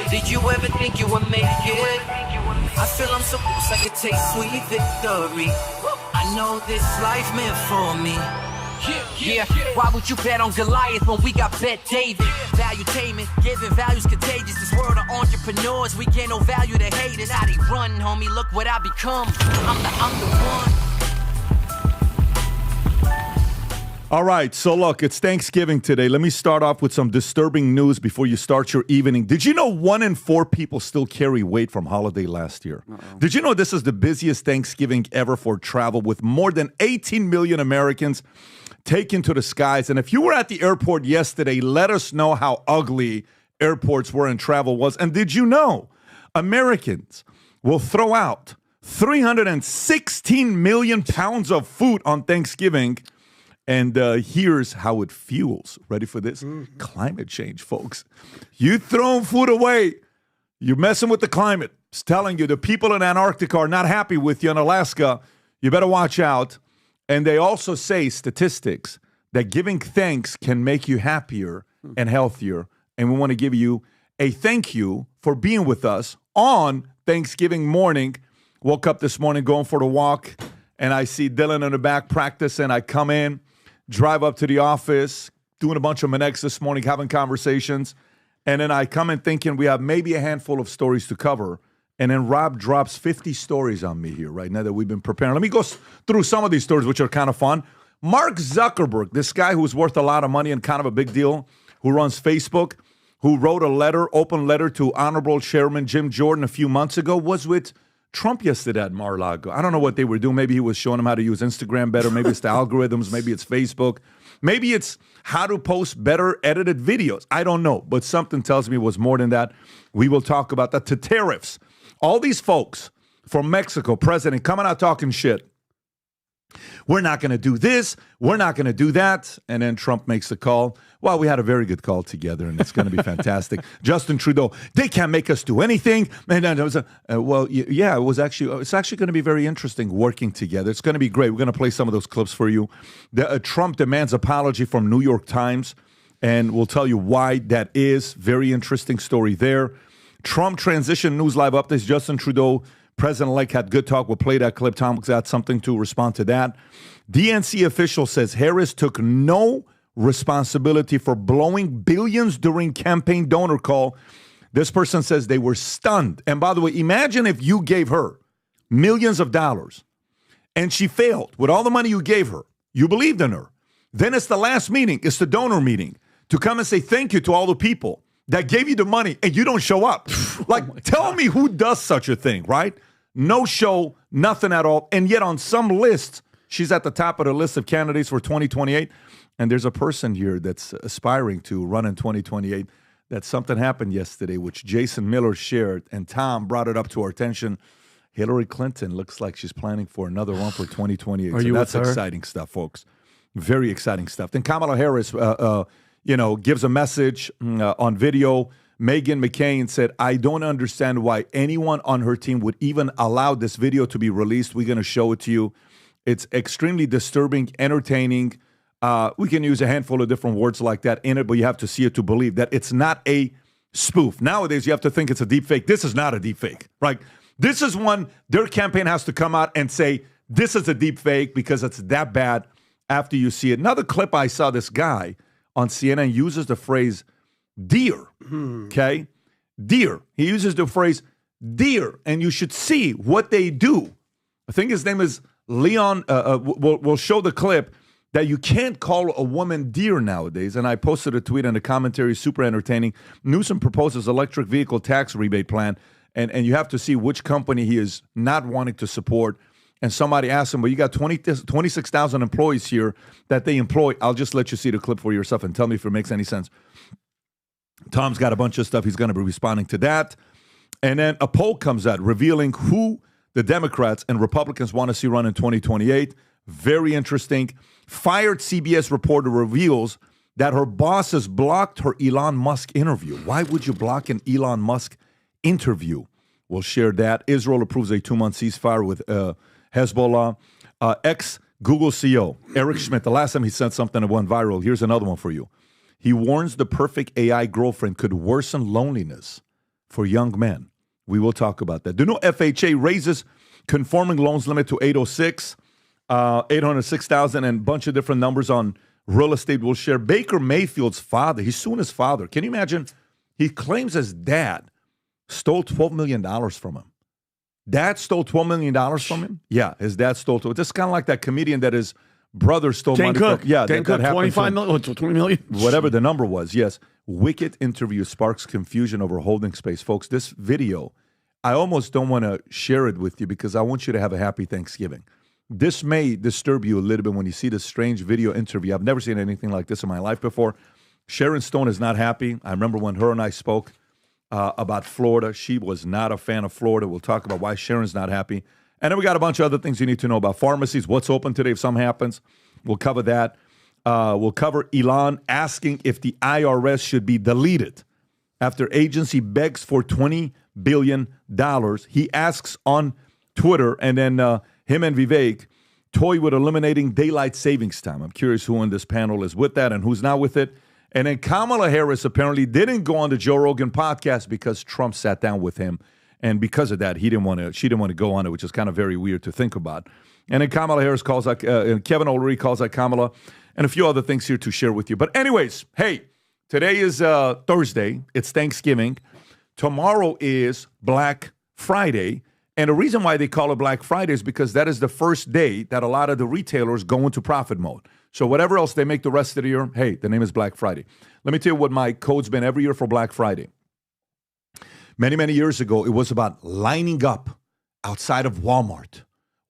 Did you ever think you would make it? I feel I'm so close I could taste sweet victory. I know this life meant for me. Yeah, why would you bet on Goliath when we got Bet David? Valuetainment, giving value's contagious. This world of entrepreneurs, we get no value to haters. How they run, homie, look what I become. I'm the one. All right, so look, it's Thanksgiving today. Let me start off with some disturbing news before you start your evening. Did you know 1 in 4 people still carry weight from holiday last year? Uh-oh. Did you know this is the busiest Thanksgiving ever for travel, with more than 18 million Americans taken to the skies? And if you were at the airport yesterday, let us know how ugly airports were and travel was. And did you know Americans will throw out 316 million pounds of food on Thanksgiving? And here's how it fuels. Ready for this? Mm-hmm. Climate change, folks. You throwing food away, you're messing with the climate. It's telling you the people in Antarctica are not happy with you in Alaska. You better watch out. And they also say statistics that giving thanks can make you happier and healthier. And we want to give you a thank you for being with us on Thanksgiving morning. Woke up this morning going for the walk, and I see Dylan in the back practicing. I come in, drive up to the office, doing a bunch of Monex this morning, having conversations. And then I come in thinking we have maybe a handful of stories to cover. And then Rob drops 50 stories on me here right now that we've been preparing. Let me go through some of these stories, which are kind of fun. Mark Zuckerberg, this guy who's worth a lot of money and kind of a big deal, who runs Facebook, who wrote a letter, open letter to Honorable Chairman Jim Jordan a few months ago, was with Trump yesterday at Mar-a-Lago. I don't know what they were doing. Maybe he was showing him how to use Instagram better. Maybe it's the algorithms. Maybe it's Facebook. Maybe it's how to post better edited videos. I don't know. But something tells me it was more than that. We will talk about that. To tariffs. All these folks from Mexico, president, coming out talking shit. We're not going to do this. We're not going to do that. And then Trump makes the call. Well, we had a very good call together, and it's going to be fantastic. Justin Trudeau, they can't make us do anything. And then it was it's actually going to be very interesting working together. It's going to be great. We're going to play some of those clips for you. Trump demands apology from New York Times, and we'll tell you why that is. Very interesting story there. Trump transition news live updates. Justin Trudeau, President-elect, had good talk. We'll play that clip. Tom got something to respond to that. DNC official says Harris took no responsibility for blowing billions during campaign donor call. This person says they were stunned. And by the way, imagine if you gave her millions of dollars and she failed with all the money you gave her. You believed in her. Then it's the last meeting. It's the donor meeting to come and say thank you to all the people that gave you the money and you don't show up. Like, tell me who does such a thing, right? No show, nothing at all. And yet on some lists, she's at the top of the list of candidates for 2028. And there's a person here that's aspiring to run in 2028. That something happened yesterday, which Jason Miller shared, and Tom brought it up to our attention. Hillary Clinton looks like she's planning for another run for 2028. Are you that's with her? Exciting stuff, folks. Very exciting stuff. Then Kamala Harris, gives a message on video. Meghan McCain said, "I don't understand why anyone on her team would even allow this video to be released. We're going to show it to you. It's extremely disturbing, entertaining." We can use a handful of different words like that in it, but you have to see it to believe that it's not a spoof. Nowadays, you have to think it's a deep fake. This is not a deep fake, right? This is one, their campaign has to come out and say, this is a deep fake because it's that bad after you see it. Another clip I saw, this guy on CNN uses the phrase dear, okay? Dear. He uses the phrase dear, and you should see what they do. I think his name is Leon. We'll show the clip. That you can't call a woman dear nowadays. And I posted a tweet and the commentary is super entertaining. Newsom proposes electric vehicle tax rebate plan. And you have to see which company he is not wanting to support. And somebody asked him, well, you got 26,000 employees here that they employ. I'll just let you see the clip for yourself and tell me if it makes any sense. Tom's got a bunch of stuff. He's going to be responding to that. And then a poll comes out revealing who the Democrats and Republicans want to see run in 2028. Very interesting. Fired CBS reporter reveals that her boss has blocked her Elon Musk interview. Why would you block an Elon Musk interview? We'll share that. Israel approves a 2-month ceasefire with Hezbollah. Ex-Google CEO Eric Schmidt, the last time he said something that went viral, here's another one for you. He warns the perfect AI girlfriend could worsen loneliness for young men. We will talk about that. The new FHA raises conforming loans limit to 806,000 and a bunch of different numbers on real estate. We'll share Baker Mayfield's father. He's suing his father. Can you imagine? He claims his dad stole $12 million from him. Dad stole $12 million from him? Yeah, his dad stole $12. This is kind of like that comedian that his brother stole money Cook. from. Yeah, Dan Cook, 25 million, 20 million. Whatever the number was, yes. Wicked interview sparks confusion over holding space. Folks, this video, I almost don't want to share it with you because I want you to have a happy Thanksgiving. This may disturb you a little bit when you see this strange video interview. I've never seen anything like this in my life before. Sharon Stone is not happy. I remember when her and I spoke about Florida. She was not a fan of Florida. We'll talk about why Sharon's not happy. And then we got a bunch of other things you need to know about pharmacies, what's open today if something happens. We'll cover that. We'll cover Elon asking if the IRS should be deleted after agency begs for $20 billion. He asks on Twitter, and then him and Vivek toy with eliminating daylight savings time. I'm curious who on this panel is with that and who's not with it. And then Kamala Harris apparently didn't go on the Joe Rogan podcast because Trump sat down with him. And because of that, she didn't want to go on it, which is kind of very weird to think about. And then Kamala Harris calls out, Kevin O'Leary calls out Kamala, and a few other things here to share with you. But anyways, hey, today is Thursday. It's Thanksgiving. Tomorrow is Black Friday. And the reason why they call it Black Friday is because that is the first day that a lot of the retailers go into profit mode. So whatever else they make the rest of the year, hey, the name is Black Friday. Let me tell you what my code's been every year for Black Friday. Many, many years ago, it was about lining up outside of Walmart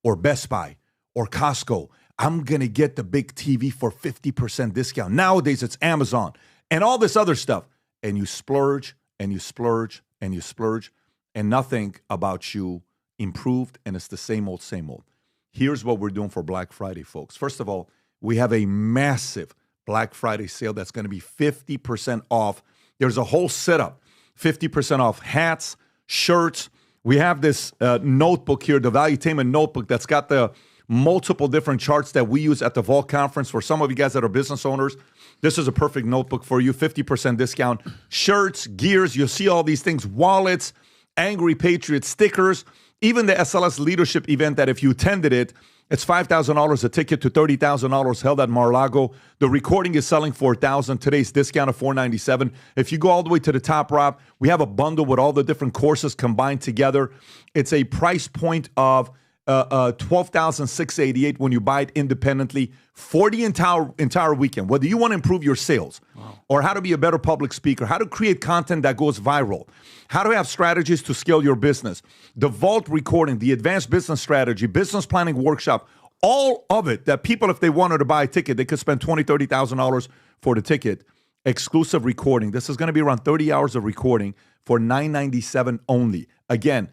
or Best Buy or Costco. I'm going to get the big TV for 50% discount. Nowadays, it's Amazon and all this other stuff. And you splurge and you splurge and you splurge, and nothing about you improved, and it's the same old, same old. Here's what we're doing for Black Friday, folks. First of all, we have a massive Black Friday sale that's going to be 50% off. There's a whole setup, 50% off hats, shirts. We have this notebook here, the Valuetainment notebook that's got the multiple different charts that we use at the Vault Conference. For some of you guys that are business owners, this is a perfect notebook for you, 50% discount. Shirts, gears, you'll see all these things, wallets, Angry Patriot stickers, even the SLS leadership event that if you attended it, it's $5,000 a ticket to $30,000 held at Mar-a-Lago. The recording is selling for $1,000. Today's discount of $497. If you go all the way to the top, Rob, we have a bundle with all the different courses combined together. It's a price point of $12,688 when you buy it independently for the entire weekend. Whether you want to improve your sales or how to be a better public speaker, how to create content that goes viral, how to have strategies to scale your business, the Vault recording, the advanced business strategy, business planning workshop, all of it that people, if they wanted to buy a ticket, they could spend $20,000, $30,000 for the ticket. Exclusive recording. This is going to be around 30 hours of recording for $997 only. Again,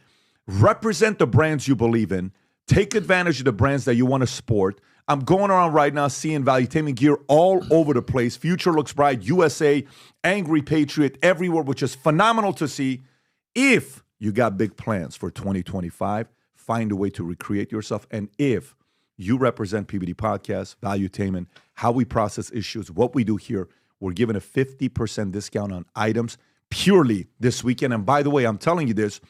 represent the brands you believe in. Take advantage of the brands that you want to support. I'm going around right now seeing Valuetainment gear all over the place. Future Looks Bright, USA, Angry Patriot, everywhere, which is phenomenal to see. If you got big plans for 2025, find a way to recreate yourself. And if you represent PBD Podcast, Valuetainment, how we process issues, what we do here, we're giving a 50% discount on items purely this weekend. And by the way, I'm telling you this,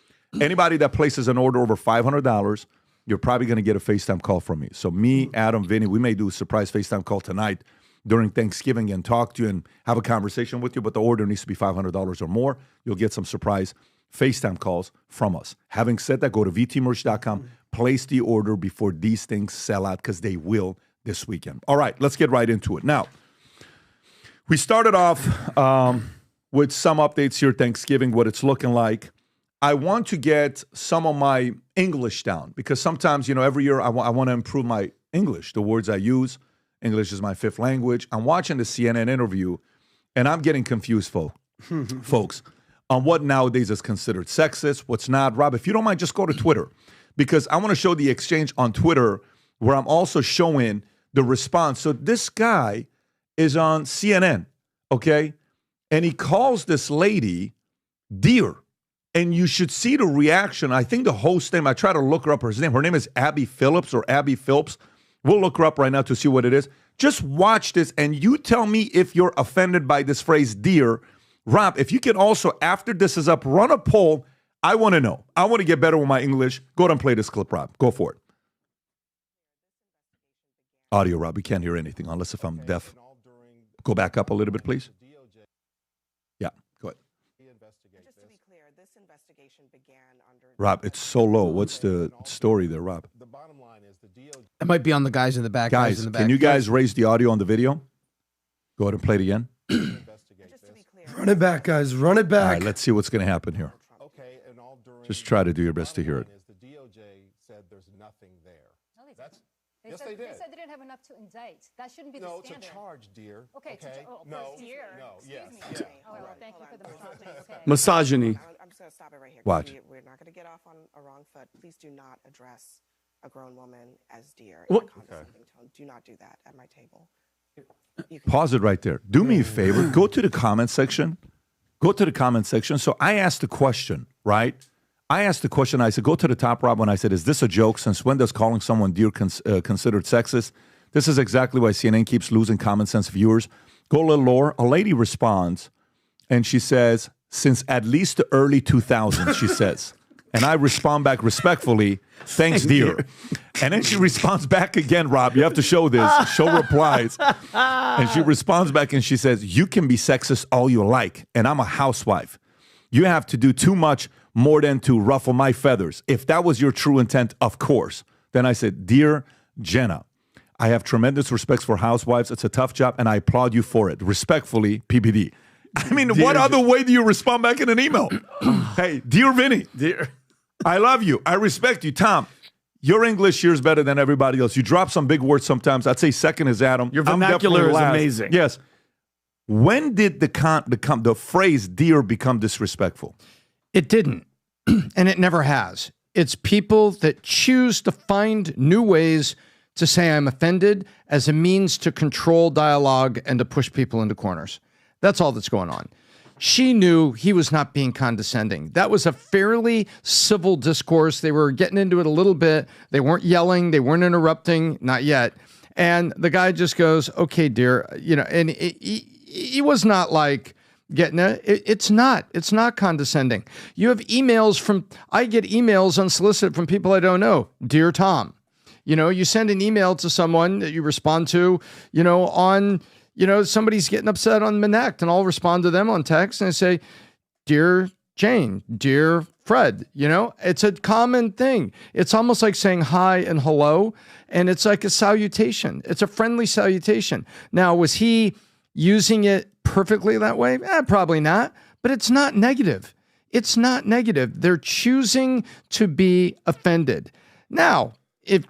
anybody that places an order over $500, you're probably going to get a FaceTime call from me. So me, Adam, Vinny, we may do a surprise FaceTime call tonight during Thanksgiving and talk to you and have a conversation with you, but the order needs to be $500 or more. You'll get some surprise FaceTime calls from us. Having said that, go to vtmerch.com, place the order before these things sell out, because they will this weekend. All right, let's get right into it. Now, we started off with some updates here, Thanksgiving, what it's looking like. I want to get some of my English down because sometimes, every year I want to improve my English, the words I use. English is my fifth language. I'm watching the CNN interview, and I'm getting confused, folks, on what nowadays is considered sexist, what's not. Rob, if you don't mind, just go to Twitter, because I want to show the exchange on Twitter where I'm also showing the response. So this guy is on CNN, okay? And he calls this lady dear. And you should see the reaction. I think the host name, I try to look her up. Her name is Abby Phillips or Abby Phillips. We'll look her up right now to see what it is. Just watch this and you tell me if you're offended by this phrase, dear, Rob, if you can also, after this is up, run a poll. I want to know. I want to get better with my English. Go ahead and play this clip, Rob. Go for it. Audio, Rob. We can't hear anything unless if I'm deaf. Go back up a little bit, please. Yeah, go ahead. Just to be clear, this investigation began under... Rob, it's so low. What's the story there, Rob? The bottom line is the DOJ... It might be on the guys in the back. Guys, in the back. can you guys raise the audio on the video? Go ahead and play it again. Just to be clear... Run it back, guys. Run it back. All right, let's see what's going to happen here. Okay, and all during... Just try to do your best to hear it. The DOJ said there's nothing there. No, they That's... didn't. Yes, said, they did. They said they didn't have enough to indict. That shouldn't be No, the it's standard. a charge, dear. Okay, no, dear. no, yes. Excuse me. Oh, well, thank you for the misogyny. Okay. Misogyny. I'm just going to stop it right here. Watch. We're not going to get off on a wrong foot. Please do not address a grown woman as dear. What? In a condescending tone. Do not do that at my table. Pause it right there. Do me a favor. Go to the comment section. Go to the comment section. So I asked the question, right? I asked the question. I said, go to the top, Rob, and I said, is this a joke? Since when does calling someone dear considered sexist? This is exactly why CNN keeps losing common sense viewers. Go a little lower. A lady responds, and she says, since at least the early 2000s, she says. And I respond back respectfully, thanks, dear. And then she responds back again, Rob. You have to show this. Show replies. And she responds back and she says, you can be sexist all you like, and I'm a housewife. You have to do too much more than to ruffle my feathers. If that was your true intent, of course. Then I said, dear Jenna, I have tremendous respect for housewives. It's a tough job, and I applaud you for it. Respectfully, PBD. I mean, what other way do you respond back in an email? Hey, dear Vinny, Dear. I love you. I respect you. Tom, your English here is better than everybody else. You drop some big words sometimes. I'd say second is Adam. Your I'm vernacular definitely is last. amazing. Yes. When did the phrase dear become disrespectful? It didn't, and it never has. It's people that choose to find new ways to say I'm offended as a means to control dialogue and to push people into corners. That's all that's going on. She knew he was not being condescending. That was a fairly civil discourse. They were getting into it a little bit. They weren't yelling. They weren't interrupting. Not yet. And the guy just goes, okay, dear, you know, and he was not like getting it. It's not condescending. You have emails I get emails unsolicited from people I don't know. Dear Tom, you know, you send an email to someone that you respond to, somebody's getting upset on Connect, and I'll respond to them on text and I say, dear Jane, dear Fred, it's a common thing. It's almost like saying hi and hello, and it's like a salutation. It's a friendly salutation. Now, was he using it perfectly that way? Probably not, but it's not negative. It's not negative. They're choosing to be offended. Now, if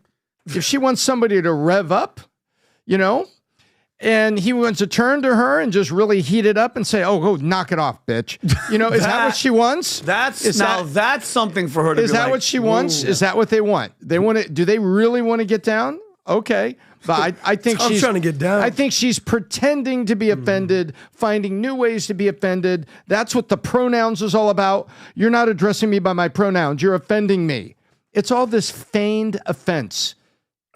she wants somebody to rev up, and he wants to turn to her and just really heat it up and say, oh, go knock it off, bitch. Is that what she wants? That's something for her to Is that what she wants? Is that what they want? Do they really want to get down? Okay. But I think I'm trying to get down. I think she's pretending to be offended, finding new ways to be offended. That's what the pronouns is all about. You're not addressing me by my pronouns. You're offending me. It's all this feigned offense.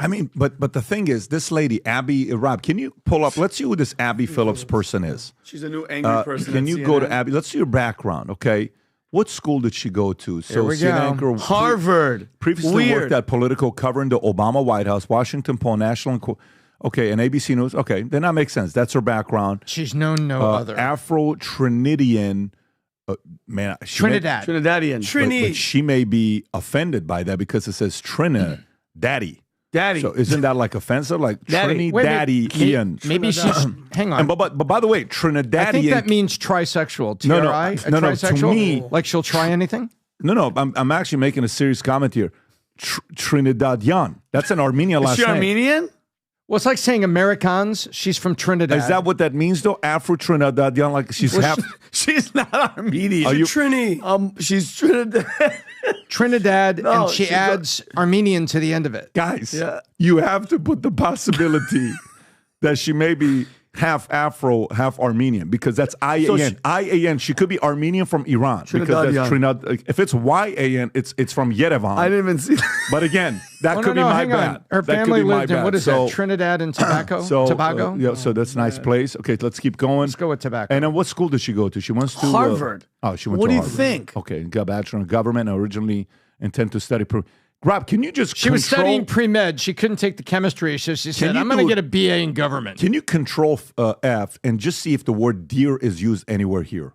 I mean, but the thing is, this lady, Abby, Rob, can you pull up? Let's see who this Abby Phillips person is. She's a new angry person. Can at you go to CNN. Abby? Let's see your background, okay? What school did she go to? So we CNN go. anchor, Harvard. previously Weird. worked at Politico, covering the Obama White House, Washington Post, National, okay, and ABC News. Okay, then that makes sense. That's her background. She's known no other. Afro-Trinidadian, Trinidad. Trinidadian. But she may be offended by that because it says Daddy. Daddy. So isn't that like offensive? Like Daddy. Trinidadian. Maybe she's, hang on. And but by the way, Trinidadian. I think that means trisexual. No, no, T-R-I? no, no, to Trisexual? me- Like she'll try anything? No, I'm actually making a serious comment here. Trinidadian. That's an Armenian Is last she name. Armenian? Well, it's like saying Americans. She's from Trinidad. Is that what that means though? Afro-Trinidadian, like she's half. She's not Armenian. Are you- Trini. She's Trinidad. Trinidad, No, and she she's adds Armenian to the end of it. Guys, Yeah. you have to put the possibility that she may be half Afro, half Armenian, because that's IAN. IAN. She could be Armenian from Iran. Because that's Trinidad. If it's YAN, it's from Yerevan. I didn't even see that. But again, that could be my hang on. bad. Her That could family be my lived in, bad. what is that, Trinidad and Tobago? Tobago? Yeah, so that's a nice place. Okay, let's keep going. Let's go with Tobago. And then what school did she go to? She wants to Harvard. She went What to do you Harvard. think? Okay, got a bachelor in government. Originally intend to study. Rob, can you just She was studying pre-med. She couldn't take the chemistry. So she said, you I'm going to do- get a BA in government. Can you control F and just see if the word dear is used anywhere here?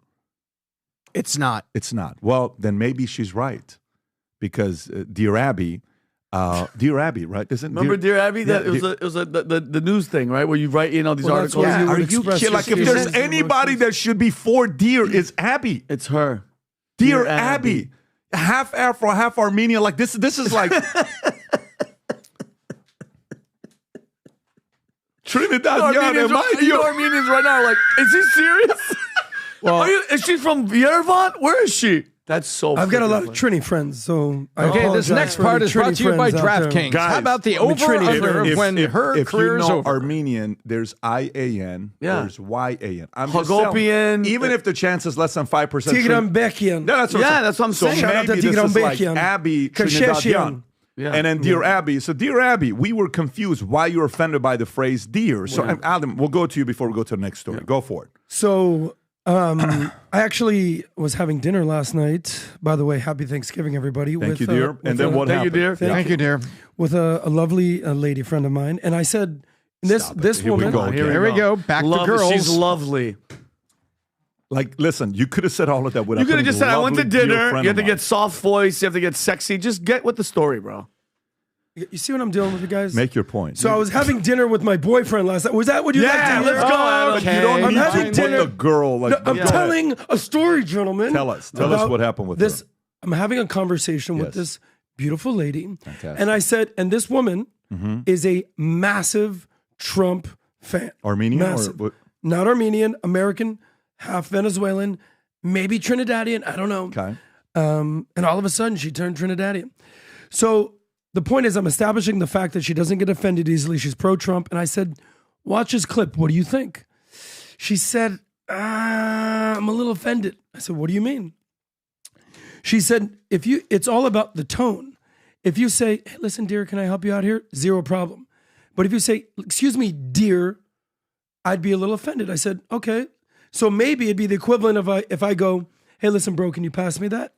It's not. It's not. Well, then maybe she's right. Because Dear Abby, right? Remember, Dear Abby? That it was the news thing, right? Where you write in all these Well, that's articles. why you Are would you express kidding? Like, if your there's feelings and anybody that should be for dear, is Abby. It's her. Dear Dear Abby. Abby. Half Afro, half Armenian. Like, this is like... Trinidad, Armenians right now are like, is he serious? Well, Is she from Yerevan? Where is she? That's so I've got a freaking lot of funny. Trini friends, so I okay, apologize this next for part any is brought Trini to you by friends out there. DraftKings. Guys, How about the I'm a Trini over-under fan. when her if career you is know over? Armenian, there's IAN, Yeah. there's YAN. I'm just Hagopian. telling you, even if the chance is less than 5%. Tigran Bekian. Yeah, that's what Yeah, that's what I'm so saying. Shout out maybe to this Tigran is like Bekian. Abby Kasheshian. Trinidadian. Yeah. And then Dear Abby. So Dear Abby, we were confused why you're offended by the phrase dear. So Adam, we'll go to you before we go to the next story. Go for it. So I actually was having dinner last night. By the way, happy Thanksgiving, everybody. Thank you, dear. And then what Thank you, happened? dear. Thank you, dear. With a lovely lady friend of mine, and I said, "This Here we woman." go. Here we go. Back to girls. She's lovely. Like, listen, you could have said all of that without You could have putting just said, I went to lovely dear dinner. friend You have to of get mine. soft voice. You have to get sexy. Just get with the story, bro. You see what I'm dealing with, you guys? Make your point. So I was having dinner with my boyfriend last night. Was that what you like to hear? let's go, Adam. Okay. you don't I'm need having to put dinner. the girl like. I'm telling a story, gentlemen. Tell us about what happened with this. her. I'm having a conversation Yes. with this beautiful lady, Fantastic. and I said, and this woman is a massive Trump fan. Armenian Massive. or what? Not Armenian, American, half Venezuelan, maybe Trinidadian. I don't know. Okay. And all of a sudden, she turned Trinidadian. So the point is, I'm establishing the fact that she doesn't get offended easily. She's pro-Trump. And I said, watch this clip. What do you think? She said, I'm a little offended. I said, what do you mean? She said, it's all about the tone. If you say, hey, listen, dear, can I help you out here? Zero problem. But if you say, excuse me, dear, I'd be a little offended. I said, okay. So maybe it'd be the equivalent of if I go, hey, listen, bro, can you pass me that?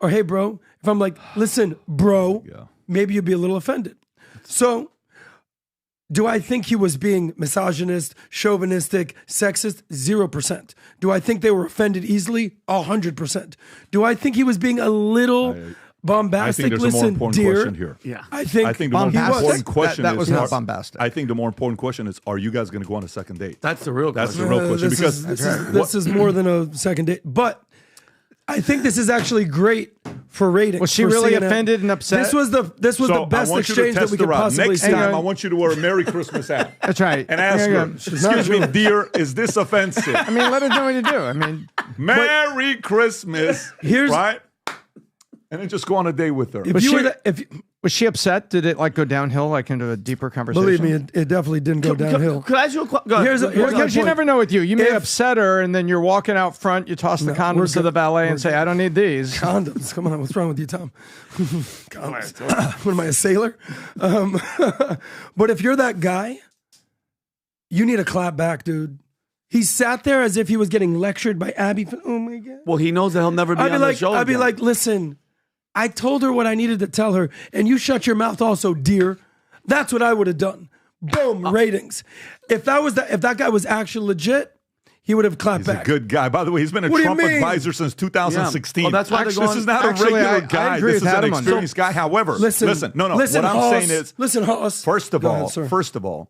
Or hey, bro, if I'm like, listen, bro, maybe you'd be a little offended. So do I think he was being misogynist, chauvinistic, sexist? 0%. Do I think they were offended easily? 100%. Do I think he was being a little bombastic? I think there's a more Listen, important dear, question here. Yeah. I think the more he was. important question That is was not bombastic. I think the more important question is: are you guys going to go on a second date? That's the real That's question. the real question. This Because is, this is more than a second date. But I think this is actually great for ratings. Was she for really CNN. offended and upset? This was the so best I want you to exchange that test we her could out. possibly Next see. time, I want you to wear a Merry Christmas hat. That's right. And ask Hang her, on. excuse me, dear, is this offensive? I mean, let her know what to do. I mean, Merry Christmas. Here's- right? And then just go on a date with her. If Was you she- were that, if was she upset? Did it like go downhill, like into a deeper conversation? believe me, it definitely didn't go downhill. Could I ask you a question? Here's a Because you point. never know with you. You may If- upset her, and then you're walking out front. You toss the No, condoms we're to good. the valet and We're say, good. "I don't need these." Condoms. Come on, what's wrong with you, Tom? Condoms. What am I, a sailor? But if you're that guy, you need a clap back, dude. He sat there as if he was getting lectured by Abby. Oh my God. Well, he knows that he'll never be on the show I'd be again. like, listen, I told her what I needed to tell her, and you shut your mouth also, dear. That's what I would have done. Boom, ratings. If that guy was actually legit, he would have clapped He's back. a good guy. By the way, he's been a What do you Trump mean? advisor since 2016. Yeah. Oh, that's why they're This going- is not Actually, a regular I guy. agree This with is an Adam on that. experienced guy. However, Listen, no. Listen, what I'm Hoss, saying is, listen, Hoss. First of Go all, ahead, sir. first of all,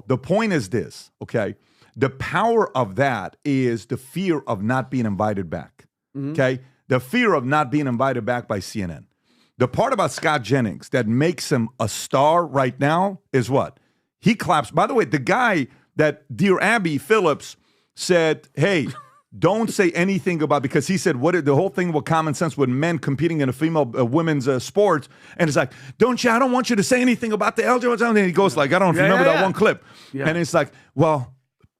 the point is this, okay? The power of that is the fear of not being invited back, okay? The fear of not being invited back by CNN. The part about Scott Jennings that makes him a star right now is what? He claps. By the way, the guy that Dear Abby Phillips said, hey, don't say anything about, because he said the whole thing with common sense with men competing in a female women's sports, and it's like, I don't want you to say anything about the LGBT. And he goes like, I don't know if you remember that one clip. Yeah. And it's like, well,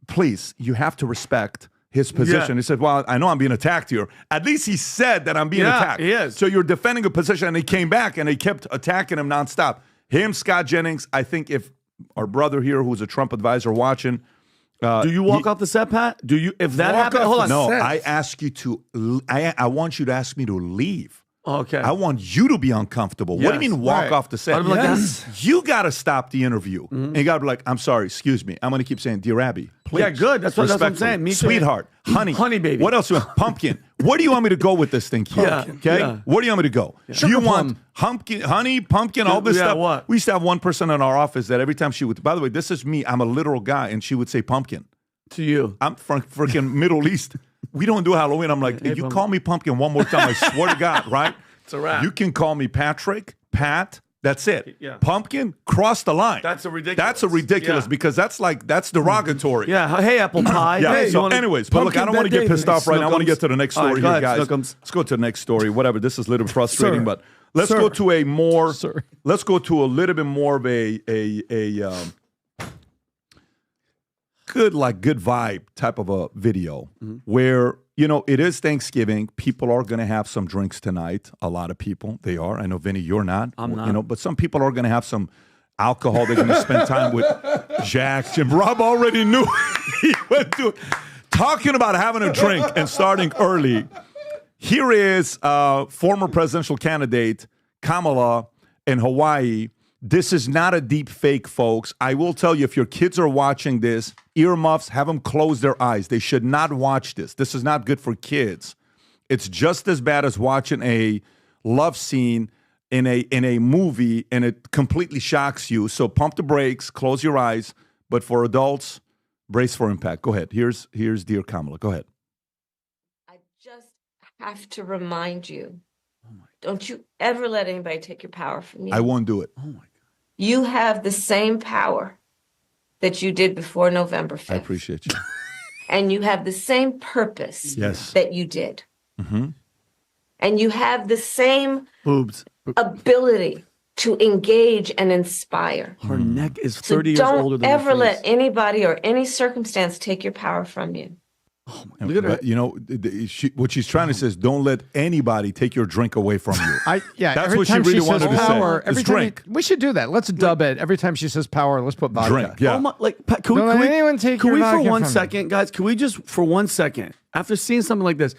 please, you have to respect his position. Yeah. He said, well, I know I'm being attacked here. At least he said that I'm being attacked. He is. So you're defending a position, and he came back, and they kept attacking him nonstop. Him, Scott Jennings, I think if our brother here, who's a Trump advisor watching, do you walk off the set, Pat? Do you? If that happened, hold on. No, I ask you to. I want you to ask me to leave. Okay. I want you to be uncomfortable. What do you Yes. mean walk Right. off the set? I'd be like, Yes. You got to stop the interview. And you got to be like, I'm sorry, excuse me. I'm going to keep saying, dear Abby, please. Yeah, good. That's what I'm Respectfully. saying. Me too. Sweetheart, honey. Honey, baby. What else? Pumpkin. Where do you want me to go with this thing, kid? Yeah, Okay? yeah. Where do you want me to go? Do you want honey, pumpkin, all this Yeah, stuff? what? We used to have one person in our office that every time she would, by the way, this is me. I'm a literal guy, and she would say pumpkin. To you. I'm from freaking Middle East. We don't do Halloween. I'm like, if you call me pumpkin one more time, I swear to God, right? It's a wrap. You can call me Patrick, Pat. That's it. Yeah. Pumpkin, cross the line. That's a ridiculous. That's a ridiculous Yeah. because that's derogatory. Yeah. Hey, apple pie. Yeah. Hey, So, you wanna- anyways, but look, I don't want to get pissed off right now. I want to get to the next All right, story go here, ahead, guys. Snookums. Let's go to the next story. Whatever. This is a little bit frustrating, Sir. but let's Sir. go to a more. Sorry. Let's go to a little bit more of a good vibe type of a video where it is Thanksgiving. People are going to have some drinks tonight. A lot of people, they are. I know, Vinny, you're not. I'm not. But some people are going to have some alcohol. They're going to spend time with Jack. Jim Rob already knew he went to talking about having a drink and starting early. Here is former presidential candidate Kamala'a in Hawaii. This is not a deep fake, folks. I will tell you, if your kids are watching this, earmuffs, have them close their eyes. They should not watch this. This is not good for kids. It's just as bad as watching a love scene in a movie, and it completely shocks you. So pump the brakes, close your eyes. But for adults, brace for impact. Go ahead. Here's dear Kamala'a. Go ahead. I just have to remind you, don't you ever let anybody take your power from you. I won't do it. You have the same power that you did before November 5th. I appreciate you. And you have the same purpose Yes. that you did. Mm-hmm. And you have the same Boobs. ability to engage and inspire. Her neck is So 30 years older don't than ever her let face. anybody or any circumstance take your power from you. Look at her. But, what she's trying to say is, don't let anybody take your drink away from you. Yeah, That's every what she time really says wanted to say. power, It's every time drink. we should do that. Let's dub it. Every time she says power, let's put vodka. Drink, yeah. Oh my, like, Pat, can Don't we, let anyone take can your we for vodka one from me. second, guys, can we just, for 1 second, after seeing something like this,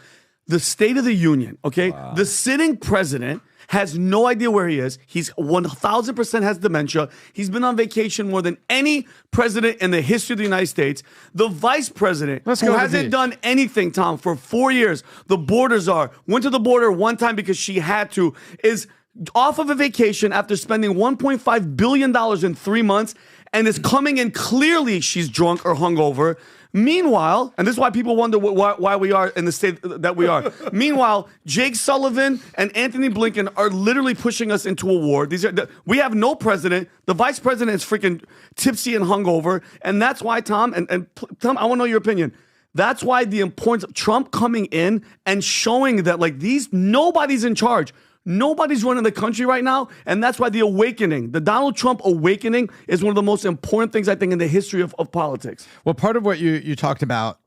the State of the Union, okay? The sitting president has no idea where he is. He's 1,000% has dementia. He's been on vacation more than any president in the history of the United States. The vice president, Let's who go to hasn't these. done anything, Tom, for 4 years, the border czar, went to the border one time because she had to, is off of a vacation after spending $1.5 billion in 3 months and is coming in clearly she's drunk or hungover. Meanwhile, and this is why people wonder why we are in the state that we are. Meanwhile, Jake Sullivan and Anthony Blinken are literally pushing us into a war. We have no president. The vice president is freaking tipsy and hungover. And that's why, Tom, and Tom, I want to know your opinion. That's why the importance of Trump coming in and showing that, like, nobody's in charge. Nobody's running the country right now, and that's why the awakening, the Donald Trump awakening, is one of the most important things, I think, in the history of politics. Well, part of what you talked about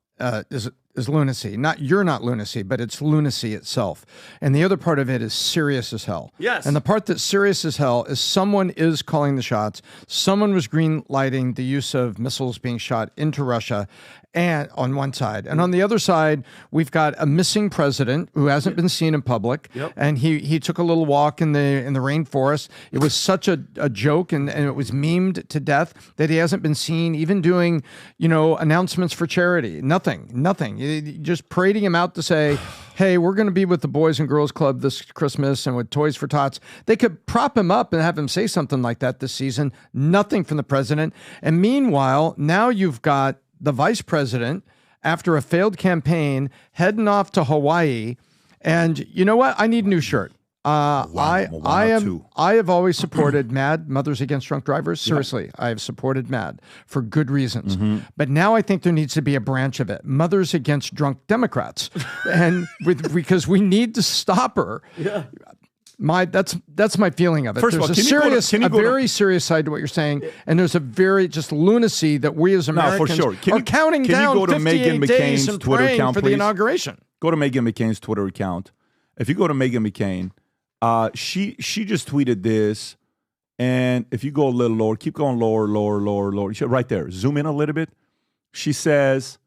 is lunacy. You're not lunacy, but it's lunacy itself. And the other part of it is serious as hell. Yes. And the part that's serious as hell is someone is calling the shots. Someone was green lighting the use of missiles being shot into Russia, and on one side, and on the other side, we've got a missing president who hasn't been seen in public. Yep. And he took a little walk in the rainforest. It was such a joke, and it was memed to death that he hasn't been seen even doing announcements for charity. Nothing. Just parading him out to say, hey, we're going to be with the Boys and Girls Club this Christmas and with Toys for Tots. They could prop him up and have him say something like that this season. Nothing from the president. And meanwhile, now you've got the vice president, after a failed campaign, heading off to Hawaii. And you know what? I need a new shirt. I have always supported MAD, Mothers Against Drunk Drivers. Seriously, I have supported MAD for good reasons. But now I think there needs to be a branch of it, Mothers Against Drunk Democrats, and because we need to stop her. that's my feeling of it. First of There's all, a very serious side to what you're saying, and there's a very just lunacy that we as Americans for sure. are counting down you go to 58 Meghan days McCain's and Twitter praying account, for please? the inauguration. Go to Meghan McCain's Twitter account. If you go to Meghan McCain, she just tweeted this, and if you go a little lower, keep going lower. Right there, zoom in a little bit. She says,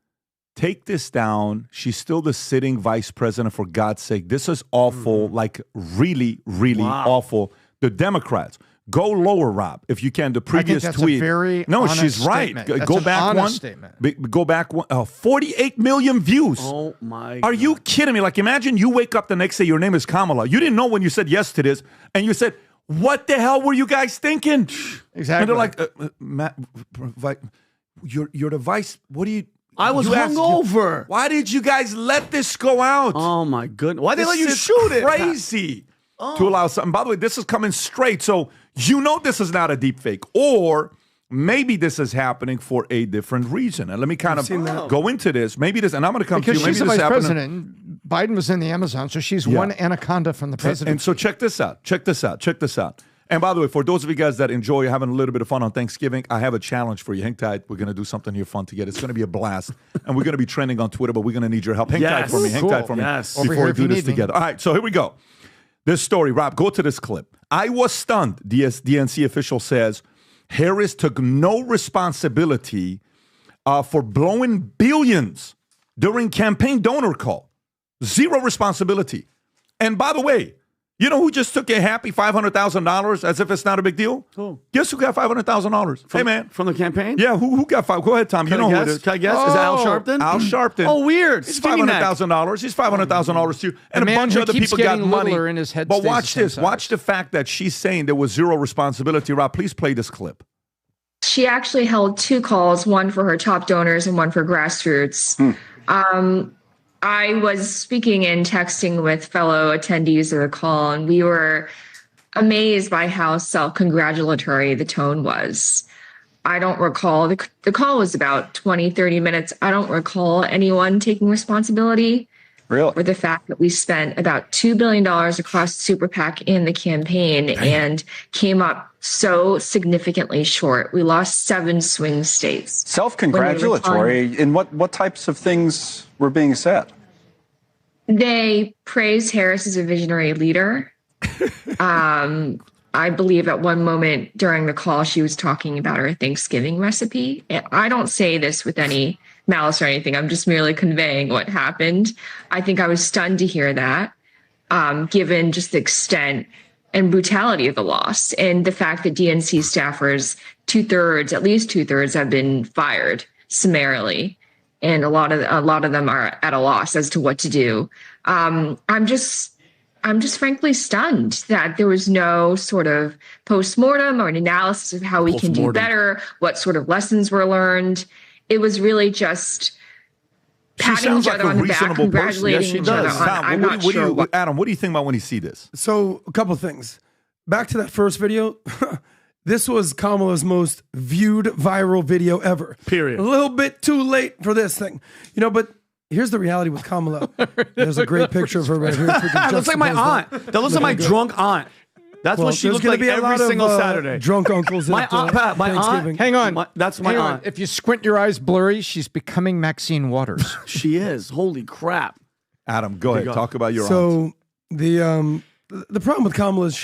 take this down. She's still the sitting vice president, for God's sake. This is awful, like really, really awful. The Democrats. Go lower, Rob, if you can. The previous I think that's tweet. A very no, honest she's right. statement. That's Go an back honest one. Statement. Go back one. 48 million views. Oh my! Are you kidding me? Like, imagine you wake up the next day. Your name is Kamala. You didn't know when you said yes to this, and you said, "What the hell were you guys thinking?" Exactly. And they're like, Matt, you're the vice. What do you? I was you asked- hungover. Why did you guys let this go out? Oh my goodness! Why they This let you is shoot it? Crazy to allow something. By the way, this is coming straight, so you know this is not a deep fake, or maybe this is happening for a different reason. And let me kind of go into this. Maybe this, and I'm going to come Because to you. Maybe she's the this vice happened. president. Biden was in the Amazon, so she's one anaconda from the president. And so check this out. Check this out. And by the way, for those of you guys that enjoy having a little bit of fun on Thanksgiving, I have a challenge for you. Hang tight. We're going to do something here fun together. It's going to be a blast. And we're going to be trending on Twitter, but we're going to need your help. Hang tight for me. Hang tight for me Yes. Over before here we if do you this need me. together. All right, so here we go. This story, Rob, go to this clip. I was stunned, DNC official says. Harris took no responsibility for blowing billions during campaign donor call. Zero responsibility. And by the way, you know who just took a happy $500,000 as if it's not a big deal? Who? Guess who got $500,000? Hey, man. From the campaign? Yeah, who got five? Go ahead, Tom. You know who it is. Can I guess? Is it Al Sharpton? Al Sharpton. Oh, weird. It's Skinny neck. $500,000. He's $500,000 too. And a man bunch who of other keeps people got getting money. littler in his head But stays watch the same this. size. Watch the fact that she's saying there was zero responsibility. Rob, please play this clip. She actually held two calls, one for her top donors and one for grassroots. I was speaking and texting with fellow attendees of the call, and we were amazed by how self-congratulatory the tone was. I don't recall, the call was about 20, 30 minutes. I don't recall anyone taking responsibility for the fact that we spent about $2 billion across Super PAC in the campaign and came up so significantly short. We lost 7 swing states. Self-congratulatory? In what types of things were being said? They praised Harris as a visionary leader. I believe at one moment during the call, she was talking about her Thanksgiving recipe. And I don't say this with any malice or anything. I'm just merely conveying what happened. I think I was stunned to hear that, given just the extent and brutality of the loss and the fact that DNC staffers, at least two thirds have been fired summarily. And a lot of them are at a loss as to what to do. I'm just frankly stunned that there was no sort of postmortem or an analysis of how we can do better, what sort of lessons were learned. It was really just patting each other on the back, congratulating each other. I'm not sure. Adam, what do you think about when you see this? So a couple things. Back to that first video. This was Kamala's most viewed viral video ever. Period. A little bit too late for this thing. But here's the reality with Kamala. There's a great picture of her right here. That looks like my aunt. That looks like my drunk aunt. That's what she there's looks gonna like be a every lot of, single Saturday. Drunk uncles. My at, aunt, Pat, my Thanksgiving. aunt. Hang on. That's my Hang on. aunt. If you squint your eyes blurry, she's becoming Maxine Waters. She is. Holy crap. Adam, go ahead. Talk about your aunt. So the problem with Kamala is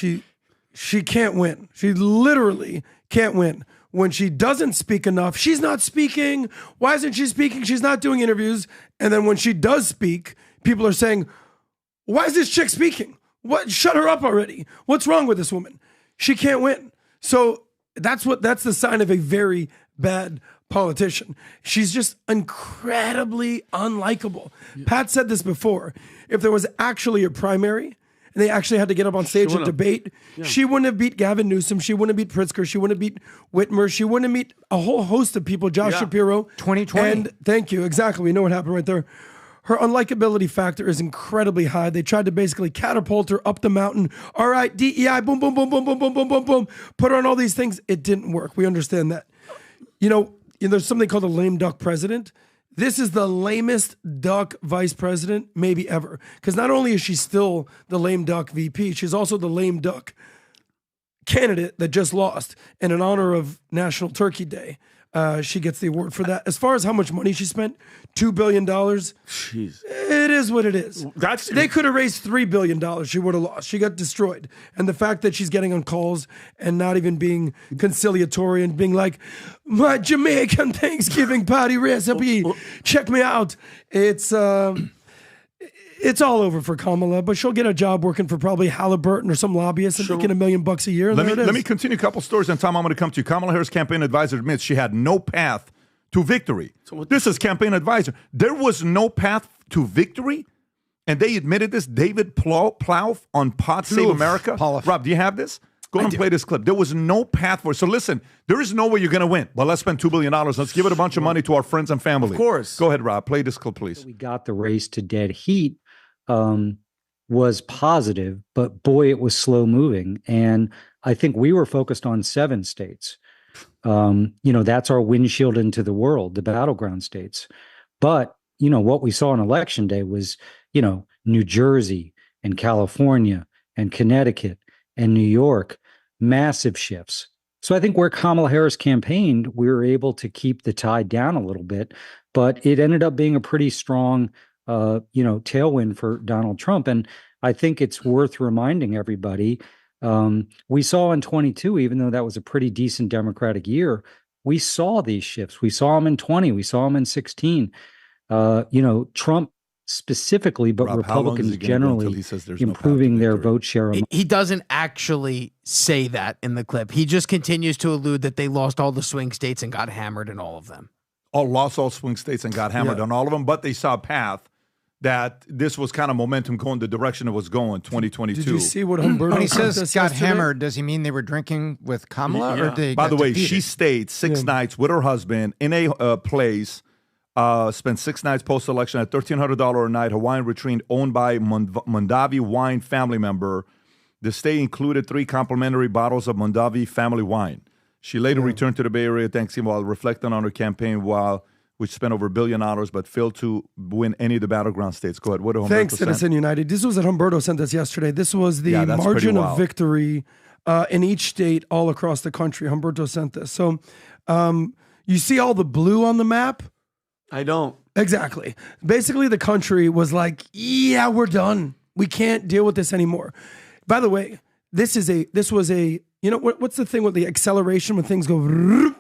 she can't win. She literally can't win. When she doesn't speak enough, she's not speaking. Why isn't she speaking? She's not doing interviews. And then when she does speak, people are saying, why is this chick speaking? What? Shut her up already. What's wrong with this woman? She can't win. So that's the sign of a very bad politician. She's just incredibly unlikable. Yeah. Pat said this before. If there was actually a primary, and they actually had to get up on stage and debate, she wouldn't have beat Gavin Newsom. She wouldn't have beat Pritzker. She wouldn't have beat Whitmer. She wouldn't have beat a whole host of people, Josh Shapiro. 2020. And thank you. Exactly. We know what happened right there. Her unlikability factor is incredibly high. They tried to basically catapult her up the mountain. All right, DEI, boom, boom, boom, boom, boom, boom, boom, boom, boom. Put her on all these things. It didn't work. We understand that. There's something called a lame duck president. this is the lamest duck vice president maybe ever. Because not only is she still the lame duck VP, she's also the lame duck candidate that just lost. And in honor of National Turkey Day, she gets the award for that. As far as how much money she spent, $2 billion. Jeez. It is what it is. They could have raised $3 billion. She would have lost. She got destroyed. And the fact that she's getting on calls and not even being conciliatory and being like, my Jamaican Thanksgiving party recipe, check me out. It's all over for Kamala, but she'll get a job working for probably Halliburton or some lobbyist and making $1 million a year. Let me continue a couple stories, and Tom, I'm going to come to you. Kamala Harris campaign advisor admits she had no path to victory. This is campaign advisor. There was no path to victory, and they admitted this. David Plouffe on Pod Save America. Rob, do you have this? Go and play this clip. There was no path for it. So listen, there is no way you're going to win. Well, let's spend $2 billion. Let's give it a bunch of money to our friends and family. Of course. Go ahead, Rob. Play this clip, please. We got the race to dead heat was positive, but boy, it was slow moving. And I think we were focused on 7 states. That's our windshield into the world, the battleground states. But, what we saw on election day was, New Jersey and California and Connecticut and New York, massive shifts. So I think where Kamala Harris campaigned, we were able to keep the tide down a little bit, but it ended up being a pretty strong tailwind for Donald Trump. And I think it's worth reminding everybody, we saw in 22, even though that was a pretty decent Democratic year, we saw these shifts. We saw them in 20, we saw them in 16. Trump specifically, but Rob, Republicans generally improving their vote share. He doesn't actually say that in the clip. He just continues to allude that they lost all the swing states and got hammered in all of them. Lost all swing states and got hammered on all of them, but they saw a path that this was kind of momentum going the direction it was going, 2022. Did you see what Humberto When he says got yesterday? hammered, does he mean they were drinking with Kamala? Or they By the way, defeated? she stayed 6 nights with her husband in a place, spent 6 nights post-election at $1,300 a night, Hawaiian retreat owned by Mondavi wine family member. The stay included 3 complimentary bottles of Mondavi family wine. She later returned to the Bay Area Thanksgiving while reflecting on her campaign, which spent over $1 billion, but failed to win any of the battleground states. Go ahead. What did Humberto Thanks, send? Citizen United. This was what Humberto sent us yesterday. This was the that's margin pretty of wild. victory in each state all across the country. Humberto sent this. So you see all the blue on the map? I don't. Exactly. Basically, the country was like, yeah, we're done. We can't deal with this anymore. By the way, this was a, what's the thing with the acceleration when things go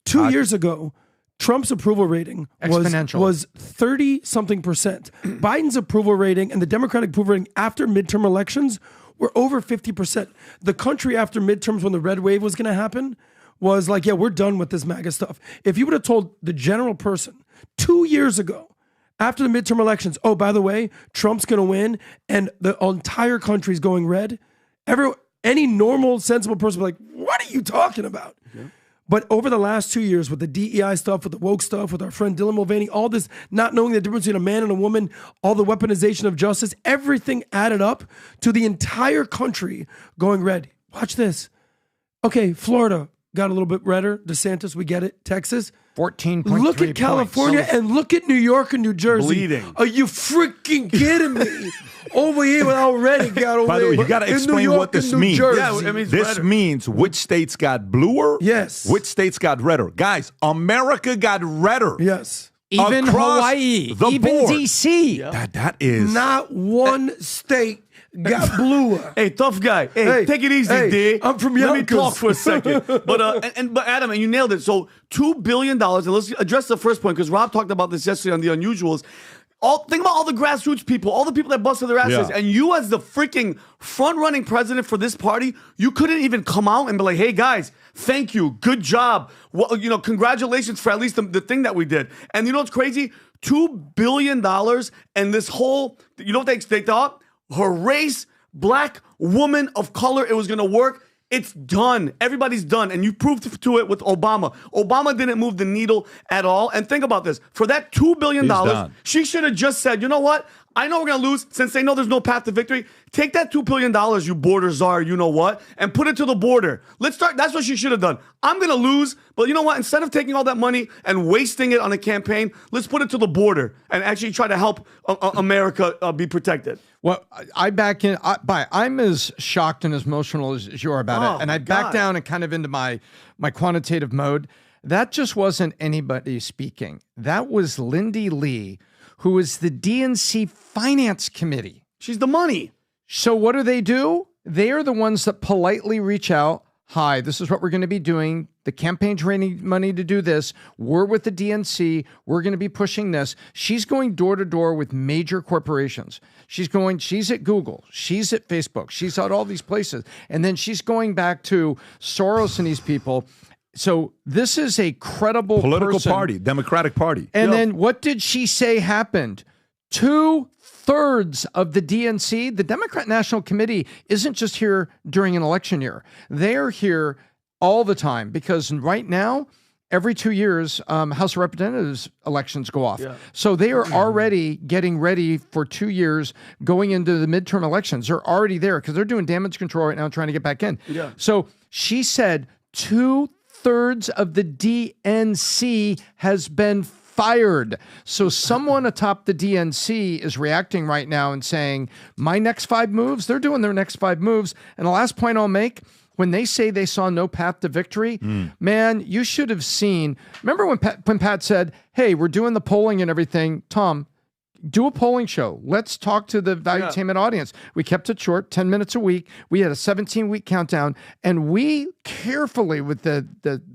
2 years ago? Trump's approval rating was 30-something%. Biden's approval rating and the Democratic approval rating after midterm elections were over 50%. The country after midterms, when the red wave was going to happen, was like, yeah, we're done with this MAGA stuff. If you would have told the general person 2 years ago, after the midterm elections, oh, by the way, Trump's going to win and the entire country's going red, any normal, sensible person would be like, what are you talking about? Yeah. But over the last 2 years, with the DEI stuff, with the woke stuff, with our friend Dylan Mulvaney, all this not knowing the difference between a man and a woman, all the weaponization of justice, everything added up to the entire country going red. Watch this. Okay, Florida got a little bit redder. DeSantis, we get it. Texas. 14.3 Look at California and look at New York and New Jersey. Bleeding. Are you freaking kidding me? Over here, already got over. By the way, you got to explain what this means. This means which states got bluer, which states got redder. Guys, America got redder. Yes. Even Across Hawaii, the even board. D.C. That is not one state got bluer. Hey, tough guy. Hey, take it easy, D. I'm from Let me Yonkers. talk for a second. But Adam, and you nailed it. So $2 billion, and let's address the first point, because Rob talked about this yesterday on The Unusuals. Think about all the grassroots people, all the people that busted their asses, and you as the freaking front-running president for this party, you couldn't even come out and be like, hey, guys, thank you, good job. Well, congratulations for at least the thing that we did. And you know what's crazy? $2 billion and this whole, you know what they thought? Her race, black woman of color, it was going to work. It's done. Everybody's done. And you proved to it with Obama. Obama didn't move the needle at all. And think about this. For that $2 billion, she should have just said, you know what? I know we're going to lose since they know there's no path to victory. Take that $2 billion, you border czar, you know what, and put it to the border. Let's start. That's what she should have done. I'm going to lose, but you know what? Instead of taking all that money and wasting it on a campaign, let's put it to the border and actually try to help America be protected. Well, I back in. I'm as shocked and as emotional as you are about it, and I back down and kind of into my quantitative mode. That just wasn't anybody speaking. That was Lindy Lee, who is the DNC Finance Committee. She's the money. So what do? They are the ones that politely reach out. Hi, this is what we're going to be doing. The campaign's raising money to do this. We're with the DNC. We're going to be pushing this. She's going door to door with major corporations. She's at Google. She's at Facebook. She's at all these places. And then she's going back to Soros and these people. So this is a credible political person. party, Democratic Party. And then what did she say happened? 2/3 of the DNC, the Democrat National Committee, isn't just here during an election year. They're here all the time because right now, every 2 years, House of Representatives elections go off. Yeah. So they are already getting ready for 2 years going into the midterm elections. They're already there because they're doing damage control right now, trying to get back in. Yeah. So she said 2/3 of the DNC has been fired. So someone atop the DNC is reacting right now and saying, my next 5 moves, they're doing their next 5 moves. And the last point I'll make, when they say they saw no path to victory, man, you should have seen. Remember when Pat said, hey, we're doing the polling and everything. Tom, do a polling show. Let's talk to the valuetainment audience. We kept it short, 10 minutes a week. We had a 17-week countdown, and we carefully, with the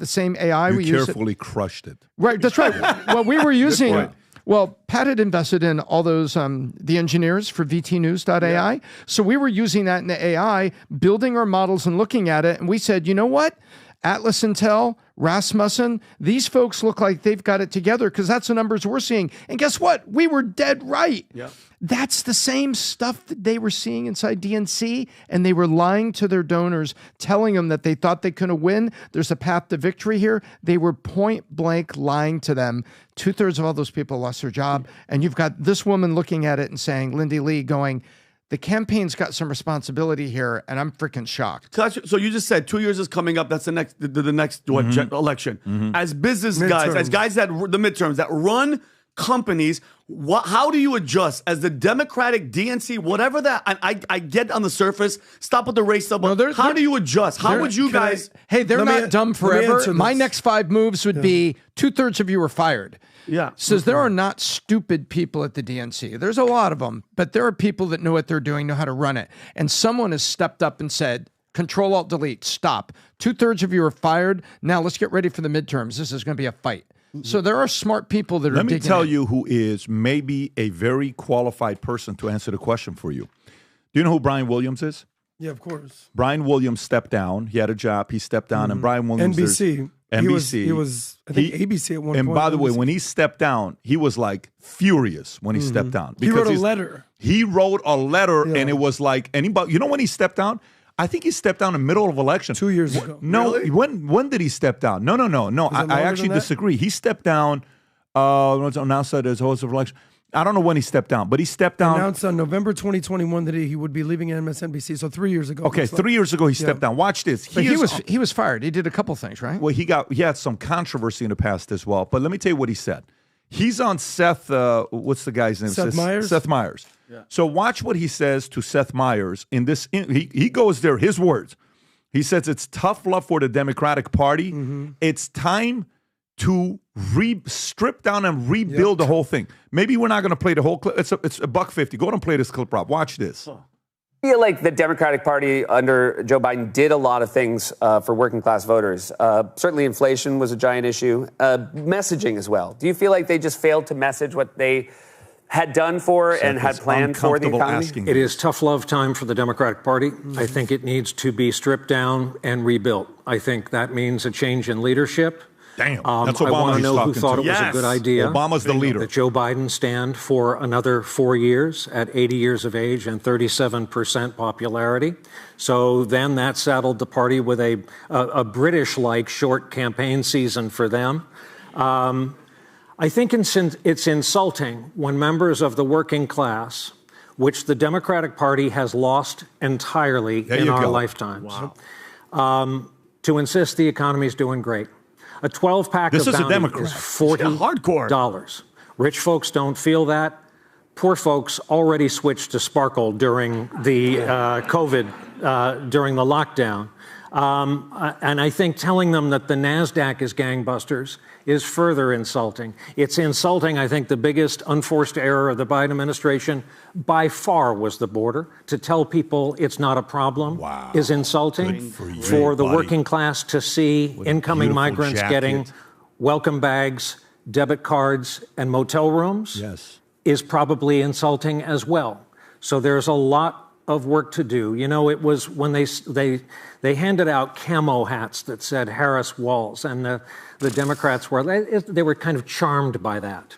same AI we used, carefully crushed it. Right, that's right. Well, we were using. Well, Pat had invested in all those the engineers for VTnews.ai. Yeah. So we were using that in the AI, building our models and looking at it, and we said, you know what? Atlas Intel, Rasmussen, these folks look like they've got it together because that's the numbers we're seeing. And guess what? We were dead right. Yeah. That's the same stuff that they were seeing inside DNC, and they were lying to their donors, telling them that they thought they couldn't win. There's a path to victory here. They were point blank lying to them. 2/3 of all those people lost their job. And you've got this woman looking at it and saying, Lindy Lee going, the campaign's got some responsibility here, and I'm freaking shocked. So you just said 2 years is coming up. That's the next election. As business guys, as guys that the midterms that run companies, how do you adjust as the Democratic DNC, whatever that? I get on the surface. Stop with the race stuff. No, how do you adjust? How would you guys? Hey, they're not dumb forever. My next 5 moves would be 2/3 of you are fired. Yeah. Says there are not stupid people at the DNC. There's a lot of them, but there are people that know what they're doing, know how to run it. And someone has stepped up and said, Control-Alt-Delete, stop. 2/3 of you are fired. Now let's get ready for the midterms. This is going to be a fight. So there are smart people that are Let me tell in. you who is maybe a very qualified person to answer the question for you. Do you know who Brian Williams is? Yeah, of course. Brian Williams stepped down. He had a job. He stepped down. And Brian Williams... NBC. He was I think, ABC at one point. And by the way, when he stepped down, he was like furious when he stepped down. He wrote a letter. He wrote a letter, and it was like, anybody... You know when he stepped down? I think he stepped down in the middle of election. 2 years ago. No, really? when did he step down? No. I actually disagree. He stepped down, announced that as host of election. I don't know when he stepped down, but he stepped down. Announced on November 2021 that he would be leaving MSNBC. So 3 years ago. Okay, 3 years ago he stepped down. Watch this. He was fired. He did a couple things, right? Well, he had some controversy in the past as well. But let me tell you what he said. He's on Seth. What's the guy's name? Seth Meyers. Seth Meyers. Yeah. So watch what he says to Seth Meyers in this. He goes there. His words. He says it's tough love for the Democratic Party. It's time to strip down and rebuild the whole thing. Maybe we're not going to play the whole clip. It's $1.50. Go ahead and play this clip, Rob. Watch this. I feel like the Democratic Party under Joe Biden did a lot of things for working class voters. Certainly inflation was a giant issue. Messaging as well. Do you feel like they just failed to message what they had done for and had planned for the economy? It is tough love time for the Democratic Party. I think it needs to be stripped down and rebuilt. I think that means a change in leadership. Damn, that's Obama I want to know who thought it was a good idea. Obama's the leader. That Joe Biden stand for another 4 years at 80 years of age and 37% popularity. So then that saddled the party with a British-like short campaign season for them. I think it's insulting when members of the working class, which the Democratic Party has lost entirely in our lifetimes, to insist the economy is doing great. A 12-pack of Bounty is $40. Rich folks don't feel that. Poor folks already switched to Sparkle during the COVID, during the lockdown. And I think telling them that the NASDAQ is gangbusters is further insulting. It's insulting. I think the biggest unforced error of the Biden administration by far was the border. To tell people it's not a problem is insulting. For the working class to see incoming migrants getting welcome bags, debit cards, and motel rooms is probably insulting as well. So there's a lot of work to do. You know, it was when they handed out camo hats that said Harris Walls, and the Democrats they were kind of charmed by that.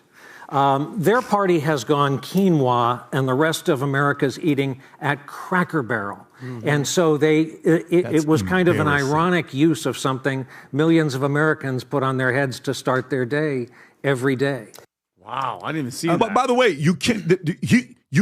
Their party has gone quinoa, and the rest of America's eating at Cracker Barrel. And so it was kind of an ironic use of something millions of Americans put on their heads to start their day every day. Wow, I didn't even see that. But by the way, you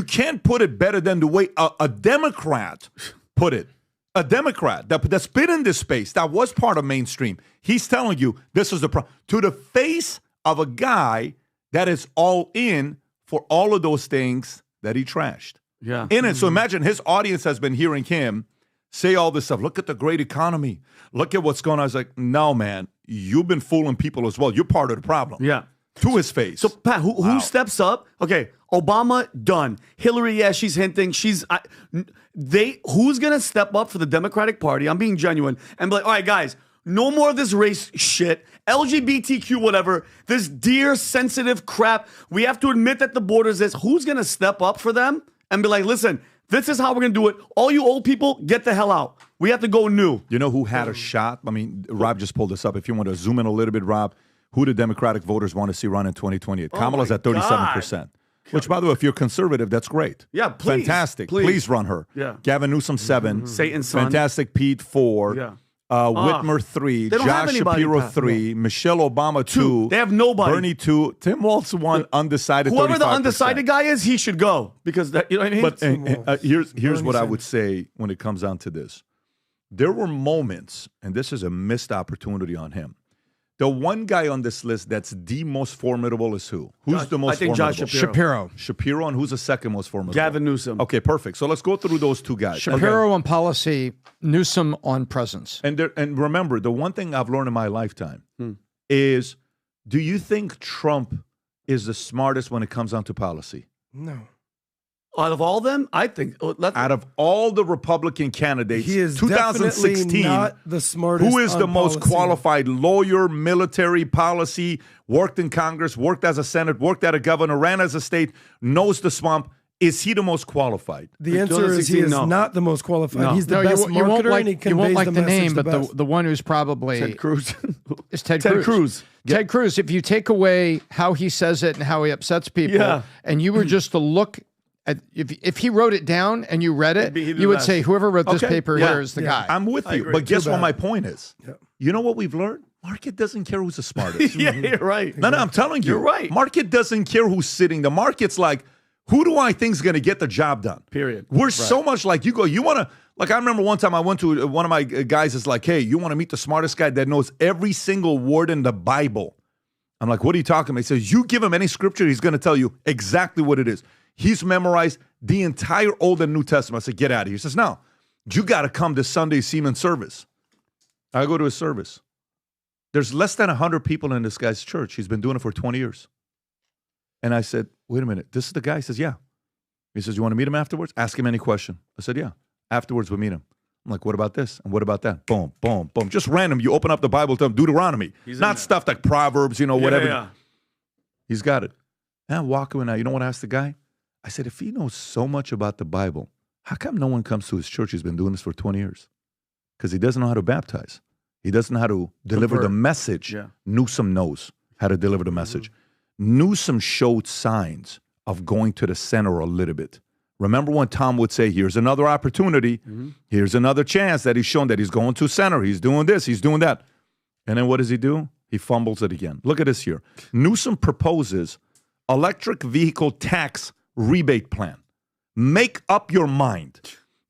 can't put it better than the way a Democrat put it. A Democrat that's been in this space, that was part of mainstream. He's telling you this is the problem. To the face of a guy that is all in for all of those things that he trashed. Yeah. In it. So imagine his audience has been hearing him say all this stuff. Look at the great economy. Look at what's going on. I was like, no, man, you've been fooling people as well. You're part of the problem. Yeah. To his face. So, Pat, who steps up? Okay, Obama, done. Hillary, yeah, she's hinting. Who's going to step up for the Democratic Party? I'm being genuine. And be like, all right, guys, no more of this race shit. LGBTQ, whatever. This dear, sensitive crap. We have to admit that the border's this. Who's going to step up for them and be like, listen, this is how we're going to do it. All you old people, get the hell out. We have to go new. You know who had a shot? I mean, Rob just pulled this up. If you want to zoom in a little bit, Rob, who the Democratic voters want to see run in 2028? Kamala's at 37%. Which, by the way, if you're conservative, that's great. Yeah, please. Fantastic. Please run her. Yeah. Gavin Newsom, 7. Satan's son. Fantastic Pete, 4. Yeah. Whitmer, 3. They don't have Josh anybody, Shapiro, Pat. 3. Michelle Obama, 2. They have nobody. Bernie, 2. Tim Walz, 1. Undecided, 35%. Whoever the undecided guy is, he should go. Because, that, you know what I mean? But here's what I would say when it comes down to this. There were moments, and this is a missed opportunity on him. The one guy on this list that's the most formidable is who? Who's the most formidable? I think Josh Shapiro. Shapiro, and who's the second most formidable? Gavin Newsom. Okay, perfect. So let's go through those two guys. Shapiro on policy, Newsom on presence. And remember, the one thing I've learned in my lifetime is, do you think Trump is the smartest when it comes down to policy? No. Out of all them, I think. Out of all the Republican candidates, He is 2016, definitely not the smartest. who is the on most policy. qualified lawyer, military, policy, worked in Congress, worked as a Senate, worked as a governor, ran as a state, knows the swamp? Is he the most qualified? The answer is he is not the most qualified. No. He's the best marketer, and he conveys you won't like the the message name, the but best. the one who's probably Ted Cruz. is Ted Ted Cruz. Ted Cruz. If you take away how he says it and how he upsets people, and you were just to look at, if he wrote it down and you read it, you would say whoever wrote this paper here is the guy. I'm with you. But guess what my point is? You know what we've learned? Market doesn't care who's the smartest. Yeah, you're right. No, I'm telling you. You're right. Market doesn't care who's sitting. The market's like, who do I think is going to get the job done? Period. We're so much like, you want to, like, I remember one time I went to one of my guys is like, hey, you want to meet the smartest guy that knows every single word in the Bible? I'm like, what are you talking about? He says, you give him any scripture, he's going to tell you exactly what it is. He's memorized the entire Old and New Testament. I said, get out of here. He says, no, you got to come to Sunday Seaman service. I go to his service. There's less than 100 people in this guy's church. He's been doing it for 20 years. And I said, wait a minute. This is the guy? He says, yeah. He says, you want to meet him afterwards? Ask him any question. I said, yeah. Afterwards, we'll meet him. I'm like, what about this? And what about that? Boom, boom, boom. Just random. You open up the Bible, tell him Deuteronomy. Not stuff like Proverbs, whatever. Yeah. He's got it. And I walk away now. You know what I asked the guy? I said, if he knows so much about the Bible, how come no one comes to his church? He's been doing this for 20 years. Because he doesn't know how to baptize. He doesn't know how to deliver the message. Yeah. Newsom knows how to deliver the message. Newsom showed signs of going to the center a little bit. Remember when Tom would say, here's another opportunity. Here's another chance that he's shown that he's going to center. He's doing this. He's doing that. And then what does he do? He fumbles it again. Look at this here. Newsom proposes electric vehicle tax rebate plan. Make up your mind.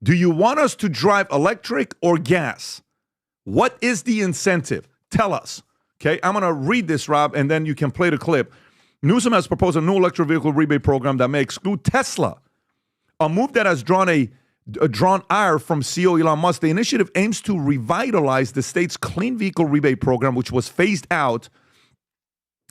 Do you want us to drive electric or gas? What is the incentive? Tell us. Okay, I'm going to read this, Rob, and then you can play the clip. Newsom has proposed a new electric vehicle rebate program that may exclude Tesla, a move that has drawn ire from CEO Elon Musk. The initiative aims to revitalize the state's clean vehicle rebate program, which was phased out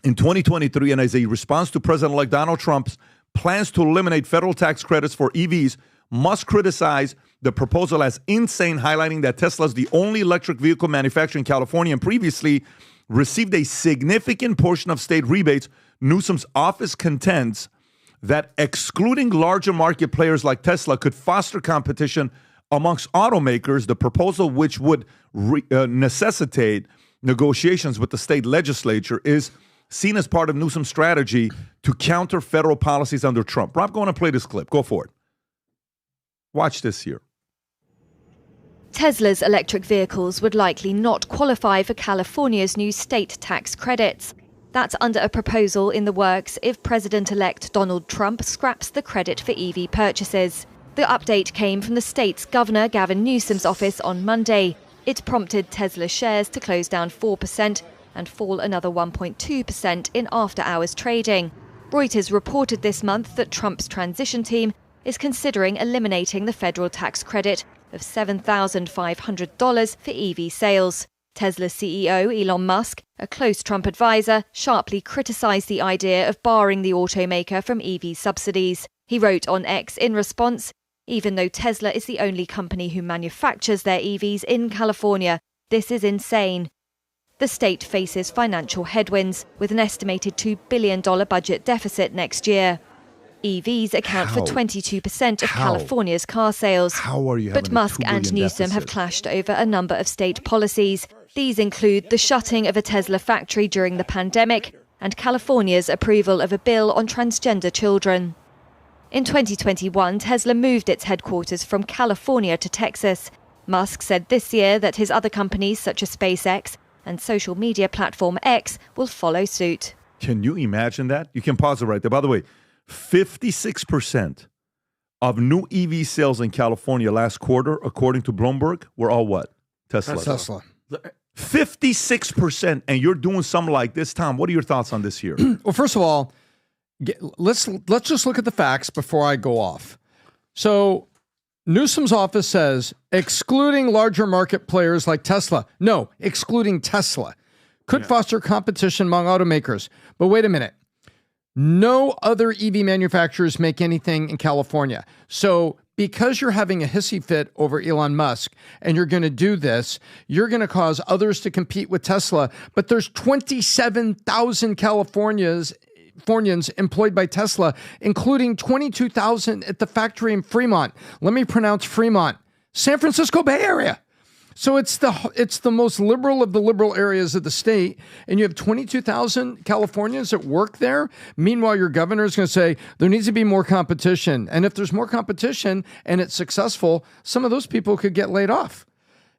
in 2023, and as a response to President-elect Donald Trump's plans to eliminate federal tax credits for EVs. Musk criticized the proposal as insane, highlighting that Tesla is the only electric vehicle manufacturer in California and previously received a significant portion of state rebates. Newsom's office contends that excluding larger market players like Tesla could foster competition amongst automakers, the proposal, which would necessitate negotiations with the state legislature, is seen as part of Newsom's strategy to counter federal policies under Trump. Rob, go on and play this clip. Go for it. Watch this here. Tesla's electric vehicles would likely not qualify for California's new state tax credits. That's under a proposal in the works if President-elect Donald Trump scraps the credit for EV purchases. The update came from the state's Governor Gavin Newsom's office on Monday. It prompted Tesla shares to close down 4% and fall another 1.2% in after-hours trading. Reuters reported this month that Trump's transition team is considering eliminating the federal tax credit of $7,500 for EV sales. Tesla CEO Elon Musk, a close Trump advisor, sharply criticized the idea of barring the automaker from EV subsidies. He wrote on X in response, "Even though Tesla is the only company who manufactures their EVs in California, this is insane." The state faces financial headwinds with an estimated $2 billion budget deficit next year. EVs account for 22% of California's car sales. But Musk and Newsom have clashed over a number of state policies. These include the shutting of a Tesla factory during the pandemic and California's approval of a bill on transgender children. In 2021, Tesla moved its headquarters from California to Texas. Musk said this year that his other companies, such as SpaceX and social media platform X, will follow suit. Can you imagine that? You can pause it right there. By the way, 56% of new EV sales in California last quarter, according to Bloomberg, were all what? Tesla. 56%, and you're doing something like this, Tom. What are your thoughts on this here? Well, first of all, let's just look at the facts before I go off. So Newsom's office says excluding larger market players like Tesla. No, excluding Tesla could foster competition among automakers. But wait a minute. No other EV manufacturers make anything in California. So because you're having a hissy fit over Elon Musk and you're going to do this, you're going to cause others to compete with Tesla. But there's 27,000 Californians employed by Tesla, including 22,000 at the factory in Fremont. Let me pronounce Fremont. San Francisco Bay Area. So it's the most liberal of the liberal areas of the state, and you have 22,000 Californians that work there. Meanwhile, your governor is going to say there needs to be more competition. And if there's more competition and it's successful, some of those people could get laid off.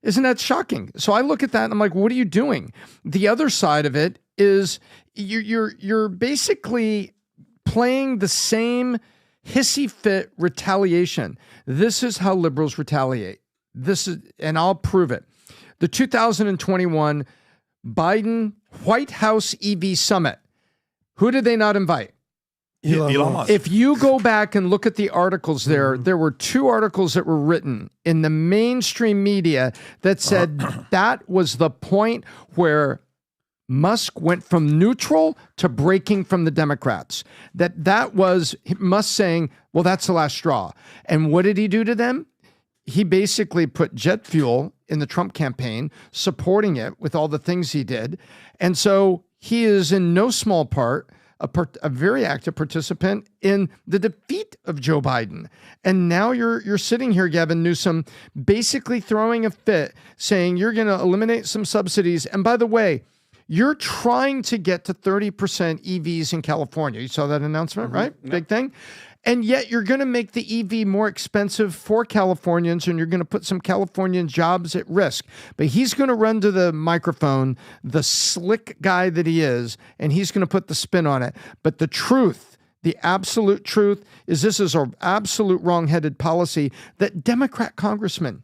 Isn't that shocking? So I look at that and I'm like, what are you doing? The other side of it is you're basically playing the same hissy fit retaliation. This is how liberals retaliate. And I'll prove it. The 2021 Biden White House EV Summit. Who did they not invite? Elon Musk. If you go back and look at the articles there were two articles that were written in the mainstream media that said that was the point where Musk went from neutral to breaking from the Democrats. That was Musk saying, well, that's the last straw. And what did he do to them? He basically put jet fuel in the Trump campaign, supporting it with all the things he did. And so he is in no small part a very active participant in the defeat of Joe Biden. And now you're sitting here, Gavin Newsom, basically throwing a fit, saying you're going to eliminate some subsidies. And by the way, you're trying to get to 30% EVs in California. You saw that announcement, right? Yep. Big thing. And yet you're going to make the EV more expensive for Californians, and you're going to put some Californian jobs at risk. But he's going to run to the microphone, the slick guy that he is, and he's going to put the spin on it. But the truth, the absolute truth, is this is an absolute wrong-headed policy that Democrat congressmen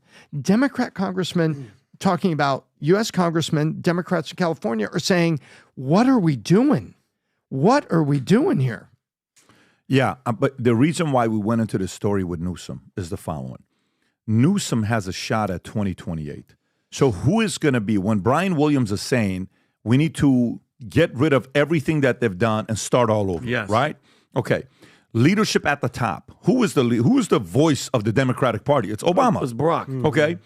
talking about U.S. congressmen, Democrats in California, are saying, what are we doing? What are we doing here? Yeah, but the reason why we went into this story with Newsom is the following. Newsom has a shot at 2028. So who is going to be, when Brian Williams is saying we need to get rid of everything that they've done and start all over, yes. right? Okay. Leadership at the top. Who is the voice of the Democratic Party? It's Obama. It's Barack. Okay.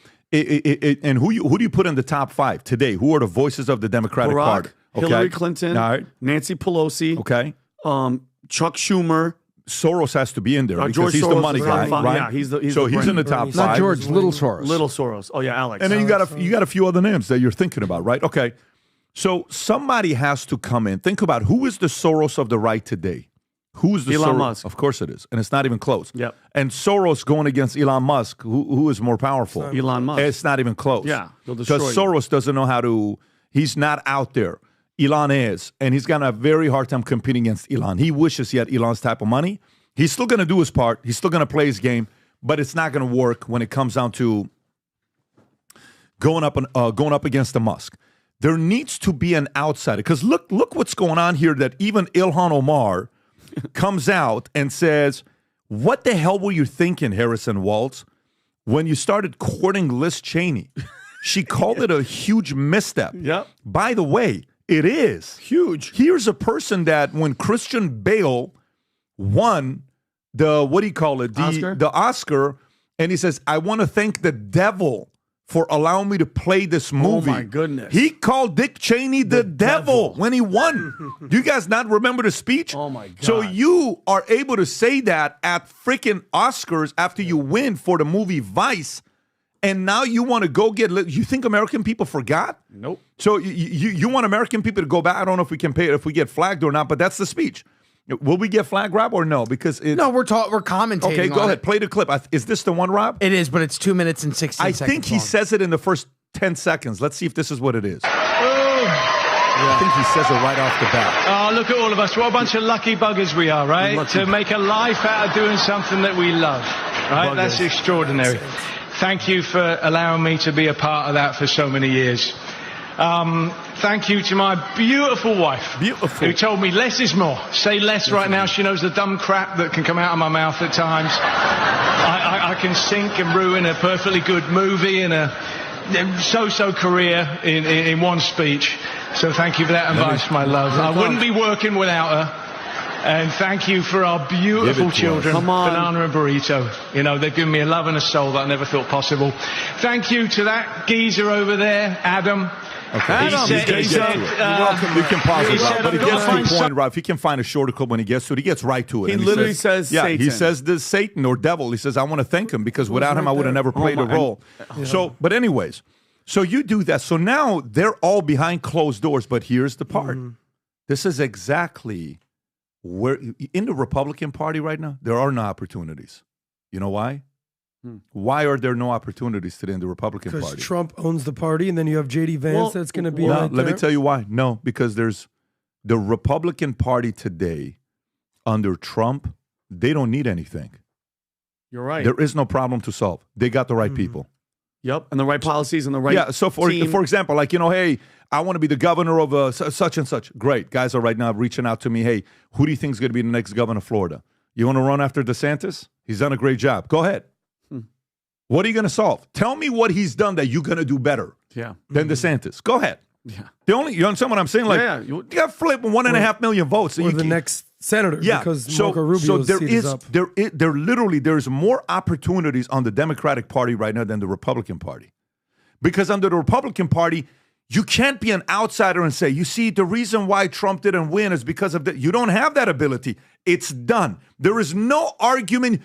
And who do you put in the top 5 today? Who are the voices of the Democratic Barack, Party? Okay. Hillary Clinton, All right. Nancy Pelosi, Okay. Chuck Schumer. Soros has to be in there because George he's Soros the money is guy, top 5. right? Yeah, he's he's the in the top 5. Not George, Little Soros. Little Soros. Oh yeah, Alex. And then you got a few other names that you're thinking about, right? Okay. So somebody has to come in. Think about who is the Soros of the right today? Who's the Elon Soros? Musk. Of course it is. And it's not even close. Yep. And Soros going against Elon Musk, who is more powerful? Elon Musk. It's not even close. Yeah, he'll destroy because you. Soros doesn't know how to, he's not out there. Elon is. And he's going to have a very hard time competing against Elon. He wishes he had Elon's type of money. He's still going to do his part. He's still going to play his game. But it's not going to work when it comes down to going up against the Musk. There needs to be an outsider. Because look what's going on here, that even Ilhan Omar comes out and says, what the hell were you thinking, Harrison Waltz, when you started courting Liz Cheney? She called it a huge misstep. Yep. By the way, it is. Huge. Here's a person that when Christian Bale won the, what do you call it? The Oscar, and he says, I want to thank the devil for allowing me to play this movie. Oh, my goodness. He called Dick Cheney the devil when he won. Do you guys not remember the speech? Oh, my God. So you are able to say that at freaking Oscars after you win for the movie Vice, and now you want to go get, you think American people forgot? Nope. So you want American people to go back? I don't know if we can pay it, if we get flagged or not, but that's the speech. Will we get flagged, Rob, or no? Because No, we're commentating. Okay, go on ahead. it. Play the clip. Is this the one, Rob? It is, but it's 2 minutes and 16 I seconds. think he long. says it in the first 10 seconds. Let's see if this is what it is. I think he says it right off the bat. Oh, look at all of us. What a bunch of lucky buggers we are, right? To make a life out of doing something that we love, right? Buggers. That's extraordinary. Thank you for allowing me to be a part of that for so many years. Thank you to my beautiful wife, who told me less is more. Say less right now. She knows the dumb crap that can come out of my mouth at times. I can sink and ruin a perfectly good movie and a so-so career in one speech. So thank you for that advice, my love. I wouldn't be working without her. And thank you for our beautiful children, Banana and Burrito. You know, they've given me a love and a soul that I never thought possible. Thank you to that geezer over there, Adam. Okay. Adam, We can pause it, Rob, but he gets to the point, Rob. If he can find a shorter clip when he gets to it, he gets right to it. He And literally says Satan. He Satan. says this Satan or devil. He says, I want to thank him because without him, I would have never played a role. So, but anyways, so you do that. So now they're all behind closed doors, but here's the part. This is exactly where, in the Republican Party right now, there are no opportunities. You know why? Why are there no opportunities today in the Republican Because Party? Trump owns the party, and then you have J.D. Vance that's going to be No, right let me there. tell you why. No, because there's the Republican Party today under Trump, they don't need anything. You're right. There is no problem to solve. They got the right people. Yep, and the right policies and the right Yeah, so for example, like, hey, I want to be the governor of such and such. Great. Guys are right now reaching out to me. Hey, who do you think is going to be the next governor of Florida? You want to run after DeSantis? He's done a great job. Go ahead. What are you going to solve? Tell me what he's done that you're going to do better than DeSantis. Go ahead. Yeah. You understand what I'm saying? Like, you got flipped 1.5 million votes. Or the next senator, because Marco Rubio's there seat is up. there's more opportunities on the Democratic Party right now than the Republican Party. Because under the Republican Party, you can't be an outsider and say, you see, the reason why Trump didn't win is because of that. You don't have that ability. It's done. There is no argument.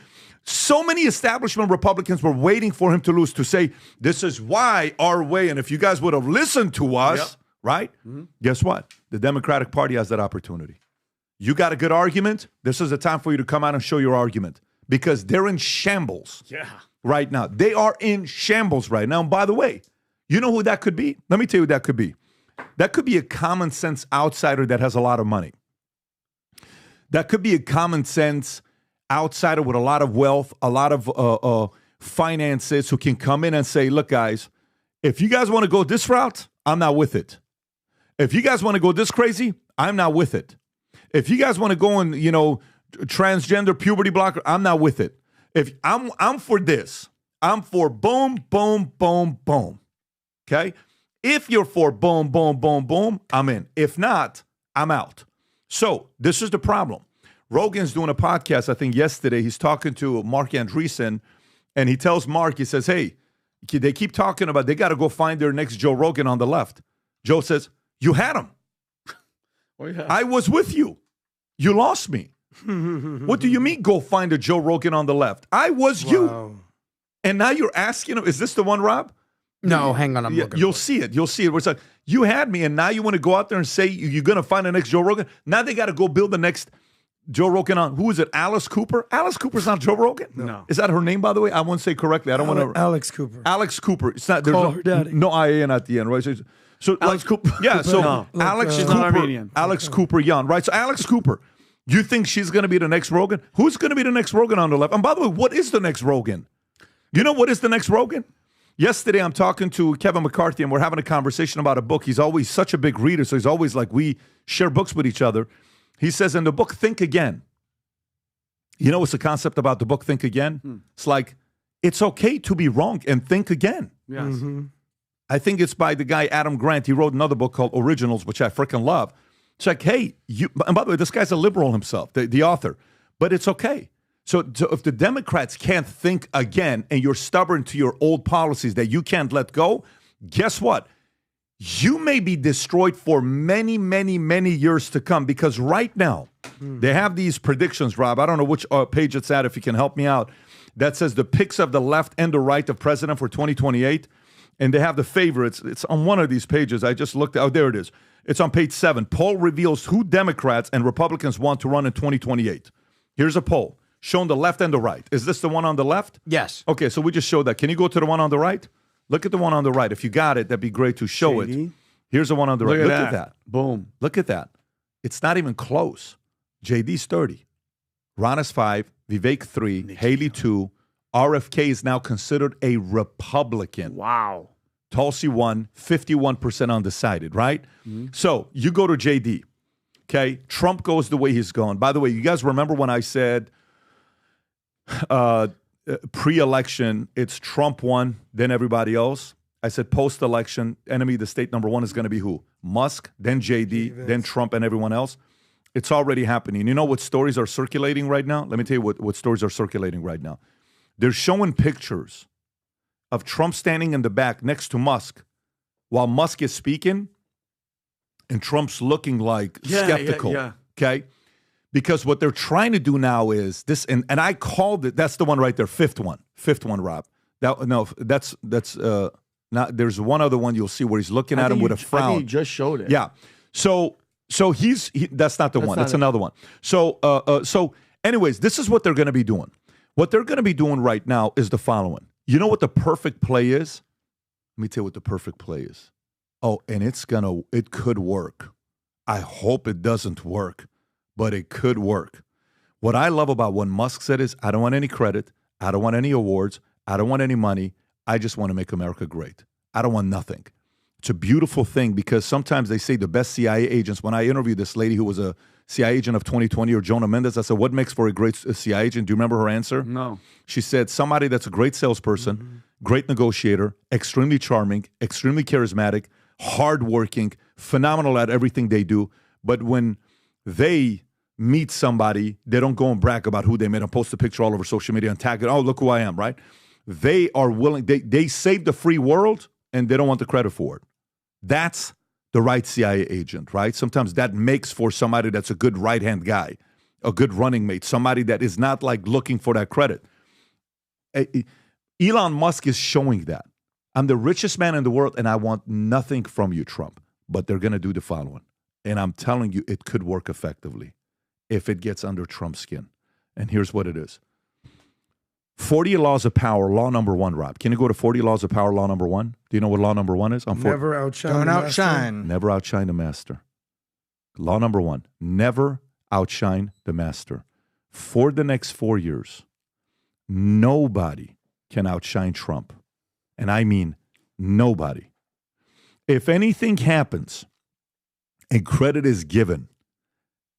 So many establishment Republicans were waiting for him to lose to say, this is why our way. And if you guys would have listened to us, right? Guess what? The Democratic Party has that opportunity. You got a good argument? This is the time for you to come out and show your argument because they're in shambles right now. They are in shambles right now. And by the way, you know who that could be? Let me tell you who that could be. That could be a common sense outsider that has a lot of money. That could be a common sense outsider with a lot of wealth, a lot of finances who can come in and say, look, guys, if you guys want to go this route, I'm not with it. If you guys want to go this crazy, I'm not with it. If you guys want to go and, transgender puberty blocker, I'm not with it. If I'm for this, I'm for boom, boom, boom, boom. Okay? If you're for boom, boom, boom, boom, I'm in. If not, I'm out. So this is the problem. Rogan's doing a podcast, I think yesterday. He's talking to Mark Andreessen, and he tells Mark, he says, hey, they keep talking about they got to go find their next Joe Rogan on the left. Joe says, you had him. I was with you. You lost me. What do you mean go find a Joe Rogan on the left? I was you. And now you're asking him, is this the one, Rob? No, hang on. I'm looking. You'll see it. You'll see it. Where it's like, you had me, and now you want to go out there and say you're going to find the next Joe Rogan? Now they got to go build the next Joe Rogan on, who is it, Alice Cooper? Alice Cooper's not Joe Rogan? No. Is that her name, by the way? I won't say correctly. I don't want to. Alex Cooper. Alex Cooper. It's not. There's Call her daddy. no IAN at the end, right? So Alex Cooper. Yeah, so No. Alex She's Cooper. not Armenian. Alex Cooper Young, right? So Alex Cooper, you think she's going to be the next Rogan? Who's going to be the next Rogan on the left? And by the way, what is the next Rogan? You know what is the next Rogan? Yesterday, I'm talking to Kevin McCarthy, and we're having a conversation about a book. He's always such a big reader, so he's always like, we share books with each other. He says in the book, Think Again. You know what's the concept about the book, Think Again? It's like, it's okay to be wrong and think again. Yes. I think it's by the guy Adam Grant. He wrote another book called Originals, which I freaking love. It's like, hey, and by the way, this guy's a liberal himself, the author, but it's okay. So if the Democrats can't think again and you're stubborn to your old policies that you can't let go, guess what? You may be destroyed for many, many, many years to come because right now they have these predictions, Rob. I don't know which page it's at, if you can help me out, that says the picks of the left and the right of president for 2028. And they have the favorites. It's on one of these pages. I just looked. Oh, there it is. It's on page 7. Poll reveals who Democrats and Republicans want to run in 2028. Here's a poll showing the left and the right. Is this the one on the left? Yes. Okay, so we just showed that. Can you go to the one on the right? Look at the one on the right. If you got it, that'd be great to show it. Here's the one on the right. Look at that. Boom. Look at that. It's not even close. JD's 30. Ron is 5. Vivek 3. Haley 2. RFK is now considered a Republican. Wow. Tulsi 1. 51% undecided, right? So you go to JD. Okay. Trump goes the way he's going. By the way, you guys remember when I said pre-election, it's Trump 1, then everybody else? I said post-election, enemy of the state number 1 is going to be who? Musk, then JD, then Trump, and everyone else. It's already happening. You know what stories are circulating right now? Let me tell you what stories are circulating right now. They're showing pictures of Trump standing in the back next to Musk while Musk is speaking, and Trump's looking like skeptical. Okay? Because what they're trying to do now is this, and I called it, that's the one right there, fifth one, Rob. That's not, there's one other one you'll see where he's looking at him with a frown. I think you just showed it. Yeah. So that's not the one. That's another one. So anyways, this is what they're going to be doing. What they're going to be doing right now is the following. You know what the perfect play is? Let me tell you what the perfect play is. Oh, and it could work. I hope it doesn't work, but it could work. What I love about what Musk said is, I don't want any credit. I don't want any awards. I don't want any money. I just want to make America great. I don't want nothing. It's a beautiful thing because sometimes they say the best CIA agents. When I interviewed this lady who was a CIA agent of 2020, or Jonah Mendez, I said, what makes for a great CIA agent? Do you remember her answer? No. She said, somebody that's a great salesperson, great negotiator, extremely charming, extremely charismatic, hardworking, phenomenal at everything they do. But when they meet somebody, they don't go and brag about who they met and post a picture all over social media and tag it. Oh, look who I am, right? They are willing. They saved the free world, and they don't want the credit for it. That's the right CIA agent, right? Sometimes that makes for somebody that's a good right-hand guy, a good running mate, somebody that is not like looking for that credit. Elon Musk is showing that. I'm the richest man in the world, and I want nothing from you, Trump. But they're going to do the following. And I'm telling you, it could work effectively. if it gets under Trump's skin. And here's what it is. 40 laws of power, law number 1, Rob. Can you go to 40 laws of power, law number 1? Do you know what law number 1 is? Never outshine Don't the master. outshine. Never outshine the master. Law number 1, never outshine the master. For the next 4 years, nobody can outshine Trump. And I mean nobody. If anything happens and credit is given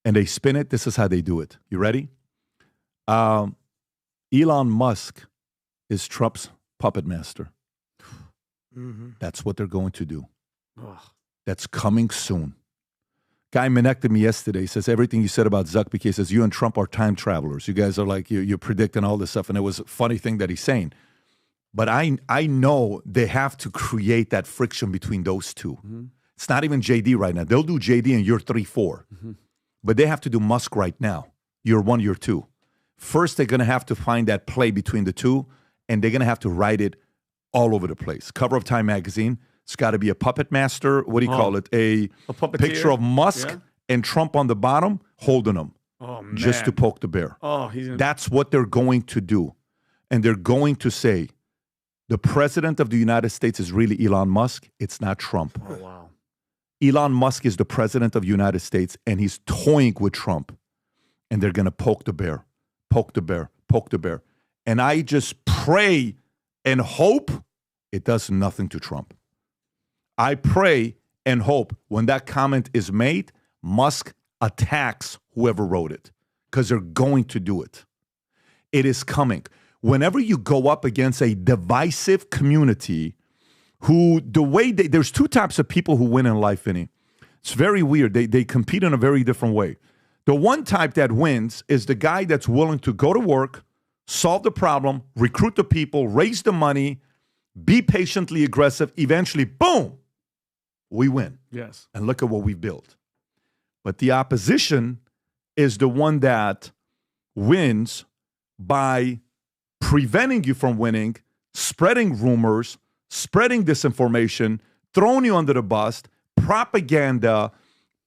and they spin it, this is how they do it. You ready? Elon Musk is Trump's puppet master. Mm-hmm. That's what they're going to do. That's coming soon. Guy connected me yesterday. He says, everything you said about Zuckerberg, he says, you and Trump are time travelers. You guys are like, you're predicting all this stuff. And it was a funny thing that he's saying. But I know they have to create that friction between those two. Mm-hmm. It's not even JD right now. They'll do JD in year 3, 4. Mm-hmm. But they have to do Musk right now. Year 1, year 2. First, they're going to have to find that play between the two, and they're going to have to write it all over the place. Cover of Time magazine. It's got to be a puppet master. What do you call it? A picture of Musk and Trump on the bottom holding him. Oh, man. Just to poke the bear. That's what they're going to do. And they're going to say, the president of the United States is really Elon Musk. It's not Trump. Oh, wow. Elon Musk is the president of the United States, and he's toying with Trump. And they're going to poke the bear. Poke the bear, poke the bear. And I just pray and hope it does nothing to Trump. I pray and hope when that comment is made, Musk attacks whoever wrote it, because they're going to do it. It is coming. Whenever you go up against a divisive community who, there's 2 types of people who win in life, Vinny. It's very weird. They compete in a very different way. The one type that wins is the guy that's willing to go to work, solve the problem, recruit the people, raise the money, be patiently aggressive. Eventually, boom, we win. Yes. And look at what we've built. But the opposition is the one that wins by preventing you from winning, spreading rumors, spreading disinformation, throwing you under the bus, propaganda,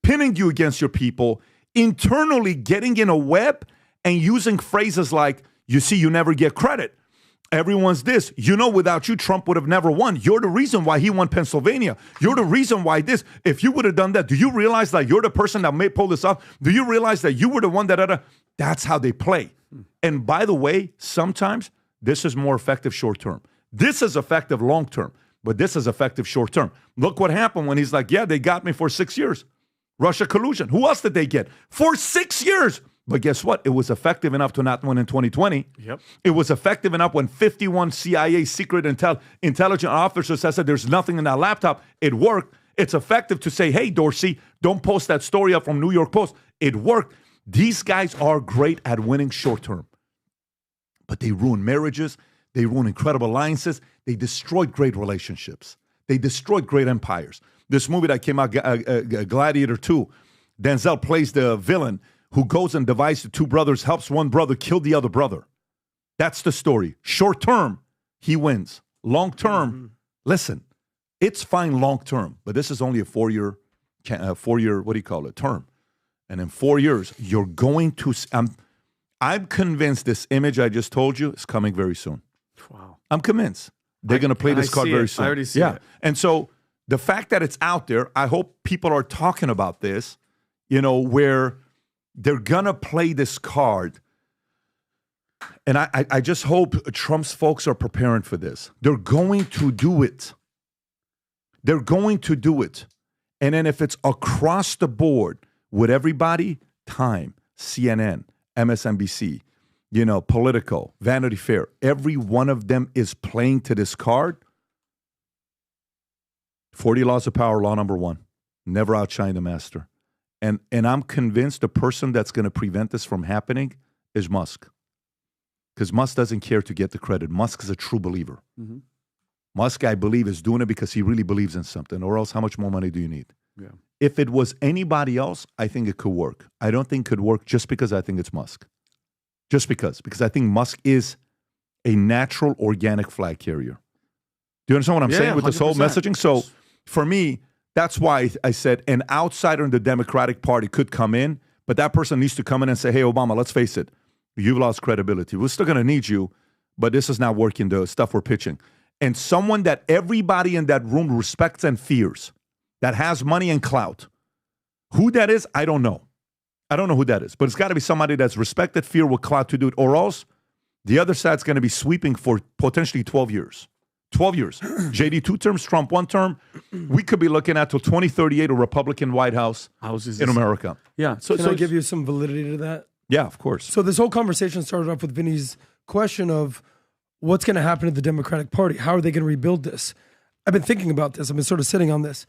pinning you against your people, internally getting in a web and using phrases like, you see, you never get credit. Everyone's this. You know, without you, Trump would have never won. You're the reason why he won Pennsylvania. You're the reason why this. If you would have done that, do you realize that you're the person that may pull this off? Do you realize that you were the one that... That's how they play. And by the way, sometimes this is more effective short-term. This is effective long-term, but this is effective short-term. Look what happened when he's like, yeah, they got me for 6 years. Russia collusion. Who else did they get? For 6 years. But guess what? It was effective enough to not win in 2020. Yep. It was effective enough when 51 CIA secret intelligence officers said there's nothing in that laptop. It worked. It's effective to say, hey, Dorsey, don't post that story up from New York Post. It worked. These guys are great at winning short-term. But they ruin marriages. They ruin incredible alliances. They destroyed great relationships. They destroyed great empires. This movie that came out, Gladiator 2, Denzel plays the villain who goes and divides the 2 brothers, helps one brother kill the other brother. That's the story. Short term, he wins. Long term, listen, it's fine long term, but this is only a 4-year, term. And in 4 years, you're going to, I'm convinced this image I just told you is coming very soon. Wow. I'm convinced. They're going to play this card very soon. I already see it. And so the fact that it's out there, I hope people are talking about this, where they're going to play this card. And I just hope Trump's folks are preparing for this. They're going to do it. They're going to do it. And then if it's across the board with everybody, Time, CNN, MSNBC, Politico, Vanity Fair, every one of them is playing to this card. 40 laws of power, law number 1. Never outshine the master. And I'm convinced the person that's going to prevent this from happening is Musk. Because Musk doesn't care to get the credit. Musk is a true believer. Mm-hmm. Musk, I believe, is doing it because he really believes in something. Or else, how much more money do you need? Yeah. If it was anybody else, I think it could work. I don't think it could work just because I think it's Musk. Just because I think Musk is a natural organic flag carrier. Do you understand what I'm saying with this whole 100%. messaging? So for me, that's why I said an outsider in the Democratic Party could come in, But that person needs to come in and say, hey, Obama, let's face it. You've lost credibility. We're still going to need you, but this is not working, the stuff we're pitching. And someone that everybody in that room respects and fears, that has money and clout. Who that is, I don't know. I don't know who that is. But it's got to be somebody that's respected, fear with clout to do it. Or else the other side's going to be sweeping for potentially 12 years. 12 years. JD 2 terms, Trump 1 term. We could be looking at till 2038 a Republican White House in America. Yeah. So Can I give you some validity to that? Yeah, of course. So this whole conversation started off with Vinny's question of what's going to happen to the Democratic Party? How are they going to rebuild this? I've been thinking about this. I've been sort of sitting on this.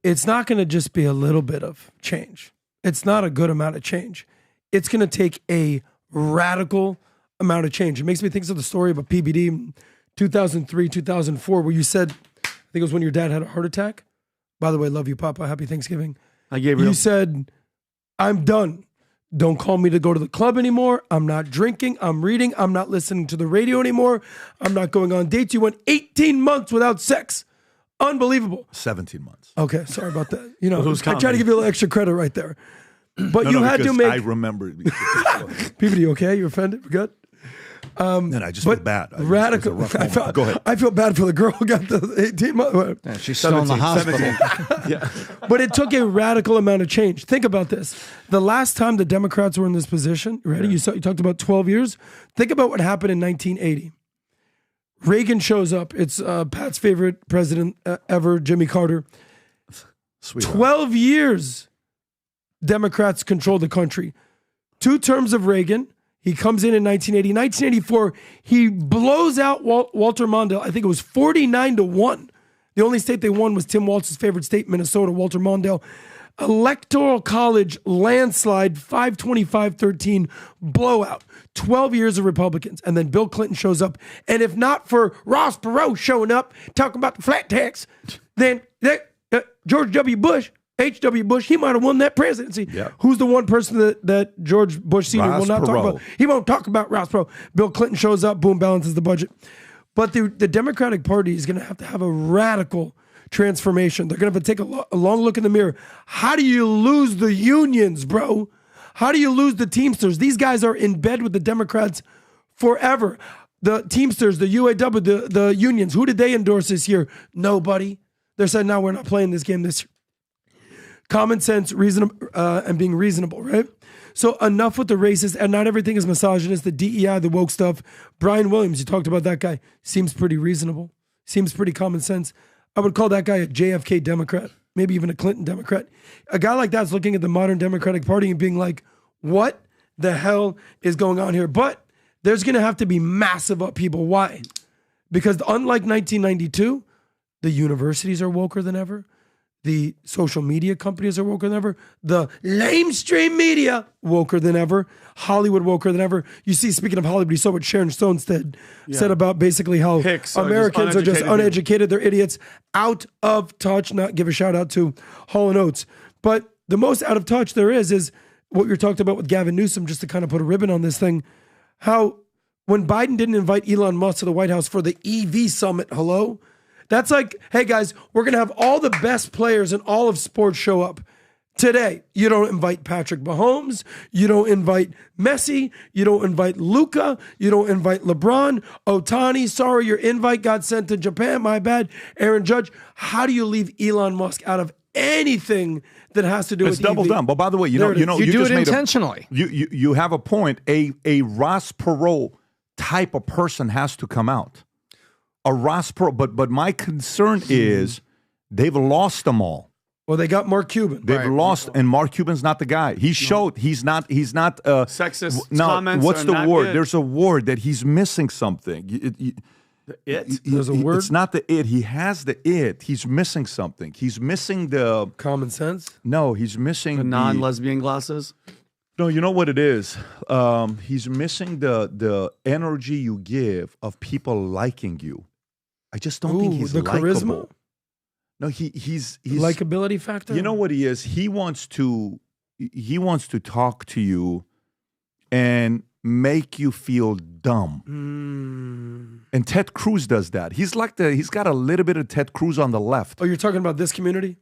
It's not going to just be a little bit of change. It's not a good amount of change. It's going to take a radical amount of change. It makes me think of the story of a PBD in 2003, 2004, where you said, I think it was when your dad had a heart attack. By the way, love you, Papa. Happy Thanksgiving. You said, I'm done. Don't call me to go to the club anymore. I'm not drinking. I'm reading. I'm not listening to the radio anymore. I'm not going on dates. You went 18 months without sex. Unbelievable. 17 months. Okay, sorry about that. You know, I try to give you a little extra credit right there. But you had to make... I remember. PBD, okay? You offended? We're good? And I just feel bad. Radical. Go ahead. I feel bad for the girl who got the 18 months. Yeah, she's still in the hospital. Yeah. But it took a radical amount of change. Think about this. The last time the Democrats were in this position, ready? You talked about 12 years. Think about what happened in 1980. Reagan shows up. It's Pat's favorite president ever, Jimmy Carter. Sweetheart. 12 years Democrats controlled the country. 2 terms of Reagan. He comes in 1980. 1984, he blows out Walter Mondale. I think it was 49-1. The only state they won was Tim Walz's favorite state, Minnesota, Walter Mondale. Electoral College landslide, 525-13 blowout. 12 years of Republicans. And then Bill Clinton shows up. And if not for Ross Perot showing up, talking about the flat tax, then George W. Bush, H.W. Bush, he might have won that presidency. Yeah. Who's the one person that George Bush Sr. will not talk about? He won't talk about Ross Perot. Bill Clinton shows up, boom, balances the budget. But the Democratic Party is going to have a radical transformation. They're going to have to take a long look in the mirror. How do you lose the unions, bro? How do you lose the Teamsters? These guys are in bed with the Democrats forever. The Teamsters, the UAW, the unions, who did they endorse this year? Nobody. They're saying, no, we're not playing this game this year. Common sense, and being reasonable, right? So enough with the racist, and not everything is misogynist, the DEI, the woke stuff. Brian Williams, you talked about that guy, seems pretty reasonable, seems pretty common sense. I would call that guy a JFK Democrat, maybe even a Clinton Democrat. A guy like that's looking at the modern Democratic Party and being like, what the hell is going on here? But there's going to have to be massive upheaval. Why? Because unlike 1992, the universities are woker than ever. The social media companies are woker than ever. The lamestream media, woker than ever. Hollywood, woker than ever. You see, speaking of Hollywood, you saw what Sharon Stone said about basically how Americans are just uneducated. They're idiots. Out of touch. Not give a shout out to Hall & Oates. But the most out of touch there is what you're talking about with Gavin Newsom, just to kind of put a ribbon on this thing. How when Biden didn't invite Elon Musk to the White House for the EV summit, hello? That's like, hey guys, we're going to have all the best players in all of sports show up today. You don't invite Patrick Mahomes. You don't invite Messi. You don't invite Luka. You don't invite LeBron. Ohtani, sorry, your invite got sent to Japan. My bad. Aaron Judge. How do you leave Elon Musk out of anything that has to do with EV? It's double down. But by the way, you do it intentionally. You have a point. A Ross Perot type of person has to come out. A Ross Perot, but my concern is they've lost them all. Well, they got Mark Cuban. They've lost, and Mark Cuban's not the guy. He showed he's not sexist comments. What's the not word? good. There's a word that he's missing something. There's a word. It's not the it. He has the it. He's missing something. He's missing the common sense. No, he's missing the non-lesbian glasses. No, you know what it is? He's missing the energy you give of people liking you. I just don't think he's the likable. charisma. No, he's likability factor. You know what he is? He wants to talk to you and make you feel dumb. And Ted Cruz does that. He's got a little bit of Ted Cruz on the left. Oh, you're talking about this community?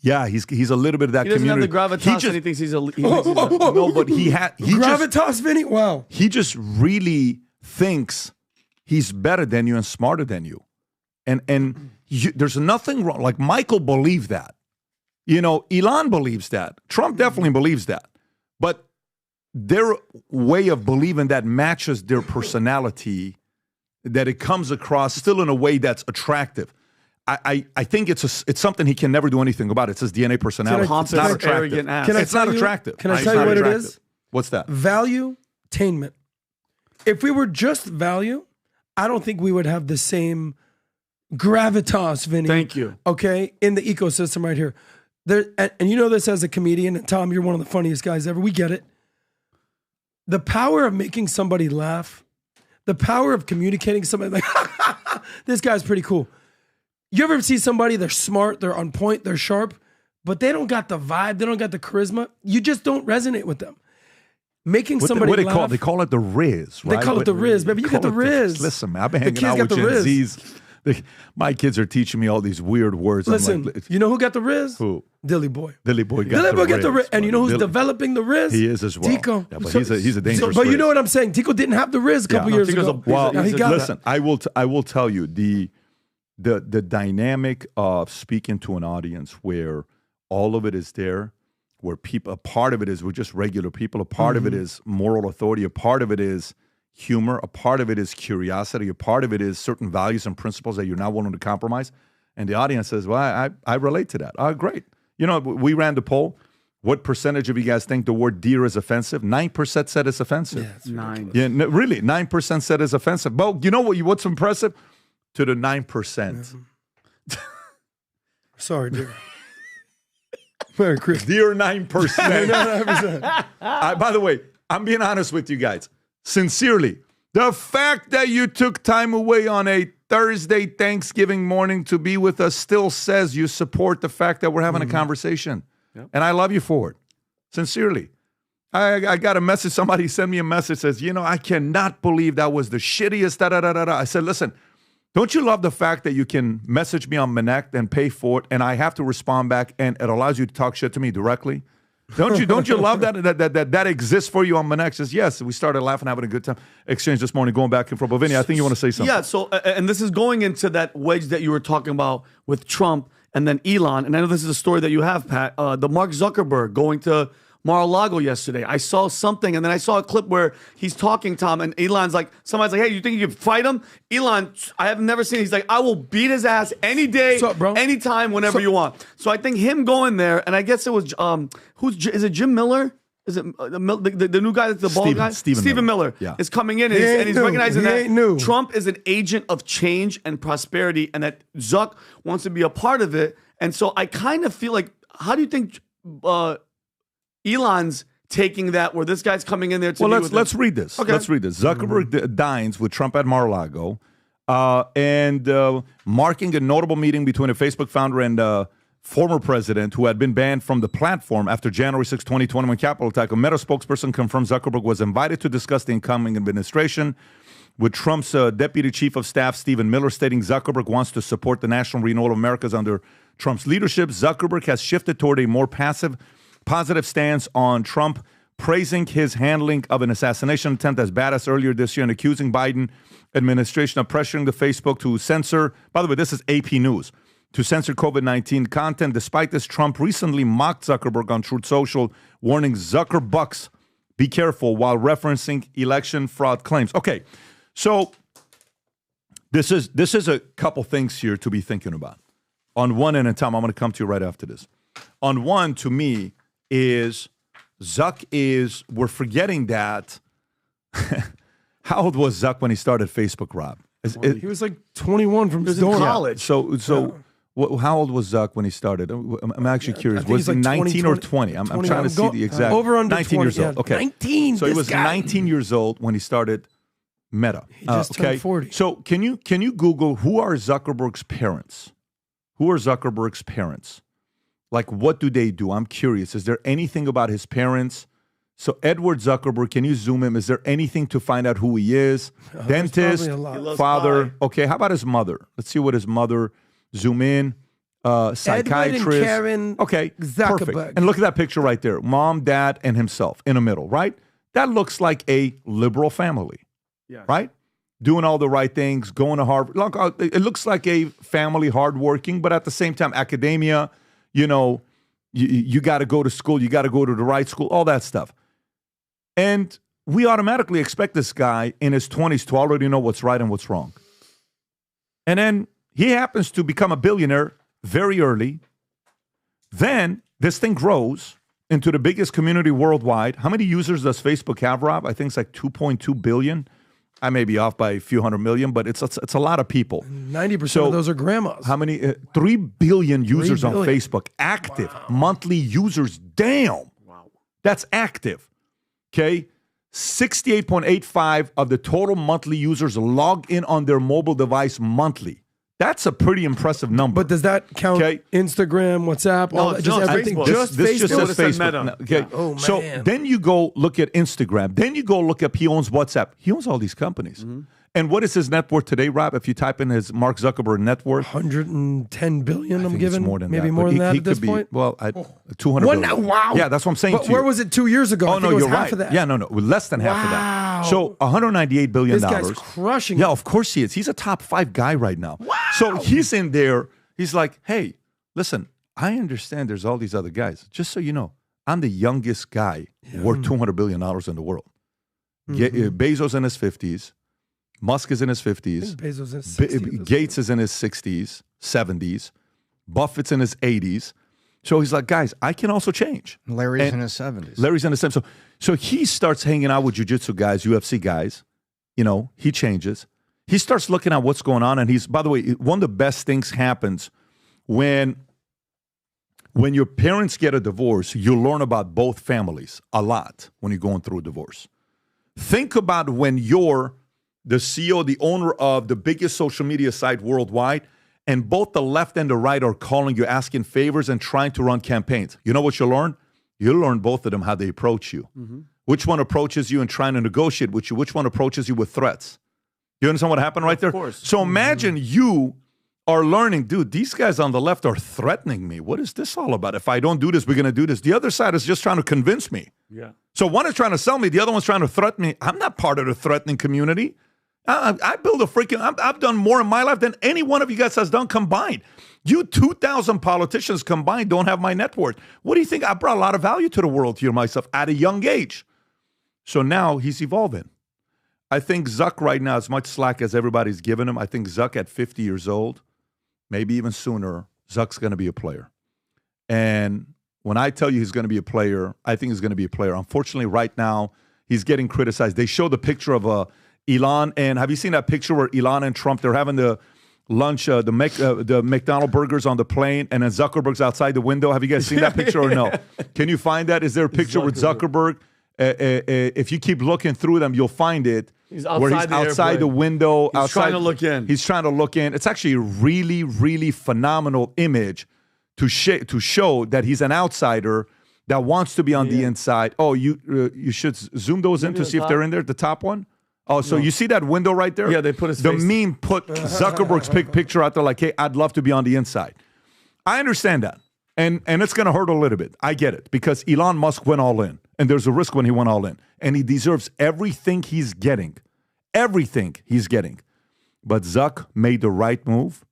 Yeah, he's a little bit of that He doesn't community. have the gravitas, and he thinks he's a. No, but he Gravitas, Vinny. Wow. He just really thinks he's better than you and smarter than you, and there's nothing wrong. Like Michael believed that, Elon believes that. Trump definitely believes that, but their way of believing that matches their personality, that it comes across still in a way that's attractive. I think it's something he can never do anything about. It's his DNA personality. It's not attractive. It's not attractive. Can I tell you what it is? What's that? Value-tainment. If we were just value, I don't think we would have the same gravitas, Vinny. Thank you. Okay, in the ecosystem right here. And you know this as a comedian, and Tom, you're one of the funniest guys ever. We get it. The power of making somebody laugh, the power of communicating somebody like, this guy's pretty cool. You ever see somebody, they're smart, they're on point, they're sharp, but they don't got the vibe, they don't got the charisma. You just don't resonate with them. Making somebody what laugh. call it? They call it the Riz, right? They call it the Riz, baby. You get the Riz. Listen, man, I've been hanging out with Gen Zs. My kids are teaching me all these weird words. Listen, you know who got the Riz? Who? Dilly Boy. Dilly Boy got the Riz. And you know who's developing the Riz? He is as well. Tico. Yeah, but he's a dangerous But you Riz. know what I'm saying? Tico didn't have the Riz a couple years ago. Well, Now he got listen, I will tell you the dynamic of speaking to an audience where all of it is there, where people, a part of it is we're just regular people, a part of it is moral authority, a part of it is humor, a part of it is curiosity, a part of it is certain values and principles that you're not willing to compromise. And the audience says, well, I relate to that. Oh, great. We ran the poll. What percentage of you guys think the word deer is offensive? 9% said it's offensive. Yeah, it's 9. Yeah, no, really, 9% said it's offensive. But you know what's impressive? To the 9%. Sorry, dear. Merry Christmas. Dear 9%. By the way, I'm being honest with you guys. Sincerely, the fact that you took time away on a Thursday Thanksgiving morning to be with us still says you support the fact that we're having a conversation. Yep. And I love you for it. Sincerely. I got a message. Somebody sent me a message that says, I cannot believe that was the shittiest I said, listen, don't you love the fact that you can message me on Connect and pay for it, and I have to respond back, and it allows you to talk shit to me directly? Don't you love that exists for you on Connect? Says yes. We started laughing, having a good time. Exchange this morning, going back and forth. But Vinny, I think you want to say something. Yeah. So, and this is going into that wedge that you were talking about with Trump and then Elon. And I know this is a story that you have, Pat. The Mark Zuckerberg going to Mar-a-Lago yesterday. I saw something, and then I saw a clip where he's talking, Tom, and Elon's like, somebody's like, hey, you think you can fight him? Elon, I have never seen, he's like, I will beat his ass any day, anytime, whenever you want. So I think him going there, and I guess it was, is it Jim Miller? Is it the new guy that's the bald guy? Stephen Miller is coming in, and he's recognizing that Trump is an agent of change and prosperity, and that Zuck wants to be a part of it. And so I kind of feel like, how do you think Elon's taking that, where this guy's coming in there to let's read this. Okay. Let's read this. Zuckerberg dines with Trump at Mar-a-Lago and marking a notable meeting between a Facebook founder and former president who had been banned from the platform after January 6, 2021 Capitol attack. A Meta spokesperson confirmed Zuckerberg was invited to discuss the incoming administration with Trump's deputy chief of staff, Stephen Miller, stating Zuckerberg wants to support the national renewal of Americas under Trump's leadership. Zuckerberg has shifted toward a more positive stance on Trump, praising his handling of an assassination attempt as bad as earlier this year and accusing Biden administration of pressuring the Facebook to censor, by the way, this is AP News, to censor COVID-19 content. Despite this, Trump recently mocked Zuckerberg on Truth Social, warning Zuckerbucks, be careful, while referencing election fraud claims. Okay, so this is a couple things here to be thinking about. On one end, and Tom, I'm going to come to you right after this. On one, to me, is we're forgetting that. How old was Zuck when he started Facebook, Rob? He was like 21 from his dorm. college. How old was Zuck when he started? I'm actually curious. Was he like 19 or 20? I'm trying to see the exact. Over under 19 20, years old. Okay. 19. So he was 19 years old when he started Meta. He just turned 40. So can you Google who are Zuckerberg's parents? Who are Zuckerberg's parents? Like, what do they do? I'm curious. Is there anything about his parents? So Edward Zuckerberg, can you zoom him? Is there anything to find out who he is? Dentist, father. Okay, how about his mother? Let's see what his mother, zoom in. psychiatrist. Karen okay, Zuckerberg. perfect. And look at that picture right there. Mom, dad, and himself in the middle, right? That looks like a liberal family, right? Doing all the right things, going to Harvard. Look, it looks like a family, hardworking, but at the same time, academia, you know, you got to go to school, you got to go to the right school, all that stuff. And we automatically expect this guy in his 20s to already know what's right and what's wrong. And then he happens to become a billionaire very early. Then this thing grows into the biggest community worldwide. How many users does Facebook have, Rob? I think it's like 2.2 billion. I may be off by a few hundred million, but it's a lot of people. 90% of those are grandmas. How many? 3 billion users on Facebook. Active monthly users. Damn. Wow. That's active. Okay. 68.85 of the total monthly users log in on their mobile device monthly. That's a pretty impressive number. But does that count Instagram, WhatsApp, all that? Just everything? This just says Facebook. Meta. Okay. Oh, man. So then you go look at Instagram. Then you go look up, he owns WhatsApp. He owns all these companies. And what is his net worth today, Rob? If you type in his Mark Zuckerberg net worth? 110 billion, I'm giving. More than maybe that. more than that he at this could point? Be, well, 200 billion. Wow. Yeah, that's what I'm saying But to you. where was it 2 years ago? Oh, I think no, it was you're half right. of that. Yeah, no, less than half of that. So $198 billion. This guy's crushing Yeah, it. of course he is. He's a top 5 guy right now. Wow. So he's in there. He's like, hey, listen, I understand there's all these other guys. Just so you know, I'm the youngest guy worth $200 billion in the world. Bezos in his 50s. Musk is in his 50s. Bezos in his 60s. Gates is in his 60s, 70s. Buffett's in his 80s. So he's like, guys, I can also change. Larry's in his 70s. Larry's in his 70s. So he starts hanging out with jiu-jitsu guys, UFC guys. You know, he changes. He starts looking at what's going on. And he's, by the way, one of the best things happens when your parents get a divorce, you learn about both families a lot when you're going through a divorce. Think about when you're the CEO, the owner of the biggest social media site worldwide, and both the left and the right are calling you, asking favors and trying to run campaigns. You know what you learn? You learn both of them, how they approach you. Which one approaches you and trying to negotiate with you? Which one approaches you with threats? You understand what happened right there? Of course. So imagine you are learning, dude, these guys on the left are threatening me. What is this all about? If I don't do this, we're going to do this. The other side is just trying to convince me. Yeah. So one is trying to sell me, the other one's trying to threaten me. I'm not part of the threatening community. I build a freaking, I've done more in my life than any one of you guys has done combined. You 2,000 politicians combined don't have my net worth. What do you think? I brought a lot of value to the world here myself at a young age. So now he's evolving. I think Zuck right now, as much slack as everybody's giving him, I think Zuck at 50 years old, maybe even sooner, Zuck's going to be a player. And when I tell you he's going to be a player, I think he's going to be a player. Unfortunately, right now, he's getting criticized. They show the picture of Elon, and have you seen that picture where Elon and Trump, they're having the lunch, the McDonald's burgers on the plane, and then Zuckerberg's outside the window? Have you guys seen that picture or no? Can you find that? Is there a picture with Zuckerberg? If you keep looking through them, you'll find it. He's where he's outside the window. He's trying to look in. He's trying to look in. It's actually a really, really phenomenal image to show that he's an outsider that wants to be on the inside. Oh, you should zoom those in to see if they're in there, the top one. Oh, so you see that window right there? Yeah, they put his the face. meme put Zuckerberg's picture out there like, hey, I'd love to be on the inside. I understand that. And it's going to hurt a little bit. I get it. Because Elon Musk went all in. And there's a risk when he went all in. And he deserves everything he's getting. Everything he's getting. But Zuck made the right move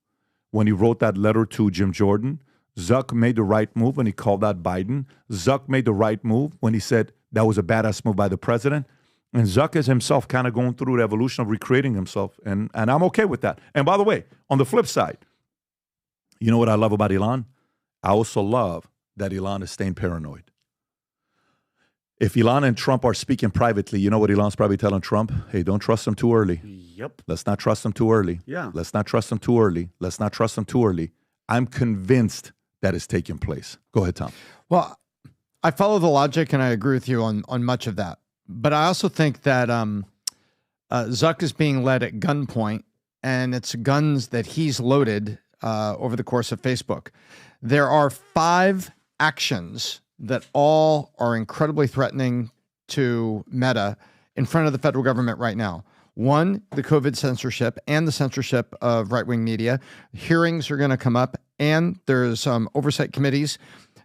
when he wrote that letter to Jim Jordan. Zuck made the right move when he called out Biden. Zuck made the right move when he said that was a badass move by the president. And Zuck is himself kind of going through the evolution of recreating himself. And I'm okay with that. And by the way, on the flip side, you know what I love about Elon? I also love that Elon is staying paranoid. If Elon and Trump are speaking privately, you know what Elon's probably telling Trump? Hey, don't trust him too early. Yep. Let's not trust him too early. Yeah. Let's not trust him too early. Let's not trust him too early. I'm convinced that is taking place. Go ahead, Tom. Well, I follow the logic and I agree with you on much of that. But I also think that Zuck is being led at gunpoint, and it's guns that he's loaded over the course of Facebook. There are 5 actions that all are incredibly threatening to Meta in front of the federal government right now. 1, the COVID censorship and the censorship of right-wing media. Hearings are going to come up and there's oversight committees,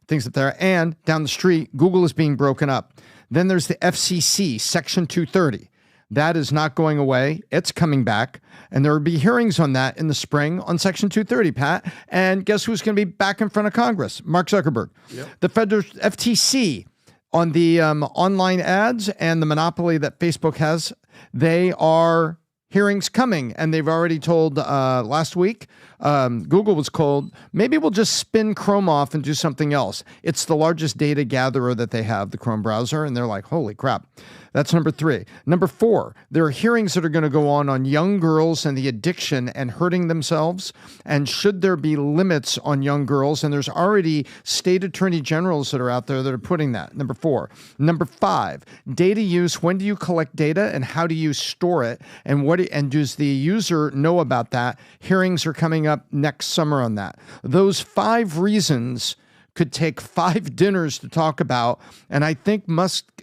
things that there. And down the street, Google is being broken up. Then there's the FCC, Section 230. That is not going away. It's coming back. And there will be hearings on that in the spring on Section 230, Pat. And guess who's going to be back in front of Congress? Mark Zuckerberg. Yep. The federal FTC on the online ads and the monopoly that Facebook has, they are hearings coming. And they've already told last week, Google was told, maybe we'll just spin Chrome off and do something else. It's the largest data gatherer that they have, the Chrome browser. And they're like, holy crap. That's number 3. Number 4, there are hearings that are going to go on young girls and the addiction and hurting themselves. And should there be limits on young girls? And there's already state attorney generals that are out there that are putting that. Number 4. Number 5, data use. When do you collect data and how do you store it? And does the user know about that? Hearings are coming up next summer on that. Those 5 reasons could take 5 dinners to talk about. And I think Musk,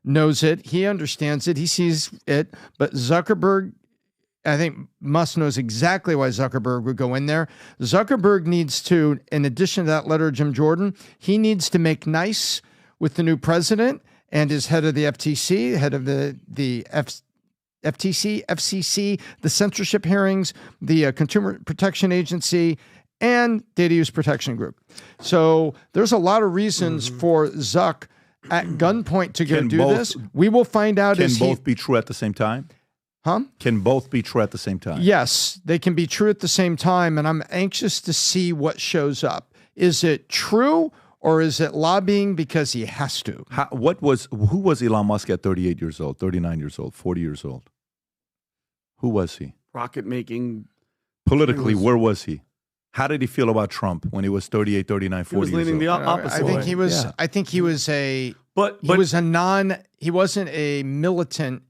knows it. He understands it. He sees it. But Zuckerberg, I think Musk knows exactly why Zuckerberg would go in there. Zuckerberg needs to, in addition to that letter of Jim Jordan, he needs to make nice with the new president and his head of the FTC, head of the FTC, FCC, the censorship hearings, the Consumer Protection Agency, and Data Use Protection Group. So there's a lot of reasons for Zuck at gunpoint to go do this. We will find out. Can both be true at the same time? Huh? Can both be true at the same time? Yes, they can be true at the same time. And I'm anxious to see what shows up. Is it true or is it lobbying because he has to? Who was Elon Musk at 38 years old, 39 years old, 40 years old? Who was he? Rocket making. Politically, where was he? How did he feel about Trump when he was 38, 39, 40 years old? He was leaning the opposite way. I think he wasn't a militant.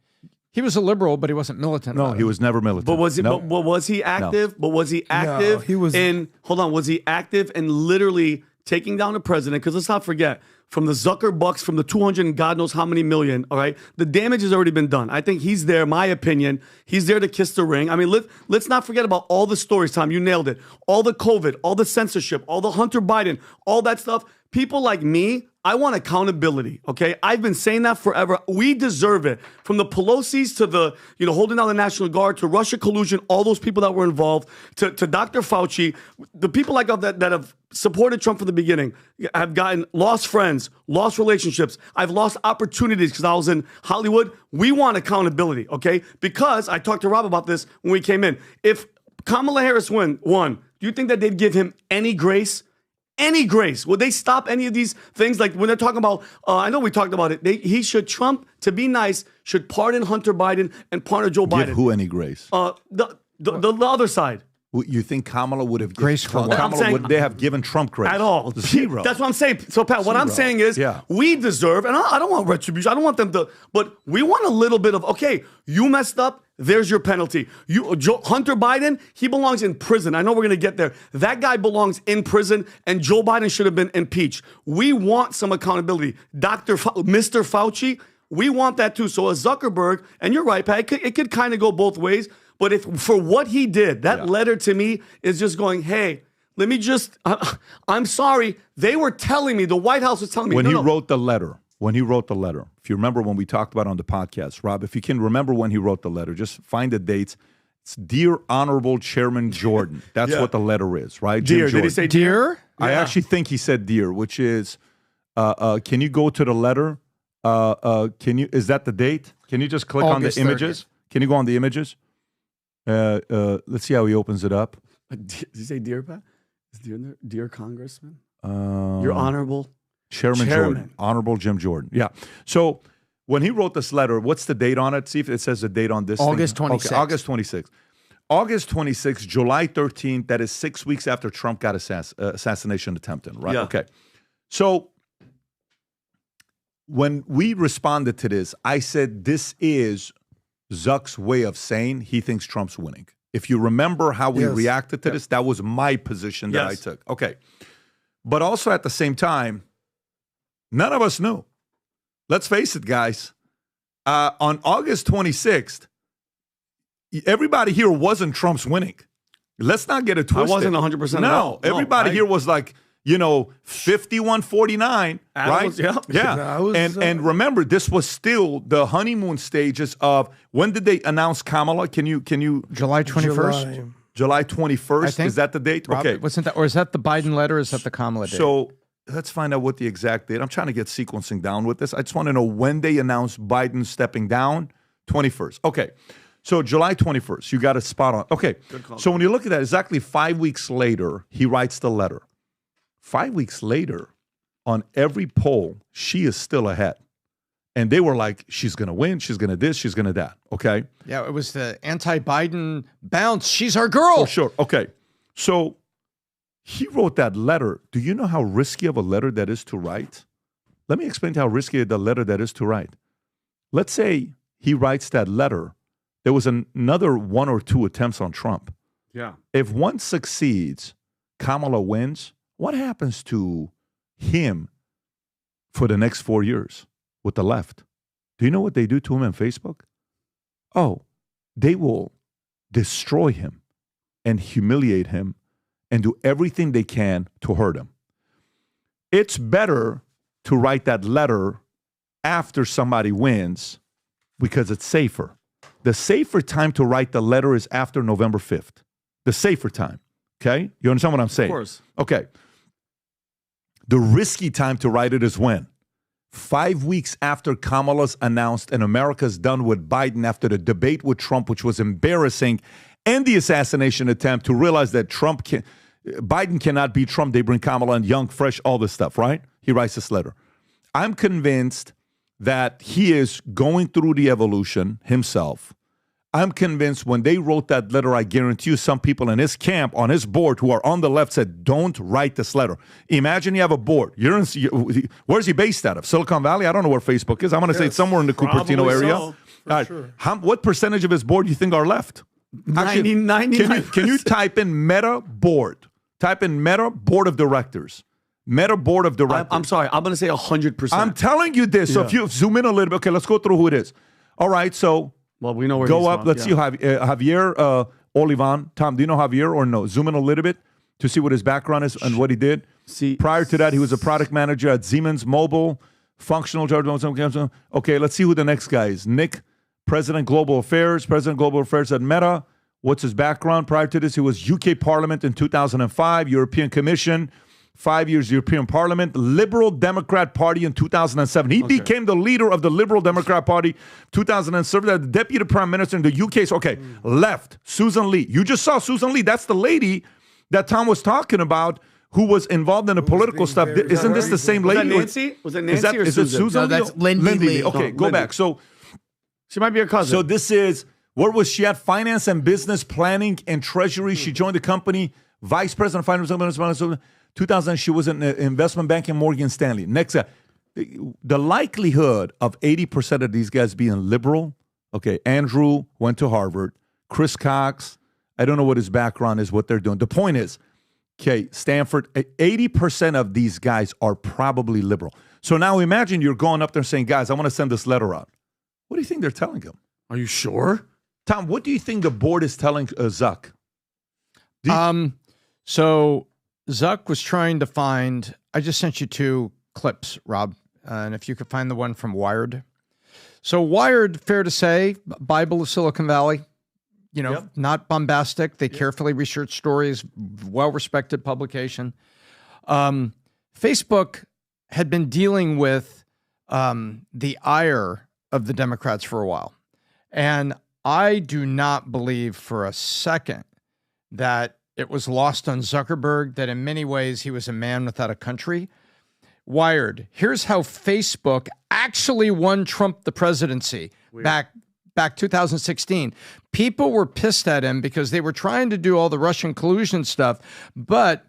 He was a liberal, but he wasn't militant. No, he was never militant. But was he? But was he active? No. But was he active? No, he was. Was he active in literally taking down the president? Because let's not forget, from the Zuckerbucks, from the 200 and God knows how many million, all right? The damage has already been done. I think he's there, my opinion. He's there to kiss the ring. I mean, let's not forget about all the stories, Tom. You nailed it. All the COVID, all the censorship, all the Hunter Biden, all that stuff. People like me, I want accountability, okay? I've been saying that forever. We deserve it. From the Pelosi's to the, holding down the National Guard, to Russia collusion, all those people that were involved, to Dr. Fauci, the people like that have supported Trump from the beginning, have lost friends, lost relationships. I've lost opportunities because I was in Hollywood. We want accountability, okay? Because I talked to Rob about this when we came in. If Kamala Harris won, do you think that they'd give him any grace? Any grace? Would they stop any of these things? Like when they're talking about, I know we talked about it. Trump, to be nice, should pardon Hunter Biden and pardon Joe Biden. Give who any grace? The other side. You think Kamala would have grace for what? Would they have given Trump grace? At all. Zero. That's what I'm saying. So, Pat, what I'm saying is we deserve, and I don't want retribution. I don't want them to, but we want a little bit of, okay, you messed up. There's your penalty. Hunter Biden, he belongs in prison. I know we're going to get there. That guy belongs in prison, and Joe Biden should have been impeached. We want some accountability. Mr. Fauci, we want that too. So as Zuckerberg, and you're right, Pat, it could kind of go both ways. But for what he did, that letter to me is just going, hey, let me just, I'm sorry. They were telling me, the White House was telling me. When he wrote the letter, if you remember when we talked about it on the podcast, Rob, if you can remember when he wrote the letter, just find the dates. It's Dear Honorable Chairman Jordan. That's what the letter is, right? Dear, did he say dear? I actually think he said dear, which is, can you go to the letter? Is that the date? Can you just click August on the images? 30th. Can you go on the images? Let's see how he opens it up. Did you say dear, Pat? Is dear in there? Dear Congressman? Your Honorable Chairman Jordan. Honorable Jim Jordan. Yeah. So when he wrote this letter, what's the date on it? See if it says the date on this August thing. 26th. Okay, August 26th. August 26th, July 13th, that is 6 weeks after Trump got assassination attempted, right? Yeah. Okay. So when we responded to this, I said this is Zuck's way of saying he thinks Trump's winning. If you remember how we reacted to this, that was my position that I took. Okay. But also at the same time, none of us knew. Let's face it, guys. On August 26th, everybody here wasn't Trump's winning. Let's not get it twisted. I wasn't 100% No, everybody here was like, 51-49, right? Was, yeah. And remember, this was still the honeymoon stages of, when did they announce Kamala? Can you July 21st? July 21st? Is that the date? Robert, okay. Wasn't that, or is that the Biden letter or is that the Kamala date? So let's find out what the exact date. I'm trying to get sequencing down with this. I just want to know when they announced Biden stepping down. 21st. Okay. So July 21st, you got a spot on. Okay. So when you look at that, exactly 5 weeks later, he writes the letter. 5 weeks later, on every poll, she is still ahead. And they were like, she's going to win, she's going to this, she's going to that. Okay? Yeah, it was the anti-Biden bounce. She's our girl. For sure. Okay. So he wrote that letter. Do you know how risky of a letter that is to write? Let me explain to you how risky the letter that is to write. Let's say he writes that letter. There was another 1 or 2 attempts on Trump. Yeah. If one succeeds, Kamala wins, what happens to him for the next 4 years with the left? Do you know what they do to him on Facebook? Oh, they will destroy him and humiliate him and do everything they can to hurt him. It's better to write that letter after somebody wins because it's safer. The safer time to write the letter is after November 5th. The safer time. Okay? You understand what I'm saying? Of course. Okay. The risky time to write it is when? 5 weeks after Kamala's announced and America's done with Biden after the debate with Trump, which was embarrassing, and the assassination attempt to realize that Biden cannot beat Trump. They bring Kamala in, young, fresh, all this stuff, right? He writes this letter. I'm convinced that he is going through the evolution himself. I'm convinced when they wrote that letter, I guarantee you some people in his camp, on his board, who are on the left said, don't write this letter. Imagine you have a board. Where's he based out of? Silicon Valley? I don't know where Facebook is. I'm going to say it's somewhere in the Cupertino area. So, sure. What percentage of his board do you think are left? 99. Can you type in Meta board? Type in Meta board of directors. Meta board of directors. I'm sorry. I'm going to say 100%. I'm telling you this. So if you zoom in a little bit, okay, let's go through who it is. All right, so well, we know where go he's up. from. Let's see Javier Olivan. Tom, do you know Javier or no? Zoom in a little bit to see what his background is and what he did. Prior to that, he was a product manager at Siemens Mobile, functional. Okay, let's see who the next guy is. Nick, President Global Affairs at Meta. What's his background? Prior to this, he was UK Parliament in 2005, European Commission, 5 years European Parliament, Liberal Democrat Party in 2007. He became the leader of the Liberal Democrat Party 2007, the Deputy Prime Minister in the UK. So, left, Susan Lee. You just saw Susan Lee. That's the lady that Tom was talking about who was involved in the political stuff. Isn't this the same lady? Was it Nancy or is Susan? It Susan No, Lee? that's Lindy Lee. Okay, go back. So she might be a cousin. So this is, where was she at? Finance and business planning and treasury. She joined the company, vice president of finance. 2000, she was in investment banking, Morgan Stanley. Next, the likelihood of 80% of these guys being liberal. Okay, Andrew went to Harvard. Chris Cox, I don't know what his background is, what they're doing. The point is, Stanford, 80% of these guys are probably liberal. So now imagine you're going up there saying, guys, I want to send this letter out. What do you think they're telling him? Are you sure? Tom, what do you think the board is telling Zuck? So Zuck was trying to find, I just sent you 2 clips, Rob, and if you could find the one from Wired. So Wired, fair to say, Bible of Silicon Valley, not bombastic. They carefully research stories, well-respected publication. Facebook had been dealing with the ire of the Democrats for a while. And I do not believe for a second that it was lost on Zuckerberg, that in many ways he was a man without a country. Wired, here's how Facebook actually won Trump the presidency back 2016. People were pissed at him because they were trying to do all the Russian collusion stuff, but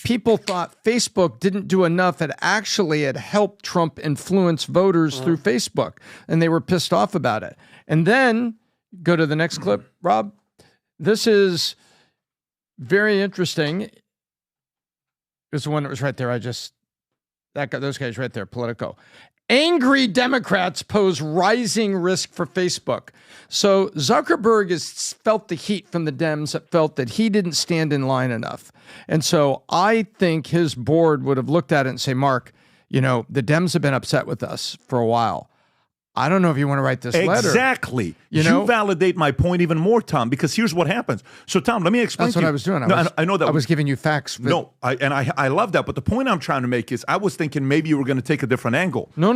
people thought Facebook didn't do enough. It actually had helped Trump influence voters through Facebook, and they were pissed off about it. And then, go to the next clip, Rob. This is very interesting. It was the one that was right there. Those guys right there, Politico. Angry Democrats pose rising risk for Facebook. So Zuckerberg has felt the heat from the Dems that felt that he didn't stand in line enough. And so I think his board would have looked at it and say, Mark, the Dems have been upset with us for a while. I don't know if you want to write this letter. Exactly. You validate my point even more, Tom, because here's what happens. So, Tom, let me explain That's what I was doing. I know that. I was giving you facts. I love that. But the point I'm trying to make is I was thinking maybe you were going to take a different angle. No.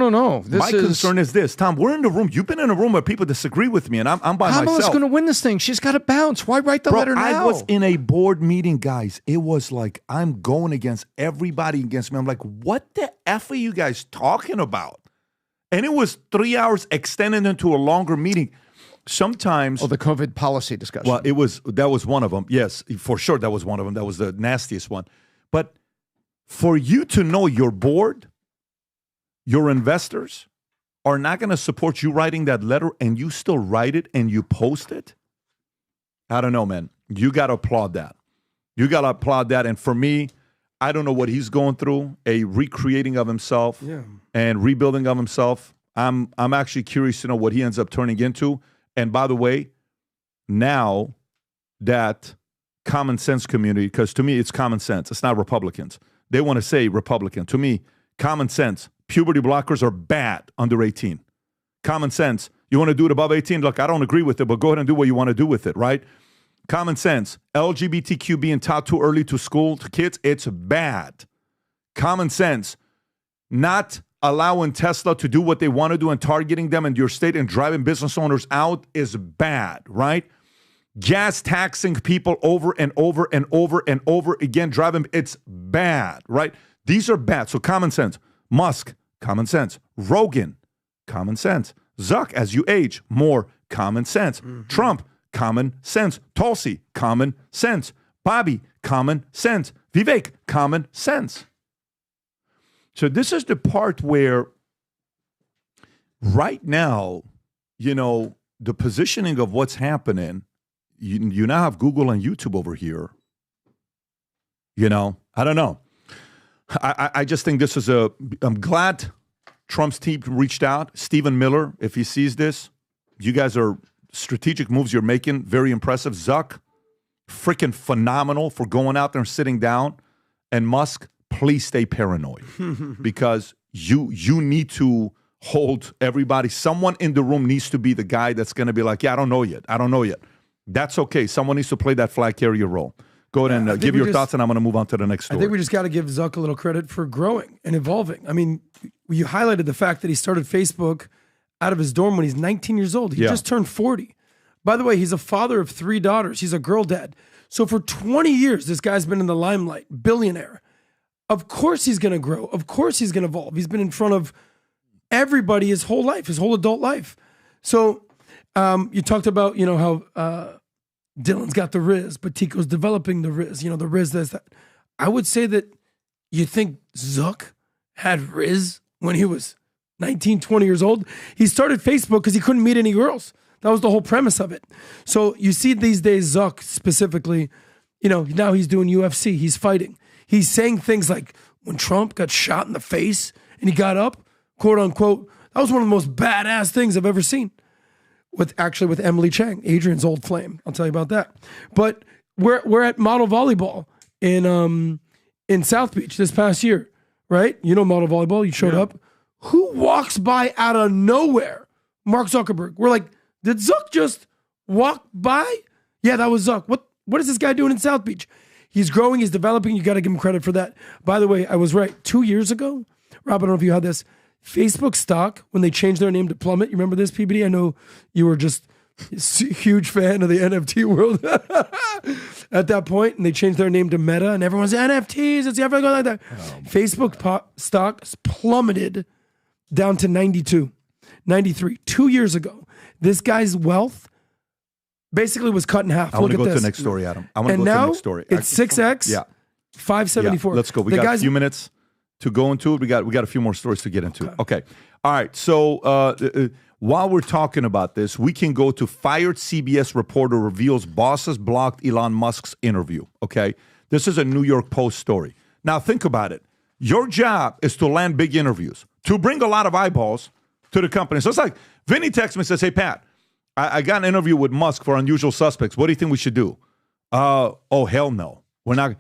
My concern is this, Tom, we're in the room. You've been in a room where people disagree with me, and I'm by myself. Kamala's going to win this thing. She's got to bounce. Why write the letter now? I was in a board meeting, guys. It was like I'm going against everybody against me. I'm like, what the F are you guys talking about? And it was 3 hours extended into a longer meeting. Sometimes... the COVID policy discussion. Well, that was one of them. Yes, for sure that was one of them. That was the nastiest one. But for you to know your board, your investors are not going to support you writing that letter and you still write it and you post it, I don't know, man. You got to applaud that. And for me, I don't know what he's going through, a recreating of himself and rebuilding of himself. I'm actually curious to know what he ends up turning into. And by the way, now that common sense community, because to me it's common sense. It's not Republicans. They want to say Republican. To me, common sense. Puberty blockers are bad under 18. Common sense. You want to do it above 18? Look, I don't agree with it, but go ahead and do what you want to do with it, right? Common sense. LGBTQ being taught too early to school, to kids, it's bad. Common sense. Not allowing Tesla to do what they want to do and targeting them in your state and driving business owners out is bad, right? Gas taxing people over and over and over and over again, driving, it's bad, right? These are bad. So common sense. Musk, common sense. Rogan, common sense. Zuck, as you age, more common sense. Trump, common sense. Tulsi, common sense. Bobby, common sense. Vivek, common sense. So this is the part where right now, the positioning of what's happening, you now have Google and YouTube over here. I don't know. I just think this is I'm glad Trump's team reached out. Stephen Miller, if he sees this, you guys are strategic moves you're making, very impressive. Zuck, freaking phenomenal for going out there and sitting down. And Musk, please stay paranoid because you need to hold everybody. Someone in the room needs to be the guy that's going to be like, I don't know yet. That's okay. Someone needs to play that flag carrier role. Go ahead and give your thoughts, and I'm going to move on to the next story. I think we just got to give Zuck a little credit for growing and evolving. I mean, you highlighted the fact that he started Facebook out of his dorm when he's 19 years old. He just turned 40. By the way, he's a father of 3 daughters. He's a girl dad. So for 20 years, this guy's been in the limelight, billionaire. Of course he's going to grow. Of course he's going to evolve. He's been in front of everybody his whole life, his whole adult life. So you talked about, how Dylan's got the Riz, but Tico's developing the Riz. The Riz, that. I would say that you think Zuck had Riz when he was 19, 20 years old. He started Facebook because he couldn't meet any girls. That was the whole premise of it. So you see these days, Zuck specifically, now he's doing UFC. He's fighting. He's saying things like when Trump got shot in the face and he got up, quote unquote, that was one of the most badass things I've ever seen. With Emily Chang, Adrian's old flame. I'll tell you about that. But we're at model volleyball in South Beach this past year, right? Model volleyball. You showed up. Who walks by out of nowhere? Mark Zuckerberg. We're like, did Zuck just walk by? Yeah, that was Zuck. What is this guy doing in South Beach? He's growing. He's developing. You got to give him credit for that. By the way, I was right. 2 years ago, Rob, I don't know if you had this. Facebook stock, when they changed their name to Plummet, you remember this, PBD? I know you were just a huge fan of the NFT world at that point, and they changed their name to Meta, and everyone's NFTs, it's everything like that. Facebook stock plummeted down to 92, 93, 2 years ago. This guy's wealth basically was cut in half. I want to go to the next story, Adam. I want to go to the next story. It's 6X, 574. Let's go. We got a few minutes to go into it. We got a few more stories to get into. Okay. All right. So while we're talking about this, we can go to fired CBS reporter reveals bosses blocked Elon Musk's interview. Okay. This is a New York Post story. Now think about it. Your job is to land big interviews. to bring a lot of eyeballs to the company. So it's like Vinny texts me and says, hey, Pat, I got an interview with Musk for Unusual Suspects. What do you think we should do? Oh, hell no. We're not.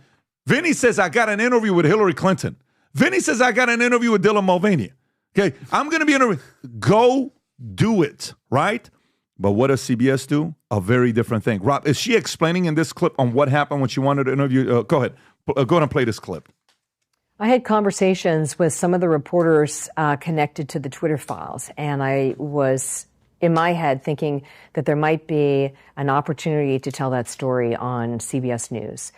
Vinny says, I got an interview with Hillary Clinton. Vinny says, I got an interview with Dylan Mulvaney. Okay, I'm going to be interviewed. Go do it, right? But what does CBS do? A very different thing. Rob, is she explaining in this clip on what happened when she wanted to interview? Go ahead. Go ahead and play this clip. I had conversations with some of the reporters connected to the Twitter files, and I was in my head thinking that there might be an opportunity to tell that story on CBS News.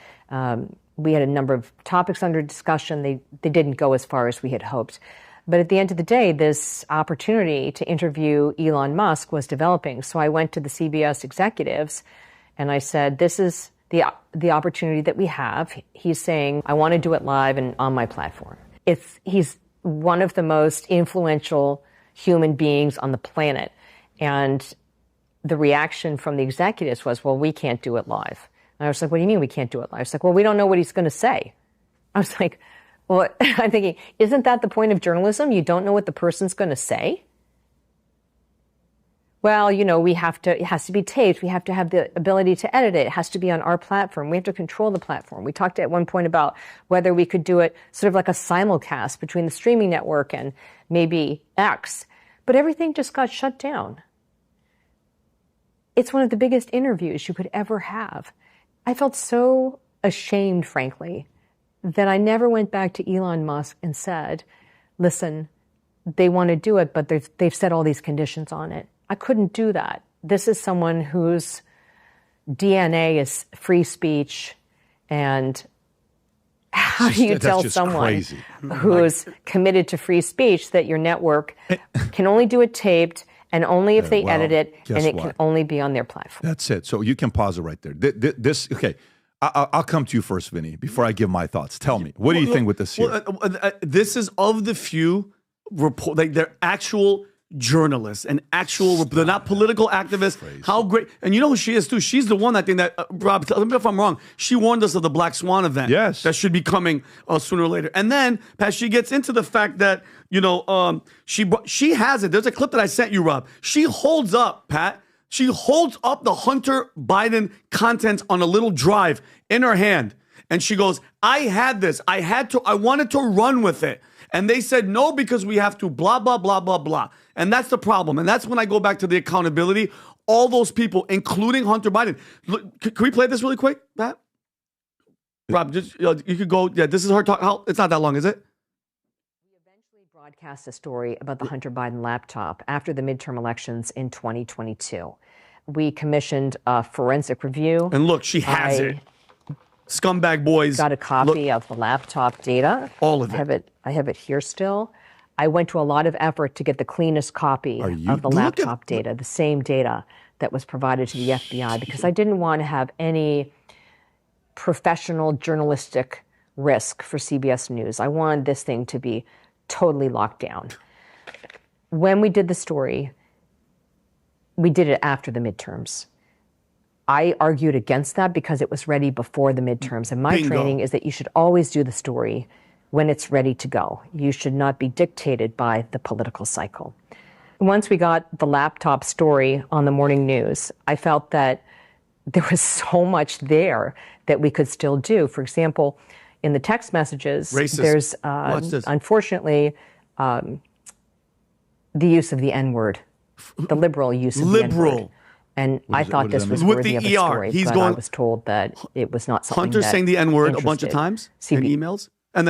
We had a number of topics under discussion. They didn't go as far as we had hoped. But at the end of the day, this opportunity to interview Elon Musk was developing. So I went to the CBS executives and I said, this is the opportunity that we have. He's saying, I want to do it live and on my platform. He's one of the most influential human beings on the planet. And the reaction from the executives was, well, we can't do it live. And I was like, what do you mean we can't do it live? I was like, well, we don't know what he's going to say. I was like, well, I'm thinking, isn't that the point of journalism? You don't know what the person's going to say? Well, it has to be taped. We have to have the ability to edit it. It has to be on our platform. We have to control the platform. We talked at one point about whether we could do it sort of like a simulcast between the streaming network and maybe X. But everything just got shut down. It's one of the biggest interviews you could ever have. I felt so ashamed, frankly, that I never went back to Elon Musk and said, listen, they want to do it, but they've set all these conditions on it. I couldn't do that. This is someone whose DNA is free speech. And how do you tell someone who's committed to free speech that your network can only do it taped and only if they edit it, and it can only be on their platform? That's it. So you can pause it right there. Okay. I'll come to you first, Vinny, before I give my thoughts. Tell me, what do you think with this here? This is of the few report, like they're actual journalists and they're not political activists. Crazy. How great. And you know who she is too? She's the one, I think that, Rob, tell me if I'm wrong. She warned us of the Black Swan event. Yes. That should be coming sooner or later. And then, Pat, she gets into the fact that, she has it. There's a clip that I sent you, Rob. She holds up, Pat. She holds up the Hunter Biden contents on a little drive in her hand. And she goes, I had this. I wanted to run with it. And they said, no, because we have to blah, blah, blah, blah, blah. And that's the problem. And that's when I go back to the accountability. All those people, including Hunter Biden. Look, can we play this really quick, Pat? Rob, just, you could go. Yeah, this is her talk. It's not that long, is it? Broadcast a story about the Hunter Biden laptop after the midterm elections in 2022. We commissioned a forensic review. And look, she has it. Scumbag boys. Got a copy of the laptop data. All of it. I have it here still. I went to a lot of effort to get the cleanest copy of the laptop data, the same data that was provided to the FBI, because I didn't want to have any professional journalistic risk for CBS News. I wanted this thing to be totally locked down. When we did the story, we did it after the midterms. I argued against that because it was ready before the midterms. And my training is that you should always do the story when it's ready to go. You should not be dictated by the political cycle. Once we got the laptop story on the morning news, I felt that there was so much there that we could still do. For example, in the text messages, there's unfortunately the use of the N-word, the liberal use of the N-word. And I thought this was worthy of a story, but I was told that it was not something Hunter saying the N-word a bunch of times in emails, and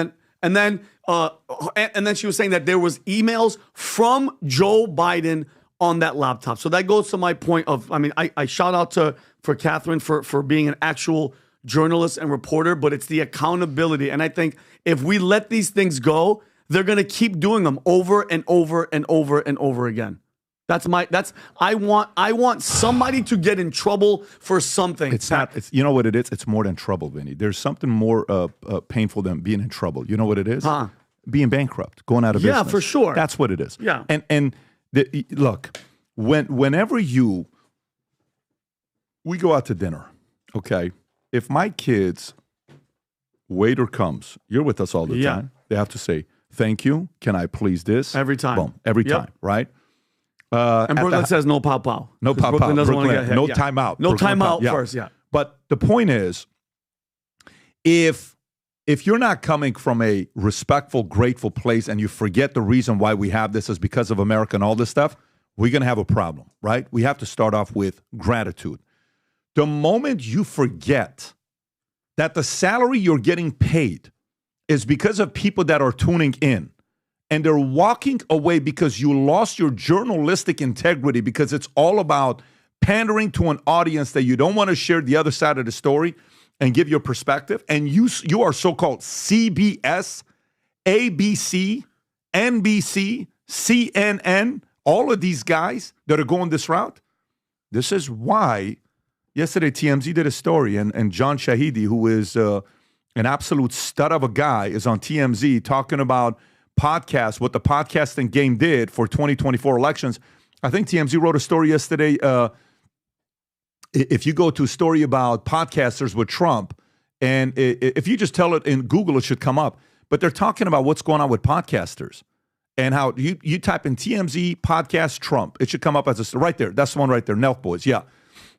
then she was saying that there was emails from Joe Biden on that laptop. So that goes to my point of, I shout out for Catherine for being an actual journalist and reporter, but it's the accountability. And I think if we let these things go, they're going to keep doing them over and over and over and over again. I want somebody to get in trouble for something. It's not, you know what it is? It's more than trouble, Vinny. There's something more painful than being in trouble. You know what it is? Being bankrupt, going out of business. Yeah, for sure. That's what it is. Yeah. And look, whenever we go out to dinner, okay? If my kids, waiter comes, you're with us all the time. They have to say, Thank you. Can I please this? Every time. Boom. Every Yep. time, right? And Brooklyn says no pow-pow. No 'Cause pow-pow. Brooklyn doesn't want to Brooklyn, get hit. no Yeah. timeout. No Brooklyn timeout yeah. first, yeah. But the point is, if you're not coming from a respectful, grateful place and you forget the reason why we have this is because of America and all this stuff, we're going to have a problem, right? We have to start off with gratitude. The moment you forget that the salary you're getting paid is because of people that are tuning in and they're walking away because you lost your journalistic integrity because it's all about pandering to an audience that you don't want to share the other side of the story and give your perspective, and you are so-called CBS, ABC, NBC, CNN, all of these guys that are going this route. This is why yesterday TMZ did a story, and John Shahidi, who is an absolute stud of a guy, is on TMZ talking about podcasts, what the podcasting game did for 2024 elections. I think TMZ wrote a story yesterday. If you go to a story about podcasters with Trump, and if you just tell it in Google, it should come up. But they're talking about what's going on with podcasters and how you type in TMZ podcast Trump. It should come up as a right there. That's the one right there. Nelk Boys. Yeah.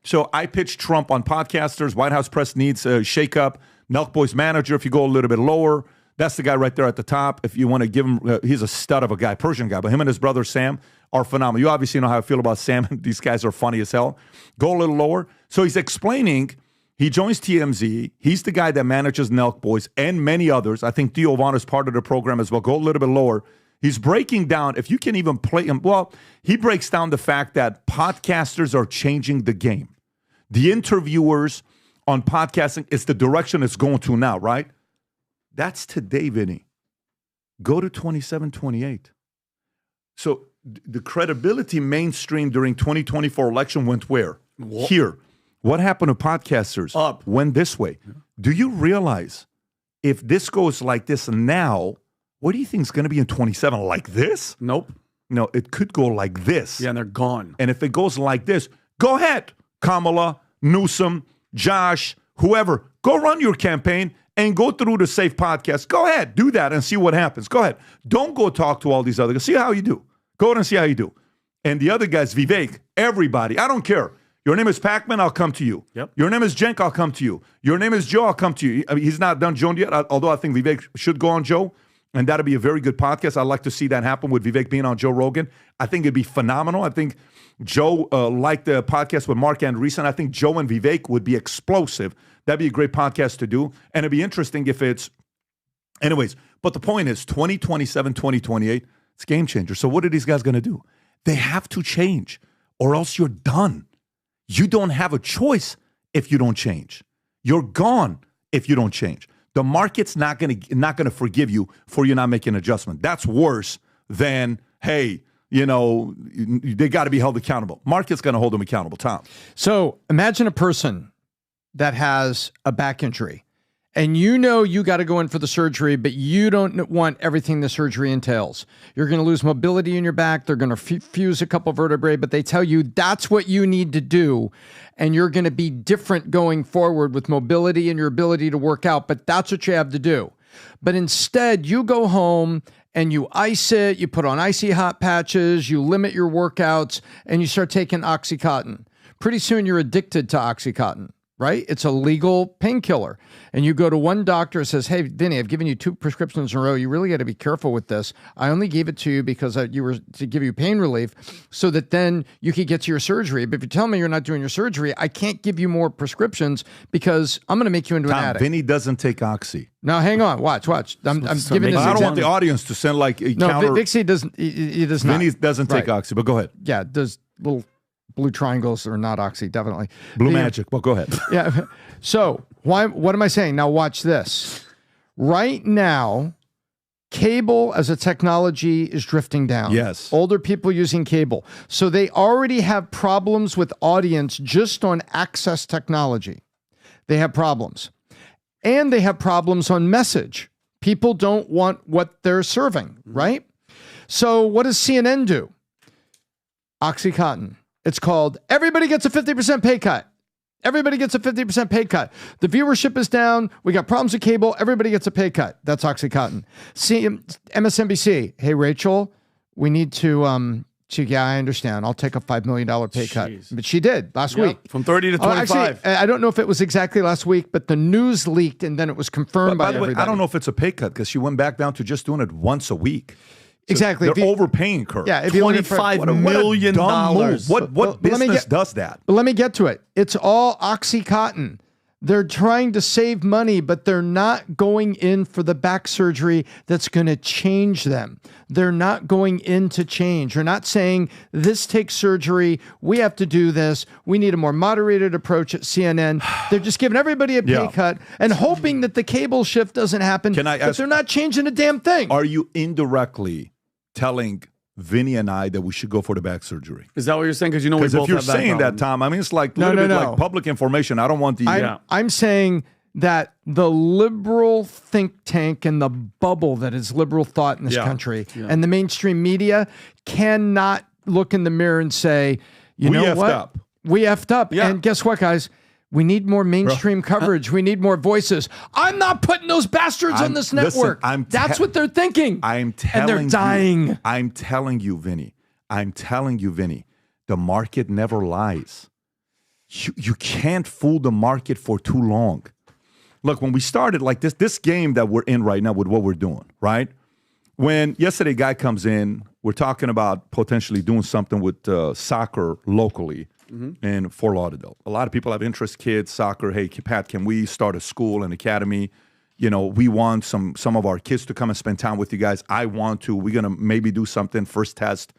So I pitched Trump on podcasters. White House press needs a shakeup. Nelk Boys manager, if you go a little bit lower, that's the guy right there at the top. If you want to give him, he's a stud of a guy, Persian guy, but him and his brother Sam are phenomenal. You obviously know how I feel about Sam. These guys are funny as hell. Go a little lower. So he's explaining, he joins TMZ. He's the guy that manages Nelk Boys and many others. I think Theo Von is part of the program as well. Go a little bit lower. He's breaking down, if you can even play him, well, he breaks down the fact that podcasters are changing the game. The interviewers on podcasting is the direction it's going to now, right? That's today, Vinny. Go to 27, 28. So the credibility mainstream during 2024 election went where? What? Here. What happened to podcasters? Up. Went this way. Yeah. Do you realize if this goes like this now, what do you think is going to be in 27? Like this? Nope. No, it could go like this. Yeah, and they're gone. And if it goes like this, go ahead, Kamala'a, Newsom, Josh, whoever, go run your campaign and go through the Safe podcast. Go ahead, do that and see what happens. Go ahead. Don't go talk to all these other guys. See how you do. Go ahead and see how you do. And the other guys, Vivek, everybody, I don't care. Your name is Pac-Man, I'll come to you. Yep. Your name is Cenk, I'll come to you. Your name is Joe, I'll come to you. I mean, he's not done Joe yet, although I think Vivek should go on Joe, and that'll be a very good podcast. I'd like to see that happen with Vivek being on Joe Rogan. I think it'd be phenomenal. I think Joe liked the podcast with Mark Andreessen. I think Joe and Vivek would be explosive. That'd be a great podcast to do. And it'd be interesting if it's... Anyways, but the point is 2027, 2028, it's game changer. So what are these guys going to do? They have to change or else you're done. You don't have a choice if you don't change. You're gone if you don't change. The market's not going to forgive you for you not making an adjustment. That's worse than, hey, you know, they got to be held accountable. Market's going to hold them accountable, Tom. So imagine a person that has a back injury and you know you got to go in for the surgery, but you don't want everything the surgery entails. You're going to lose mobility in your back. They're going to fuse a couple vertebrae, but they tell you that's what you need to do. And you're going to be different going forward with mobility and your ability to work out, but that's what you have to do. But instead, you go home and you ice it, you put on icy hot patches, you limit your workouts, and you start taking OxyContin. Pretty soon you're addicted to OxyContin. Right? It's a legal painkiller. And you go to one doctor and says, hey, Vinny, I've given you 2 prescriptions in a row. You really got to be careful with this. I only gave it to you because you were to give you pain relief so that then you could get to your surgery. But if you tell me you're not doing your surgery, I can't give you more prescriptions because I'm going to make you into an addict. Vinny doesn't take Oxy. Now, hang on. Watch. I'm giving this example. I don't want the audience to send like a counter. No, Vixie doesn't. He does not. Vinny doesn't take Oxy, but go ahead. Yeah, there's little blue triangles are not Oxy, definitely. Blue magic. Well, go ahead. Yeah. So what am I saying? Now watch this. Right now, cable as a technology is drifting down. Yes. Older people using cable. So they already have problems with audience just on access technology. They have problems. And they have problems on message. People don't want what they're serving, right? So what does CNN do? OxyContin. It's called Everybody Gets a 50% Pay Cut. Everybody gets a 50% pay cut. The viewership is down. We got problems with cable. Everybody gets a pay cut. That's OxyContin. See, MSNBC. Hey, Rachel, we need to... yeah, I understand. I'll take a $5 million pay cut. But she did last week. From 30 to 25. Actually, I don't know if it was exactly last week, but the news leaked and then it was confirmed by the way, everybody. I don't know if it's a pay cut because she went back down to just doing it once a week. So exactly. They're overpaying her. Yeah, if you $25 million. What business does that? But let me get to it. It's all OxyContin. They're trying to save money, but they're not going in for the back surgery that's going to change them. They're not going in to change. They're not saying this takes surgery. We have to do this. We need a more moderated approach at CNN. They're just giving everybody a pay cut and hoping that the cable shift doesn't happen. But they're not changing a damn thing. Are you indirectly telling Vinny and I that we should go for the back surgery? Is that what you're saying? Because you know we both if you're have back saying problems. that, Tom, I mean, it's like like public information. I don't want the... I'm saying that the liberal think tank and the bubble that is liberal thought in this country and the mainstream media cannot look in the mirror and say, you know what? We effed up. And guess what, guys? We need more mainstream coverage. We need more voices. I'm not putting those bastards on this network. That's what they're thinking. I'm telling you. And they're dying. I'm telling you, Vinny. I'm telling you, Vinny. The market never lies. You can't fool the market for too long. Look, when we started like this game that we're in right now with what we're doing, right? When yesterday a guy comes in, we're talking about potentially doing something with soccer locally. In Fort Lauderdale. A lot of people have interest, kids, soccer. Hey, Pat, can we start a school, an academy? You know, we want some of our kids to come and spend time with you guys. I want to. We're going to maybe do something, first test,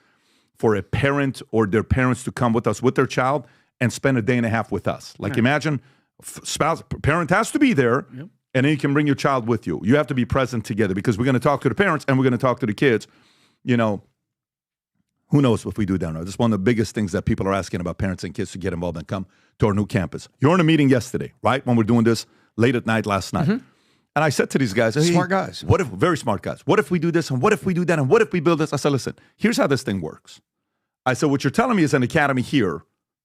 for a parent or their parents to come with us with their child and spend a day and a half with us. Like imagine parent has to be there, and then you can bring your child with you. You have to be present together because we're going to talk to the parents and we're going to talk to the kids, you know. Who knows if we do that or not? This is one of the biggest things that people are asking about parents and kids to get involved and come to our new campus. You're in a meeting yesterday, right? When we're doing this late at night last night. And I said to these guys, hey, smart guys. Very smart guys. What if we do this and what if we do that and what if we build this? I said, listen, here's how this thing works. I said, what you're telling me is an academy here.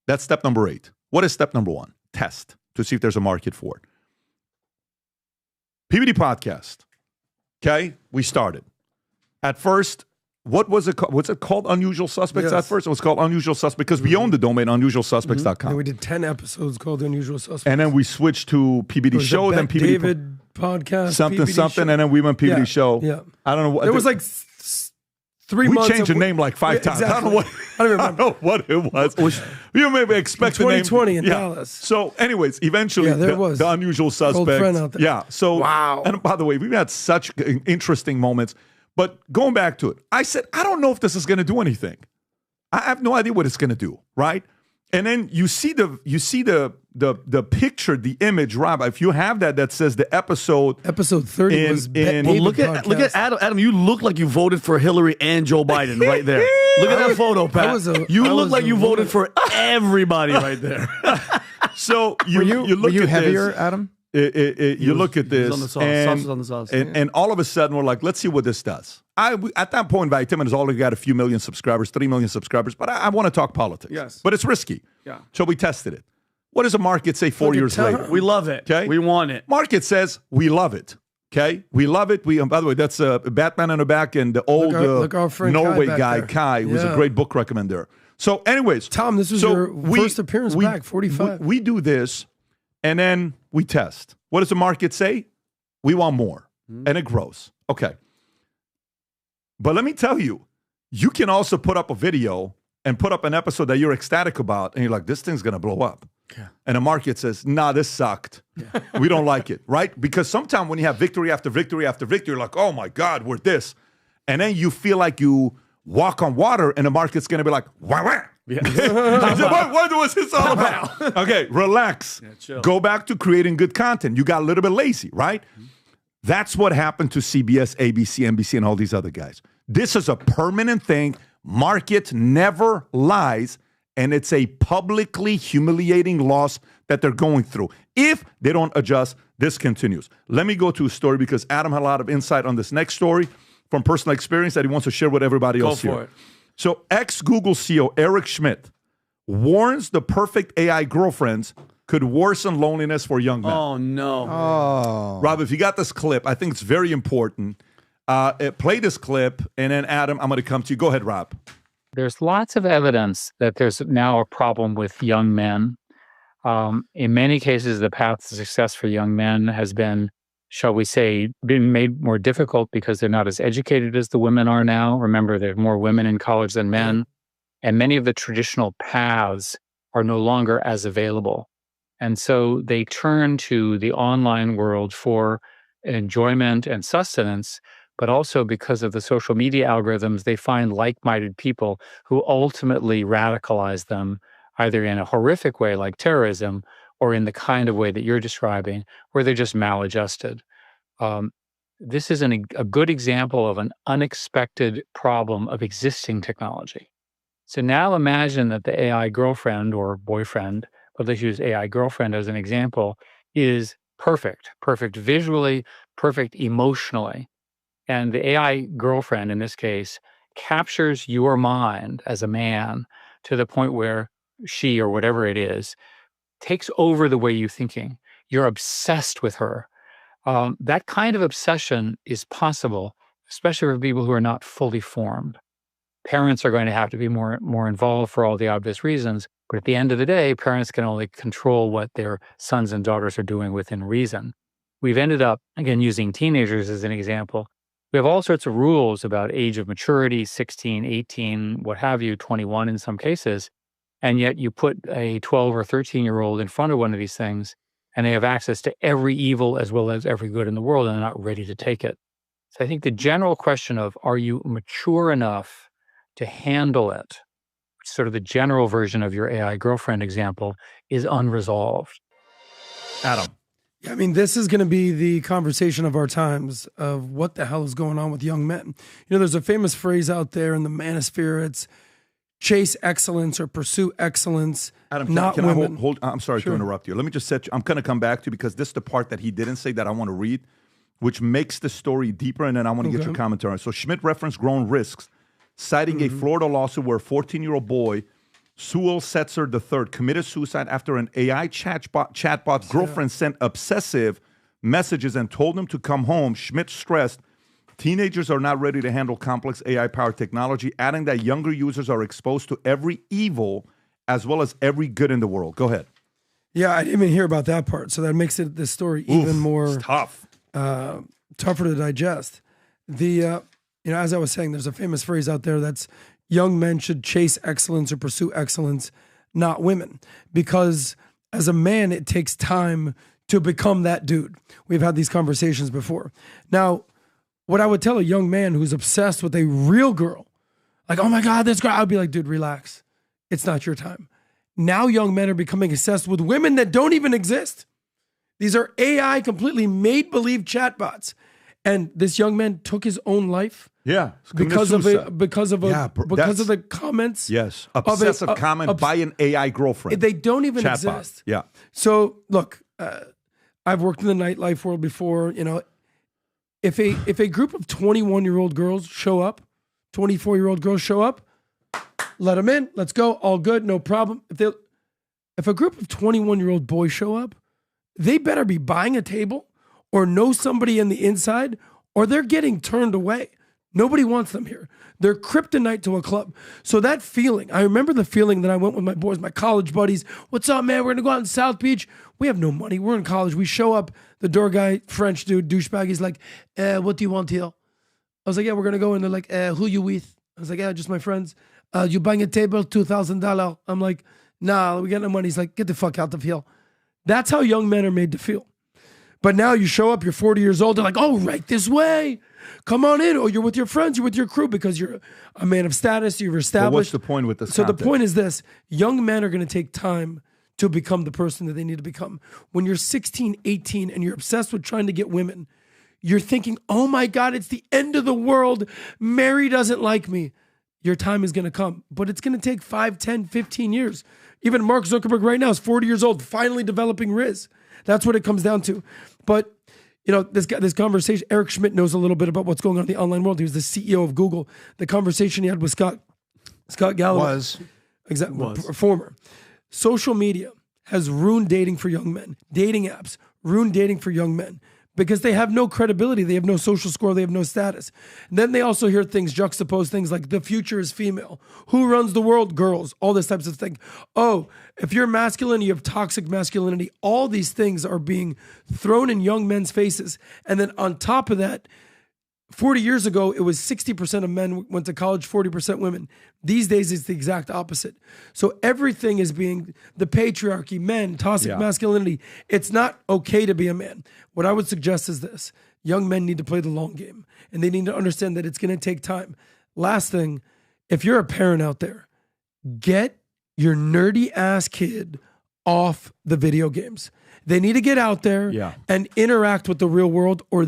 That's step number 8. What is step number 1? Test to see if there's a market for it. PBD podcast. Okay, we started. At first, what was it called? Was it called Unusual Suspects at first? It was called Unusual Suspects because we own the domain unusualsuspects.com. And we did 10 episodes called Unusual Suspects. And then we switched to PBD Show, then PBD David podcast, something, PBD something, show. and then we went PBD Show. Yeah. I don't know what. There was like 3 months. We changed the name like 5 times. Exactly. I don't know what it was. You maybe expect the name. 2020 in Dallas. So, anyways, eventually, the Unusual Suspects. Old friend out there. Yeah. So, wow. And by the way, we've had such interesting moments. But going back to it, I said, I don't know if this is going to do anything. I have no idea what it's going to do, right? And then you see the picture, the image, Rob. If you have that says the episode 30 was look at Adam. Adam, you look like you voted for Hillary and Joe Biden right there. Look at that photo, Pat. You look like you voted for everybody right there. So you look were you at heavier, this, Adam? You look at this, on the sauce. and, Sauce is on the sauce. And all of a sudden we're like, let's see what this does. At that point, Vitamin has already got a few million subscribers, 3 million subscribers, but I want to talk politics. Yes. But it's risky. Yeah. So we tested it. What does the market say 4 years later? We love it. Okay. We want it. Market says we love it. Okay. We love it. By the way, that's Batman in the back and the old our friend Norway Kai guy, back there. Kai, who's a great book recommender. So anyways. Tom, this was your first appearance back, 45. We do this and then we test. What does the market say? We want more. And it grows. Okay. But let me tell you, you can also put up a video and put up an episode that you're ecstatic about, and you're like, this thing's going to blow up. Yeah. And the market says, nah, this sucked. Yeah. We don't like it, right? Because sometimes when you have victory after victory after victory, you're like, oh my God, we're this. And then you feel like you walk on water, and the market's going to be like, wah, wah. Yeah. What was this all about? Okay, relax. Yeah, go back to creating good content. You got a little bit lazy, right? Mm-hmm. That's what happened to CBS, ABC, NBC, and all these other guys. This is a permanent thing. Market never lies, and it's a publicly humiliating loss that they're going through. If they don't adjust, this continues. Let me go to a story because Adam had a lot of insight on this next story from personal experience that he wants to share with everybody else here. Go for it. So ex-Google CEO Eric Schmidt warns the perfect AI girlfriends could worsen loneliness for young men. Oh, no. Oh. Rob, if you got this clip, I think it's very important. Play this clip, and then Adam, I'm going to come to you. Go ahead, Rob. There's lots of evidence that there's now a problem with young men. In many cases, the path to success for young men has been, shall we say, been made more difficult because they're not as educated as the women are now. Remember, there are more women in college than men. And many of the traditional paths are no longer as available. And so they turn to the online world for enjoyment and sustenance, but also because of the social media algorithms, they find like-minded people who ultimately radicalize them, either in a horrific way like terrorism or in the kind of way that you're describing, where they're just maladjusted. This is a good example of an unexpected problem of existing technology. So now imagine that the AI girlfriend or boyfriend, but let's use AI girlfriend as an example, is perfect visually, perfect emotionally. And the AI girlfriend, in this case, captures your mind as a man to the point where she, or whatever it is, takes over the way you're thinking. You're obsessed with her. That kind of obsession is possible, especially for people who are not fully formed. Parents are going to have to be more involved for all the obvious reasons. But at the end of the day, parents can only control what their sons and daughters are doing within reason. We've ended up, again, using teenagers as an example. We have all sorts of rules about age of maturity, 16, 18, what have you, 21 in some cases. And yet you put a 12 or 13-year-old in front of one of these things, and they have access to every evil as well as every good in the world, and they're not ready to take it. So I think the general question of, are you mature enough to handle it, sort of the general version of your AI girlfriend example, is unresolved. Adam. Yeah, I mean, this is going to be the conversation of our times of what the hell is going on with young men. You know, there's a famous phrase out there in the manosphere. It's chase excellence or pursue excellence, Adam, not can women. I hold? I'm sorry to interrupt you. Let me just set you. I'm going to come back to you because this is the part that he didn't say that I want to read, which makes the story deeper, and then I want to get your commentary. So Schmidt referenced grown risks, citing a Florida lawsuit where a 14-year-old boy, Sewell Setzer III, committed suicide after an AI chatbot girlfriend sent obsessive messages and told him to come home. Schmidt stressed teenagers are not ready to handle complex AI-powered technology, adding that younger users are exposed to every evil as well as every good in the world. Go ahead. Yeah, I didn't even hear about that part, so that makes this story even more tough, tougher to digest. You know, as I was saying, there's a famous phrase out there that's young men should chase excellence or pursue excellence, not women. Because as a man, it takes time to become that dude. We've had these conversations before. Now, what I would tell a young man who's obsessed with a real girl, like, oh my God, this girl, I'd be like, dude, relax. It's not your time. Now young men are becoming obsessed with women that don't even exist. These are AI, completely made-believe chatbots. And this young man took his own life. Yeah, because of the comments. Yes, obsessive comment by an AI girlfriend. They don't even Chatbot. exist. Yeah. So look, I've worked in the nightlife world before. You know, if a group of 21-year-old girls show up, 24-year-old girls show up, let them in. Let's go. All good. No problem. If a group of 21-year-old boys show up, they better be buying a table or know somebody in the inside, or they're getting turned away. Nobody wants them here. They're kryptonite to a club. So that feeling, I remember the feeling that I went with my boys, my college buddies. What's up, man? We're going to go out in South Beach. We have no money. We're in college. We show up. The door guy, French dude, douchebag, he's like, what do you want here? I was like, yeah, we're going to go. And they're like, who you with? I was like, yeah, just my friends. You buying a table, $2,000. I'm like, nah, we got no money. He's like, get the fuck out of here. That's how young men are made to feel. But now you show up, you're 40 years old, they're like, oh, right this way. Come on in. Or you're with your friends, you're with your crew because you're a man of status, you've established. But what's the point with this? So the point is this, young men are going to take time to become the person that they need to become. When you're 16, 18, and you're obsessed with trying to get women, you're thinking, oh my God, it's the end of the world. Mary doesn't like me. Your time is going to come, but it's going to take 5, 10, 15 years. Even Mark Zuckerberg right now is 40 years old, finally developing Riz. That's what it comes down to. But, you know, this conversation, Eric Schmidt knows a little bit about what's going on in the online world. He was the CEO of Google. The conversation he had with Scott Galloway. Was. Exactly. Former. Social media has ruined dating for young men. Dating apps ruined dating for young men because they have no credibility. They have no social score. They have no status. And then they also hear things, juxtapose things like the future is female. Who runs the world? Girls. All this types of thing. Oh, if you're masculine, you have toxic masculinity. All these things are being thrown in young men's faces. And then on top of that, 40 years ago, it was 60% of men went to college, 40% women. These days, it's the exact opposite. So everything is being the patriarchy, men, toxic masculinity. It's not okay to be a man. What I would suggest is this. Young men need to play the long game, and they need to understand that it's going to take time. Last thing, if you're a parent out there, get your nerdy ass kid off the video games. They need to get out there and interact with the real world, or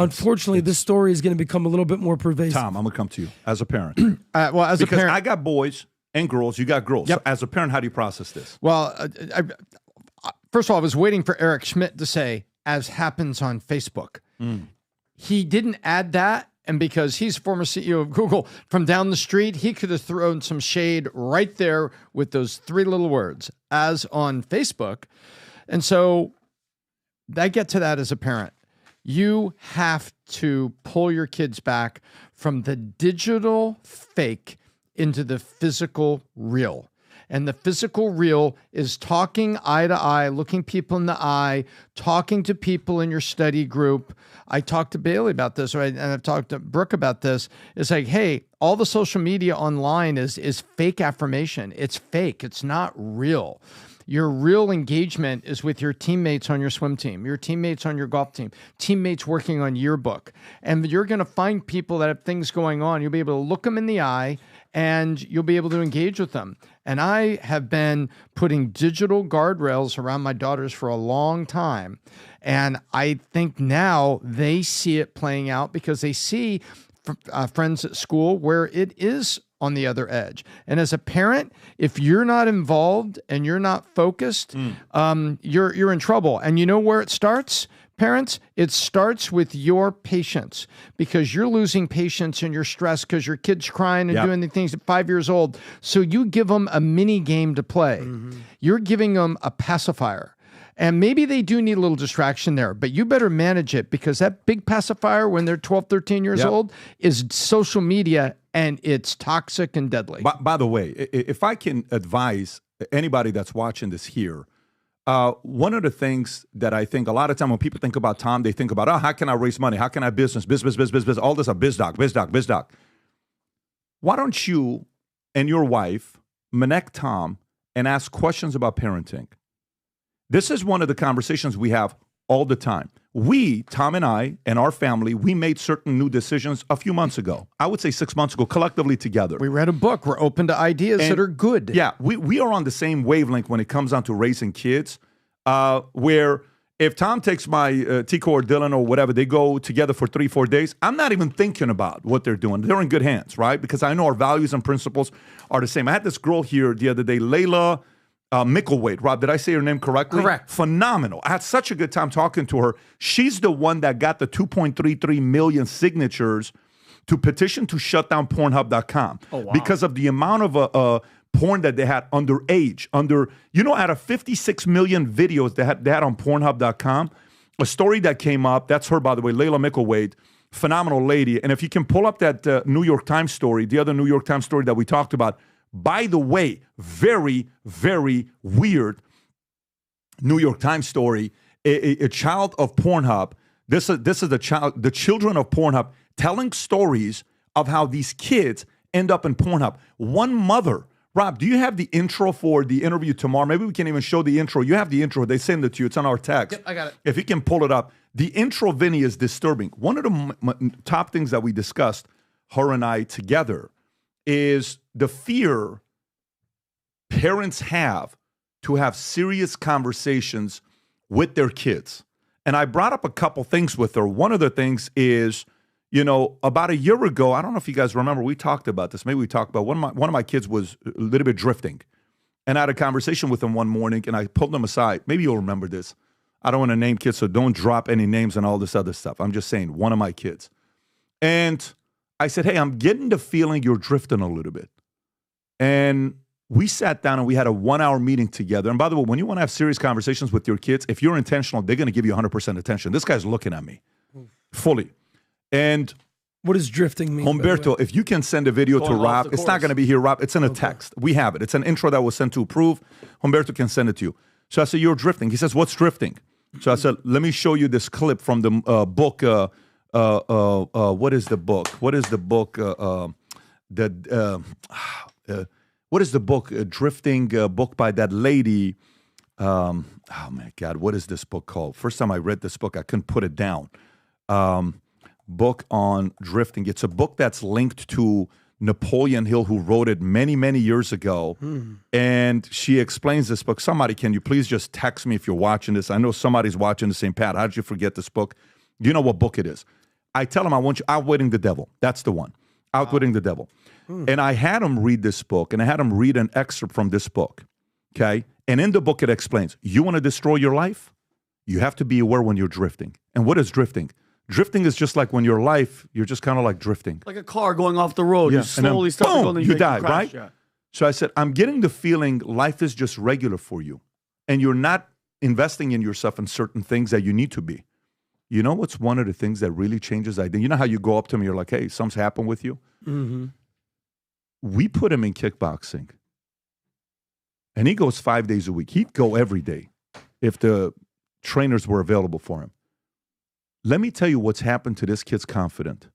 unfortunately, this story is going to become a little bit more pervasive. Tom, I'm going to come to you as a parent. Because a parent, I got boys and girls. You got girls. Yep. So as a parent, how do you process this? Well, first of all, I was waiting for Eric Schmidt to say, as happens on Facebook. He didn't add that. And because he's former CEO of Google, from down the street, he could have thrown some shade right there with those three little words, as on Facebook. And so I get to that as a parent. You have to pull your kids back from the digital fake into the physical real. And the physical real is talking eye to eye, looking people in the eye, talking to people in your study group. I talked to Bailey about this, right? And I've talked to Brooke about this. It's like, hey, all the social media online is fake affirmation. It's fake. It's not real. Your real engagement is with your teammates on your swim team, your teammates on your golf team, teammates working on yearbook. And you're going to find people that have things going on. You'll be able to look them in the eye and you'll be able to engage with them. And I have been putting digital guardrails around my daughters for a long time. And I think now they see it playing out because they see friends at school where it is on the other edge. And as a parent, if you're not involved and you're not focused, you're in trouble. And you know where it starts? Parents, it starts with your patience, because you're losing patience and you're stressed because your kid's crying and doing the things at 5 years old. So you give them a mini game to play. You're giving them a pacifier. And maybe they do need a little distraction there, but you better manage it, because that big pacifier when they're 12, 13 years old is social media, and it's toxic and deadly. By the way, if I can advise anybody that's watching this here, one of the things that I think a lot of time when people think about Tom, they think about, how can I raise money? How can I business, all this, biz doc. Why don't you and your wife connect Tom and ask questions about parenting? This is one of the conversations we have all the time. We, Tom and I, and our family, we made certain new decisions a few months ago. I would say 6 months ago, collectively together. We read a book. We're open to ideas that are good. Yeah, we are on the same wavelength when it comes down to raising kids, where if Tom takes my Tico or Dylan or whatever, they go together for 3-4 days, I'm not even thinking about what they're doing. They're in good hands, right? Because I know our values and principles are the same. I had this girl here the other day, Layla Mickelwaite. Rob, did I say her name correctly? Correct. Phenomenal. I had such a good time talking to her. She's the one that got the 2.33 million signatures to petition to shut down Pornhub.com. Oh, wow. Because of the amount of porn that they had underage. Out of 56 million videos they had on Pornhub.com, a story that came up, that's her, by the way, Layla Mickelwaite, phenomenal lady. And if you can pull up that New York Times story, the other New York Times story that we talked about, by the way, very, very weird New York Times story. A child of Pornhub. This is the children of Pornhub telling stories of how these kids end up in Pornhub. One mother. Rob, do you have the intro for the interview tomorrow? Maybe we can even show the intro. You have the intro. They send it to you. It's on our text. Yep, I got it. If you can pull it up. The intro, Vinny, is disturbing. One of the top things that we discussed, her and I together, is the fear parents have to have serious conversations with their kids. And I brought up a couple things with her. One of the things is, about a year ago, I don't know if you guys remember, we talked about this. Maybe we talked about one of my kids was a little bit drifting. And I had a conversation with him one morning, and I pulled him aside. Maybe you'll remember this. I don't want to name kids, so don't drop any names and all this other stuff. I'm just saying, one of my kids. And I said, hey, I'm getting the feeling you're drifting a little bit. And We sat down and we had a 1-hour meeting together. And by the way, when you want to have serious conversations with your kids, if you're intentional, they're going to give you 100% attention. This guy's looking at me fully. And what does drifting mean? Humberto, if you can send a video to Going off Rob, the it's not course. going to be here, Rob. It's in a text. We have it. It's an intro that was sent to approve. Humberto can send it to you. So I said, you're drifting. He says, what's drifting? So I said, let me show you this clip from the book. What is the book? What is the book? What is the book? Drifting book by that lady. Oh my God, what is this book called? First time I read this book, I couldn't put it down. Book on drifting. It's a book that's linked to Napoleon Hill, who wrote it many, many years ago. And she explains this book. Somebody, can you please just text me if you're watching this? I know somebody's watching the same. Pat, how did you forget this book? You know what book it is. I tell him I want you, Outwitting the Devil. That's the one. Outwitting the Devil. And I had him read this book, and I had him read an excerpt from this book, okay? And in the book, it explains, you want to destroy your life? You have to be aware when you're drifting. And what is drifting? Drifting is just like when your life, you're just kind of like drifting. Like a car going off the road. Yeah. You slowly And then, start to go, boom, and you then die, crash. right? Yeah. So I said, I'm getting the feeling life is just regular for you. And you're not investing in yourself in certain things that you need to be. You know what's one of the things that really changes identity? You know how you go up to me, you're like, hey, something's happened with you? Mm-hmm. We put him in kickboxing. And he goes 5 days a week. He'd go every day if the trainers were available for him. Let me tell you what's happened to this kid's confidence.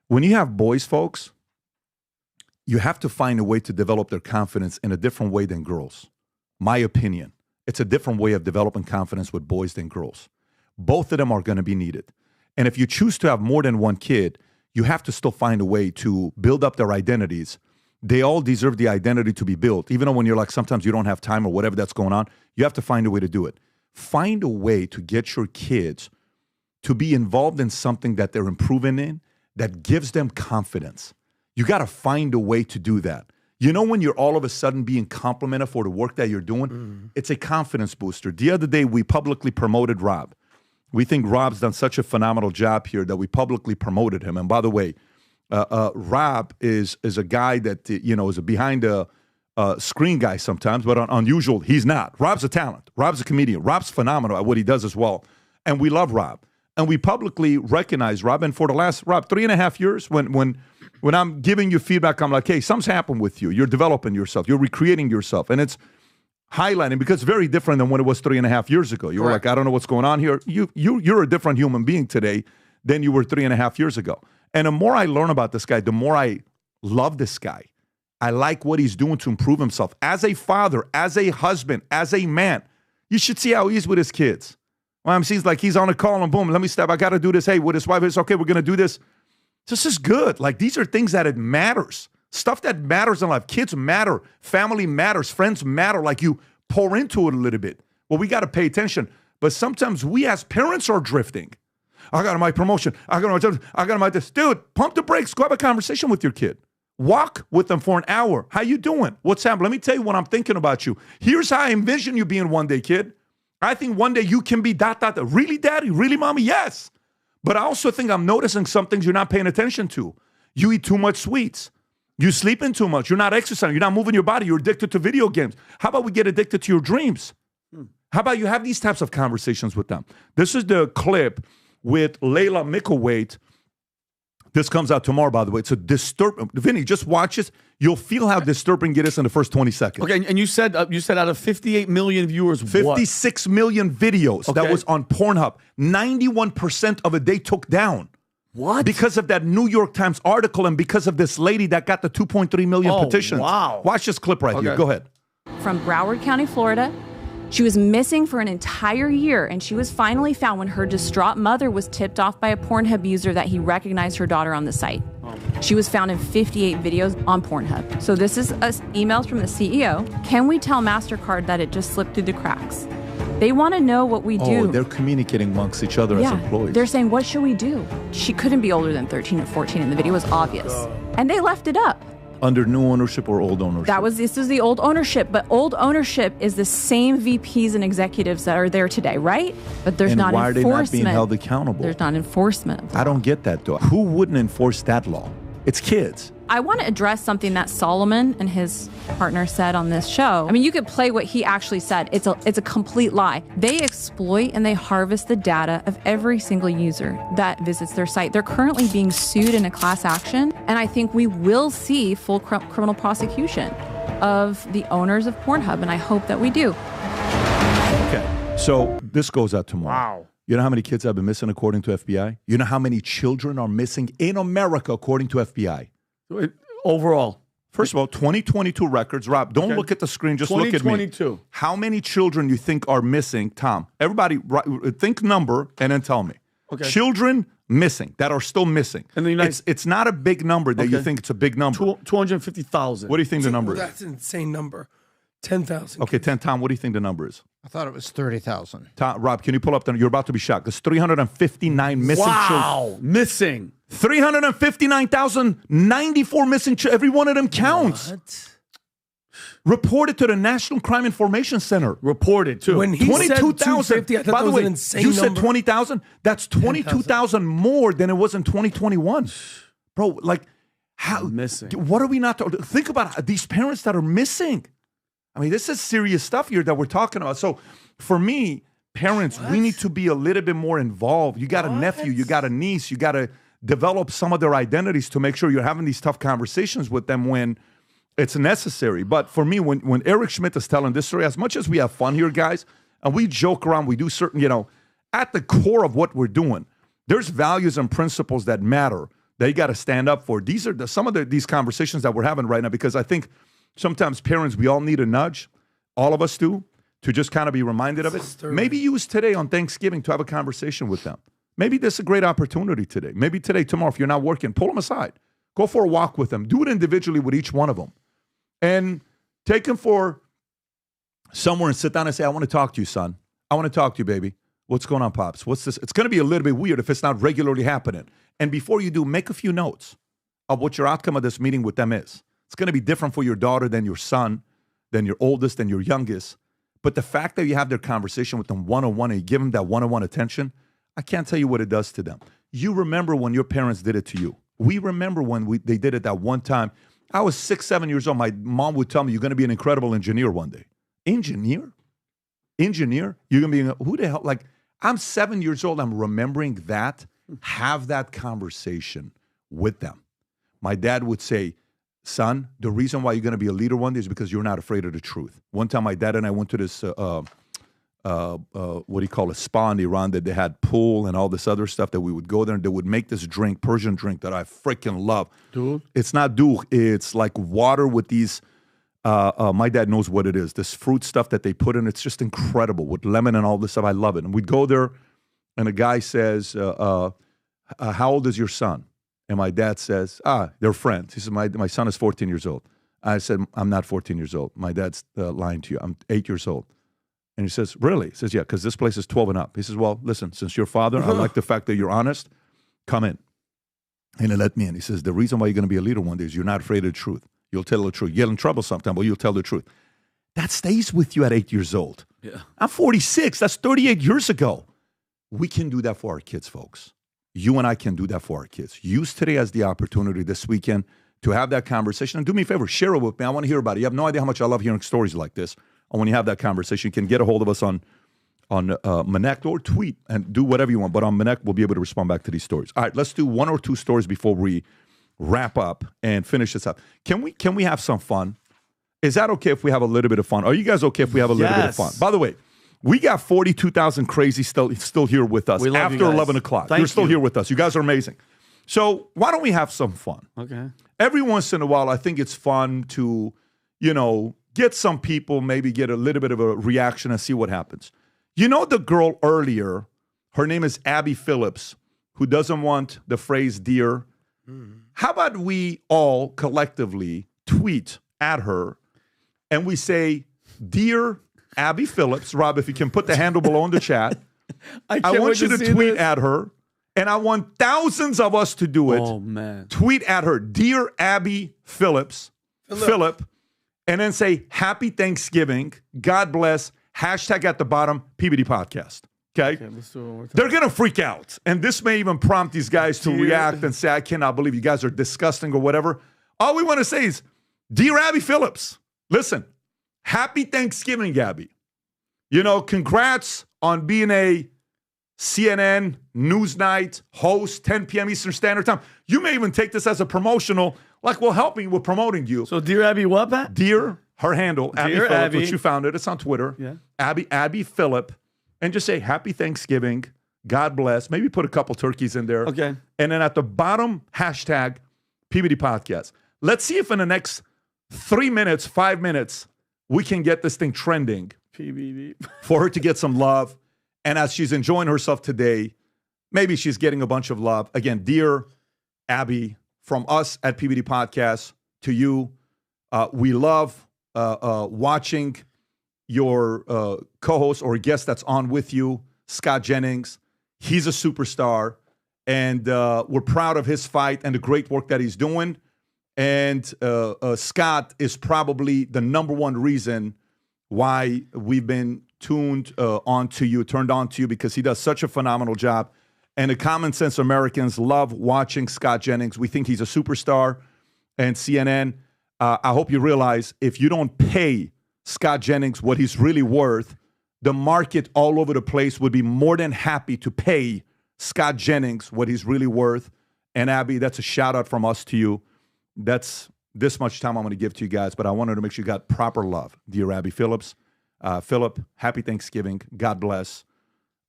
When you have boys, folks, you have to find a way to develop their confidence in a different way than girls. My opinion. It's a different way of developing confidence with boys than girls. Both of them are going to be needed. And if you choose to have more than one kid, you have to still find a way to build up their identities. They all deserve the identity to be built. Even though when you're like, sometimes you don't have time or whatever that's going on, you have to find a way to do it. Find a way to get your kids to be involved in something that they're improving in that gives them confidence. You got to find a way to do that. You know, when you're all of a sudden being complimented for the work that you're doing, it's a confidence booster. The other day, we publicly promoted Rob. We think Rob's done such a phenomenal job here that we publicly promoted him. And by the way, Rob is a guy that, you know, is a behind the screen guy sometimes, but unusual, he's not. Rob's a talent. Rob's a comedian. Rob's phenomenal at what he does as well. And we love Rob. And we publicly recognize Rob. And for the last, Rob, 3.5 years, when I'm giving you feedback, I'm like, hey, something's happened with you. You're developing yourself. You're recreating yourself. And it's highlighting because it's very different than when it was 3.5 years ago. You were like, I don't know what's going on here. You're a different human being today than you were 3.5 years ago. And the more I learn about this guy, the more I love this guy. I like what he's doing to improve himself. As a father, as a husband, as a man, you should see how he is with his kids. Well, he's like, he's on a call and boom, let me step. I got to do this. Hey, with his wife, it's okay. We're going to do this. This is good. Like, these are things that it matters. Stuff that matters in life. Kids matter. Family matters. Friends matter. Like, you pour into it a little bit. Well, we got to pay attention. But sometimes we as parents are drifting. I got my promotion. I got my this. Dude, pump the brakes. Go have a conversation with your kid. Walk with them for an hour. How you doing? What's happening? Let me tell you what I'm thinking about you. Here's how I envision you being one day, kid. I think one day you can be ... Really, daddy? Really, mommy? Yes. But I also think I'm noticing some things you're not paying attention to. You eat too much sweets. You sleeping too much. You're not exercising. You're not moving your body. You're addicted to video games. How about we get addicted to your dreams? How about you have these types of conversations with them? This is the clip with Layla Mickelwaite. This comes out tomorrow, by the way. It's a disturbing. Vinny, just watch this. You'll feel how disturbing it is in the first 20 seconds. Okay, and you said out of 58 million viewers, 56 million videos that was on Pornhub. 91% of it they took down. What? Because of that New York Times article and because of this lady that got the 2.3 million petitions. Wow. Watch this clip right here. Go ahead. From Broward County, Florida. She was missing for an entire year, and she was finally found when her distraught mother was tipped off by a Pornhub user that he recognized her daughter on the site. She was found in 58 videos on Pornhub. So this is emails from the CEO. Can we tell MasterCard that it just slipped through the cracks? They want to know what we do. Oh, they're communicating amongst each other as employees. They're saying, what should we do? She couldn't be older than 13 or 14, and the video was obvious. And they left it up. Under new ownership or old ownership? This is the old ownership, but old ownership is the same VPs and executives that are there today, right? But there's not enforcement. And why are they not being held accountable? There's not enforcement. I don't get that, though. Who wouldn't enforce that law? It's kids. I want to address something that Solomon and his partner said on this show. I mean, you could play what he actually said. It's a complete lie. They exploit and they harvest the data of every single user that visits their site. They're currently being sued in a class action, and I think we will see full criminal prosecution of the owners of Pornhub, and I hope that we do. Okay, so this goes out tomorrow. Wow. You know how many kids have been missing according to FBI? You know how many children are missing in America according to FBI? Overall. First of all, 2022 records. Rob, don't look at the screen. Just look at me. 2022. How many children you think are missing, Tom? Everybody, think number and then tell me. Okay. Children missing that are still missing. In the United It's not a big number that you think it's a big number. 250,000. What do you think the number is? That's an insane number. 10,000. Okay, 10. Tom, what do you think the number is? I thought it was 30,000. Rob, can you pull up the? You're about to be shocked. There's 359 missing children. Missing. 359,094 missing children. Every one of them counts. What? Reported to the National Crime Information Center. Reported too. When he said 250, I thought By the that was way, an insane you said number. 20,000. That's 22,000 more than it was in 2021. Bro, like, how? Missing. What are we not talking? Think about these parents that are missing. I mean, this is serious stuff here that we're talking about. So for me, parents, we need to be a little bit more involved. You got a nephew, you got a niece, you got to develop some of their identities to make sure you're having these tough conversations with them when it's necessary. But for me, when Eric Schmidt is telling this story, as much as we have fun here, guys, and we joke around, we do certain, at the core of what we're doing, there's values and principles that matter. They got to stand up for. These are some of these conversations that we're having right now, because I think sometimes parents, we all need a nudge, all of us do, to just kind of be reminded of it. Maybe use today on Thanksgiving to have a conversation with them. Maybe this is a great opportunity today. Maybe today, tomorrow, if you're not working, pull them aside. Go for a walk with them. Do it individually with each one of them. And take them for somewhere and sit down and say, I want to talk to you, son. I want to talk to you, baby. What's going on, Pops? What's this? It's going to be a little bit weird if it's not regularly happening. And before you do, make a few notes of what your outcome of this meeting with them is. It's going to be different for your daughter than your son, than your oldest, than your youngest. But the fact that you have their conversation with them one-on-one and you give them that one-on-one attention, I can't tell you what it does to them. You remember when your parents did it to you. We remember when they did it that one time. I was 6, 7 years old. My mom would tell me, you're going to be an incredible engineer one day. Engineer? You're going to be, who the hell? Like, I'm 7 years old. I'm remembering that. Have that conversation with them. My dad would say, son, the reason why you're going to be a leader one day is because you're not afraid of the truth. One time my dad and I went to this, what do you call it, spa in Iran that they had pool and all this other stuff that we would go there and they would make this drink, Persian drink that I freaking love. Dude? It's not dough. It's like water with these, my dad knows what it is, this fruit stuff that they put in. It's just incredible with lemon and all this stuff. I love it. And we'd go there and a guy says, how old is your son? And my dad says, they're friends. He said, my son is 14 years old. I said, I'm not 14 years old. My dad's lying to you. I'm 8 years old. And he says, really? He says, yeah, because this place is 12 and up. He says, well, listen, since you're father, I like the fact that you're honest. Come in. And he let me in. He says, the reason why you're going to be a leader one day is you're not afraid of the truth. You'll tell the truth. You get in trouble sometime, but you'll tell the truth. That stays with you at 8 years old. Yeah. I'm 46. That's 38 years ago. We can do that for our kids, folks. You and I can do that for our kids. Use today as the opportunity this weekend to have that conversation. And do me a favor, share it with me. I want to hear about it. You have no idea how much I love hearing stories like this. And when you have that conversation, you can get a hold of us on Manect or tweet and do whatever you want. But on Manect, we'll be able to respond back to these stories. All right, let's do one or two stories before we wrap up and finish this up. Can we have some fun? Is that okay if we have a little bit of fun? Are you guys okay if we have a little bit of fun? By the way, we got 42,000 crazy still here with us after 11 o'clock. You're still here with us. You guys are amazing. So why don't we have some fun? Okay. Every once in a while, I think it's fun to, get some people, maybe get a little bit of a reaction and see what happens. You know the girl earlier, her name is Abby Phillips, who doesn't want the phrase dear. How about we all collectively tweet at her and we say, dear Abby Phillips, Rob, if you can put the handle below in the chat, I want you to tweet at her, and I want thousands of us to do it. Oh, man. Tweet at her, dear Abby Phillips, Philip, and then say, happy Thanksgiving, God bless, hashtag at the bottom, PBD podcast. Okay? Let's do it one more time. They're going to freak out. And this may even prompt these guys to react and say, I cannot believe you guys are disgusting or whatever. All we want to say is, dear Abby Phillips, listen, happy Thanksgiving, Abby. You know, congrats on being a CNN Newsnight host, 10 p.m. Eastern Standard Time. You may even take this as a promotional, like we're helping with promoting you. So, dear Abby, what, Pat? Dear, her handle, Abby Dear Phillips, Abby. which you founded. It's on Twitter. Yeah. Abby Phillip. And just say, happy Thanksgiving. God bless. Maybe put a couple turkeys in there. Okay. And then at the bottom, hashtag PBD Podcast. Let's see if in the next 3 minutes, 5 minutes, we can get this thing trending. PBD. For her to get some love. And as she's enjoying herself today, maybe she's getting a bunch of love. Again, dear Abby, from us at PBD Podcast to you, we love watching your co-host or guest that's on with you, Scott Jennings. He's a superstar, and we're proud of his fight and the great work that he's doing. And Scott is probably the number one reason why we've been turned on to you, because he does such a phenomenal job. And the common sense Americans love watching Scott Jennings. We think he's a superstar. And CNN, I hope you realize if you don't pay Scott Jennings what he's really worth, the market all over the place would be more than happy to pay Scott Jennings what he's really worth. And Abby, that's a shout out from us to you. That's this much time I'm going to give to you guys, but I wanted to make sure you got proper love. Dear Abby Phillips, Philip, happy Thanksgiving. God bless.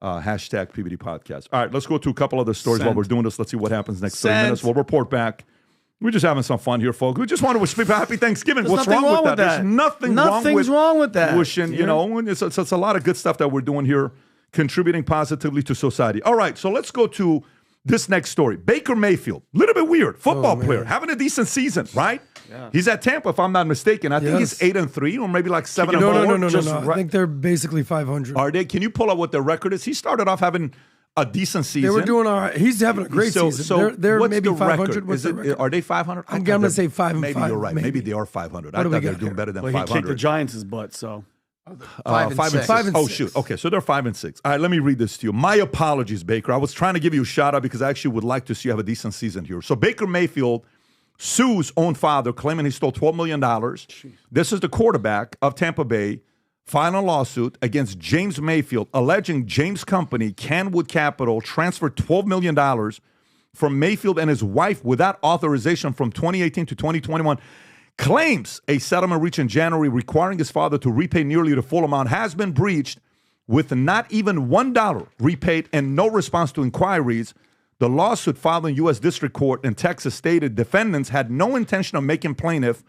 Hashtag PBD Podcast. All right, let's go to a couple other stories while we're doing this. Let's see what happens next 30 minutes. We'll report back. We're just having some fun here, folks. We just want to wish people happy Thanksgiving. There's What's wrong with that? There's Nothing's wrong with that. Wishing, you know, it's a lot of good stuff that we're doing here, contributing positively to society. All right, so let's go to this next story. Baker Mayfield, a little bit weird. Football player, having a decent season, right? Yeah. He's at Tampa, if I'm not mistaken. I think he's 8-3 or maybe like 7-4. No. I think they're basically 500. Are they? Can you pull up what their record is? He started off having a decent season. They were doing all right. He's having a great season. So they're what's maybe the 500. record? Are they 500? I'm going to say 5 and 5. Maybe you're right. Maybe they are 500. I thought they were doing better than 500. He kicked the Giants' butt, so. 5 and 6. Oh, shoot. Okay, so they're 5 and 6. All right, let me read this to you. My apologies, Baker. I was trying to give you a shout out because I actually would like to see you have a decent season here. So Baker Mayfield sues own father, claiming he stole $12 million. Jeez. This is the quarterback of Tampa Bay, filing a lawsuit against James Mayfield, alleging James' company, Canwood Capital, transferred $12 million from Mayfield and his wife without authorization from 2018 to 2021. Claims a settlement reached in January requiring his father to repay nearly the full amount has been breached, with not even $1 repaid and no response to inquiries. The lawsuit filed in U.S. District Court in Texas stated defendants had no intention of making plaintiff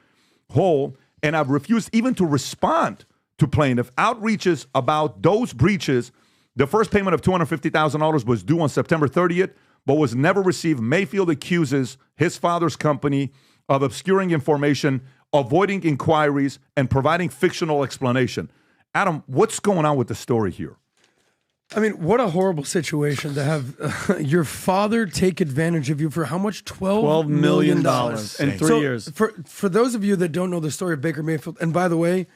whole and have refused even to respond to plaintiff outreaches about those breaches. The first payment of $250,000 was due on September 30th, but was never received. Mayfield accuses his father's company of obscuring information, avoiding inquiries, and providing fictional explanation. Adam, what's going on with the story here? I mean, what a horrible situation to have your father take advantage of you for how much? $12 million in 3 years. For those of you that don't know the story of Baker Mayfield, and by the way,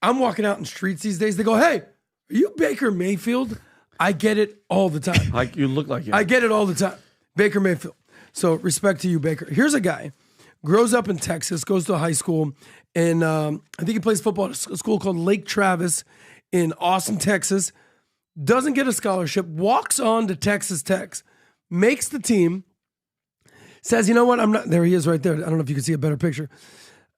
I'm walking out in streets these days, they go, hey, are you Baker Mayfield? I get it all the time. Like you look like you. I get it all the time. Baker Mayfield. So respect to you, Baker. Here's a guy, grows up in Texas, goes to high school, and I think he plays football at a school called Lake Travis in Austin, Texas. Doesn't get a scholarship, walks on to Texas Tech, makes the team, says, you know what, I'm not, there he is right there. I don't know if you can see a better picture.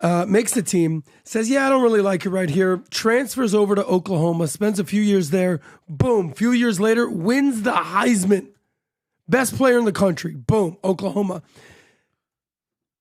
Makes the team, says, yeah, I don't really like it right here. Transfers over to Oklahoma, spends a few years there. Boom, few years later, wins the Heisman. Best player in the country. Boom, Oklahoma.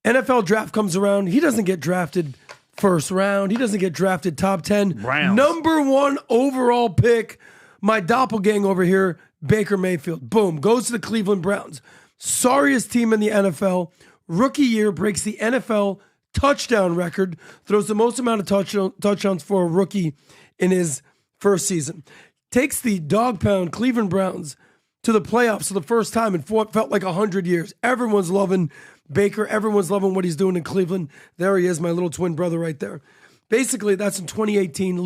NFL draft comes around. He doesn't get drafted first round. He doesn't get drafted top 10. Browns. Number 1 overall pick. My doppelganger over here, Baker Mayfield. Boom, goes to the Cleveland Browns. Sorriest team in the NFL. Rookie year, breaks the NFL touchdown record. Throws the most amount of touchdowns for a rookie in his first season. Takes the dog pound Cleveland Browns to the playoffs for the first time in what felt like 100 years. Everyone's loving Baker. Everyone's loving what he's doing in Cleveland. There he is, my little twin brother right there. Basically, that's in 2018,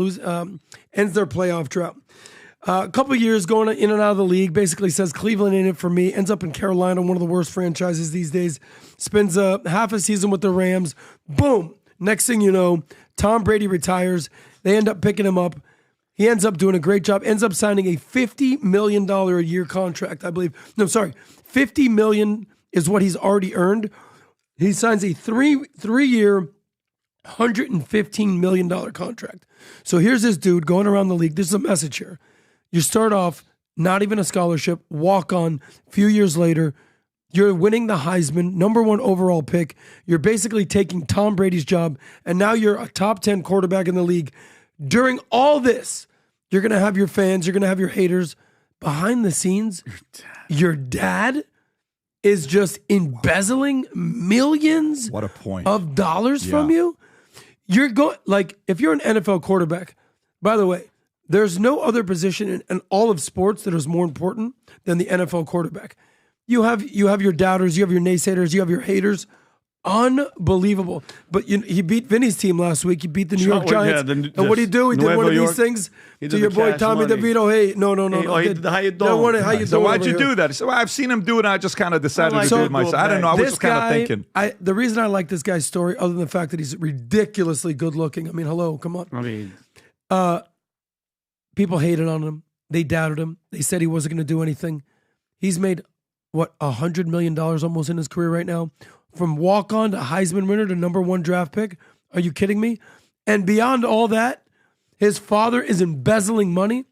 ends their playoff drought. A couple of years going in and out of the league, basically says Cleveland ain't it for me, ends up in Carolina, one of the worst franchises these days, spends half a season with the Rams. Boom. Next thing you know, Tom Brady retires. They end up picking him up. He ends up doing a great job, ends up signing a $50 million a year contract, I believe. No, sorry. $50 million is what he's already earned. He signs a three-year, $115 million contract. So here's this dude going around the league. This is a message here. You start off, not even a scholarship, walk on, few years later, you're winning the Heisman, number 1 overall pick. You're basically taking Tom Brady's job, and now you're a top 10 quarterback in the league. During all this, you're going to have your fans, you're going to have your haters. Behind the scenes, your dad is just embezzling millions of dollars from you. You're going, like, if you're an NFL quarterback, by the way, there's no other position in all of sports that is more important than the NFL quarterback. You have your doubters, you have your naysayers, you have your haters. Unbelievable. But he beat Vinny's team last week. He beat the New York Giants. And what did he do? He did one of these things to your boy Tommy DeVito. Hey, no. How you doing? How you So doing why'd you over do here? that? He said, well, I've seen him do it, and I just kind of decided to do it myself. I don't know. I was just kind of thinking. The reason I like this guy's story, other than the fact that he's ridiculously good looking. I mean, hello, come on. People hated on him. They doubted him. They said he wasn't going to do anything. He's made, $100 million almost in his career right now? From walk-on to Heisman winner to number 1 draft pick. Are you kidding me? And beyond all that, his father is embezzling money.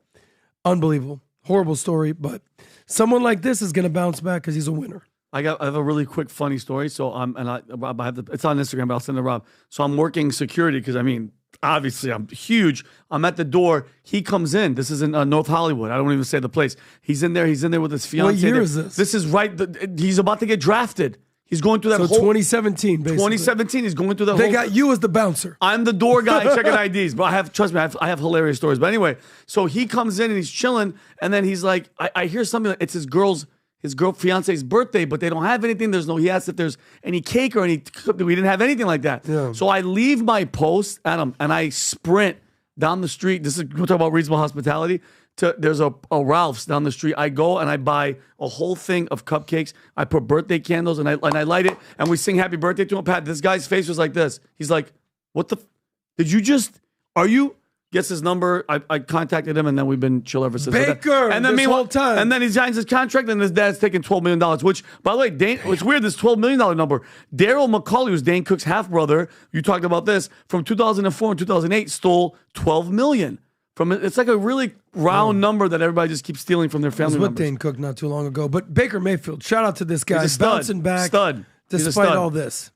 Unbelievable. Horrible story, but someone like this is going to bounce back because he's a winner. I have a really quick funny story. So Rob, it's on Instagram, but I'll send it to Rob. So I'm working security because obviously I'm huge. I'm at the door. He comes in. This is in North Hollywood. I don't even say the place. He's in there with his fiance. What year is this? This is right. He's about to get drafted. He's going through that whole 2017, basically. 2017, he's going through that They got you as the bouncer. I'm the door guy checking IDs, but trust me, I have hilarious stories. But anyway, so he comes in and he's chilling, and then he's like, I hear something like it's his fiance's birthday, but they don't have anything. He asked if there's any cake or we didn't have anything like that. Yeah. So I leave my post, Adam, and I sprint down the street. We're talking about reasonable hospitality. There's a Ralph's down the street. I go and I buy a whole thing of cupcakes. I put birthday candles and I light it, and we sing happy birthday to him. Pat, this guy's face was like this. He's like, what the, did you just, are you, gets his number. I contacted him, and then we've been chill ever since. Baker, and then this whole time. And then he signs his contract, and his dad's taking $12 million, which, by the way, it's weird, this $12 million number. Daryl McCauley, who's Dane Cook's half-brother, you talked about this, from 2004 and 2008, stole $12 million. It's like a really round number that everybody just keeps stealing from their family members. I was with Dane Cook not too long ago. But Baker Mayfield, shout out to this guy. He's a stud. Bouncing back Stud. despite all this.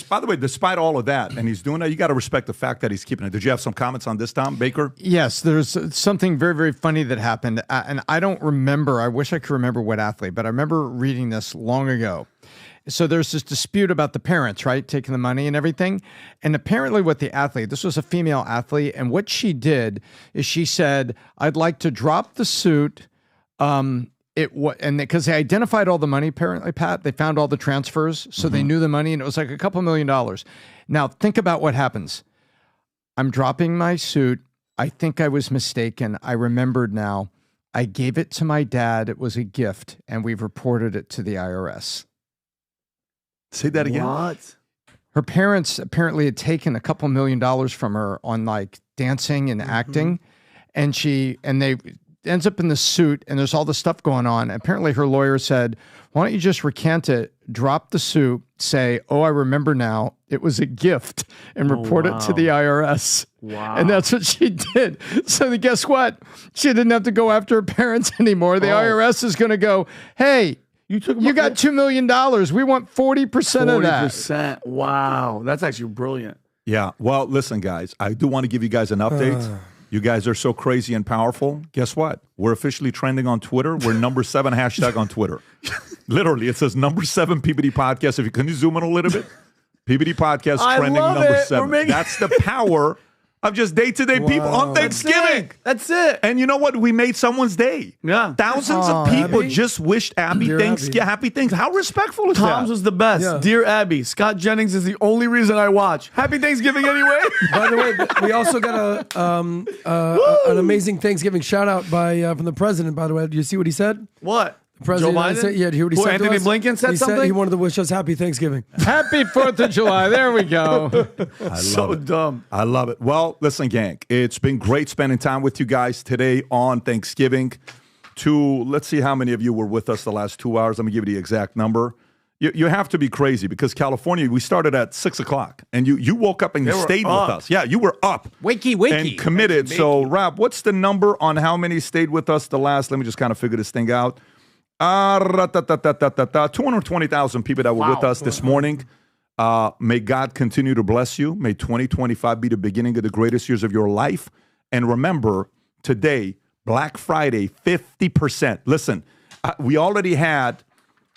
By the way, despite all of that, and he's doing that, you got to respect the fact that he's keeping it. Did you have some comments on this, Tom Baker? Yes, there's something very, very funny that happened. And I don't remember, I wish I could remember what athlete, but I remember reading this long ago. So there's this dispute about the parents, right, taking the money and everything. And apparently what the athlete, this was a female athlete, and what she did is she said, I'd like to drop the suit. And because they identified all the money, apparently, Pat, they found all the transfers, so they knew the money, and it was like a couple $1 million. Now, think about what happens. I'm dropping my suit. I think I was mistaken. I remembered now. I gave it to my dad. It was a gift, and we've reported it to the IRS. Say that again. What? Her parents apparently had taken a couple $1 million from her on like dancing and acting, and they ends up in the suit, and there's all this stuff going on. Apparently, her lawyer said, "Why don't you just recant it, drop the suit, say, oh, I remember now, it was a gift, and report it to the IRS." Wow. And that's what she did. So guess what? She didn't have to go after her parents anymore. The IRS is going to go, hey, you got $2 million. We want 40% of that. 40%. Wow. That's actually brilliant. Yeah. Well, listen, guys, I do want to give you guys an update. You guys are so crazy and powerful. Guess what? We're officially trending on Twitter. We're number 7 hashtag on Twitter. Literally, it says number 7 PBD podcast. If you can you zoom in a little bit? PBD podcast trending number 7. That's the power of just day-to-day people on Thanksgiving. That's it. And you know what? We made someone's day. Yeah. Thousands of people Abby? just wished Abby happy Thanksgiving. How respectful is Tom's that? was the best. Yeah. Dear Abby, Scott Jennings is the only reason I watch. Happy Thanksgiving anyway. By the way, we also got an amazing Thanksgiving shout out from the president. By the way, do you see what he said? What? The president Joe Biden? said, yeah, did you hear what he said to Anthony us? Blinken said he something? he wanted to wish us happy Thanksgiving. Happy 4th of July. There we go. I love So it. dumb. I love it. Well, listen, gang, it's been great spending time with you guys today on Thanksgiving. Let's see how many of you were with us the last 2 hours. Let me give you the exact number. You have to be crazy because California, we started at 6 o'clock and you woke up and you stayed with us. Yeah, you were up. Wakey. And committed. So, Rob, what's the number on how many stayed with us the last? Let me just kind of figure this thing out. 220,000 people that were with us this morning. May God continue to bless you. May 2025 be the beginning of the greatest years of your life. And remember, today, Black Friday, 50%. Listen, we already had,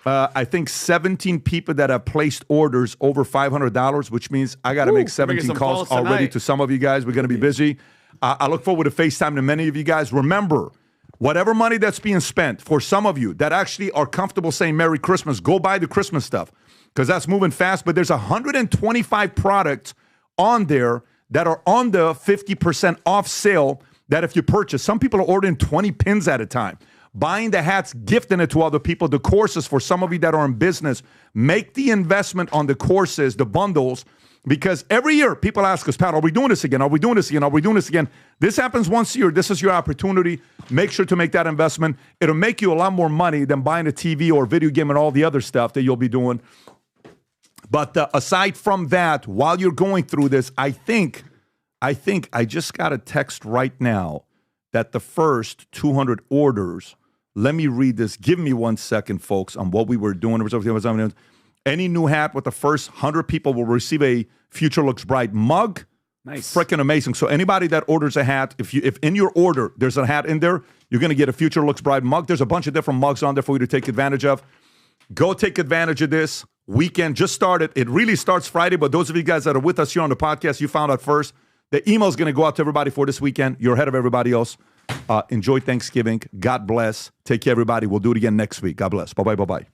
I think, 17 people that have placed orders over $500, which means I got to make 17 calls already to some of you guys. We're going to be busy. I look forward to FaceTime to many of you guys. Remember, whatever money that's being spent, for some of you that actually are comfortable saying Merry Christmas, go buy the Christmas stuff because that's moving fast. But there's 125 products on there that are on the 50% off sale that if you purchase, some people are ordering 20 pins at a time. Buying the hats, gifting it to other people. The courses, for some of you that are in business, make the investment on the courses, the bundles, because every year people ask us, Pat, are we doing this again? Are we doing this again? Are we doing this again? This happens once a year. This is your opportunity. Make sure to make that investment. It'll make you a lot more money than buying a TV or video game and all the other stuff that you'll be doing. But aside from that, while you're going through this, I think I just got a text right now that the first 200 orders, let me read this. Give me 1 second, folks, on what we were doing. Any new hat with the first 100 people will receive a Future Looks Bright mug. Nice. Freaking amazing. So anybody that orders a hat, if in your order there's a hat in there, you're going to get a Future Looks Bright mug. There's a bunch of different mugs on there for you to take advantage of. Go take advantage of this. Weekend just started. It really starts Friday, but those of you guys that are with us here on the podcast, you found out first. The email is going to go out to everybody for this weekend. You're ahead of everybody else. Enjoy Thanksgiving. God bless. Take care, everybody. We'll do it again next week. God bless. Bye-bye. Bye-bye.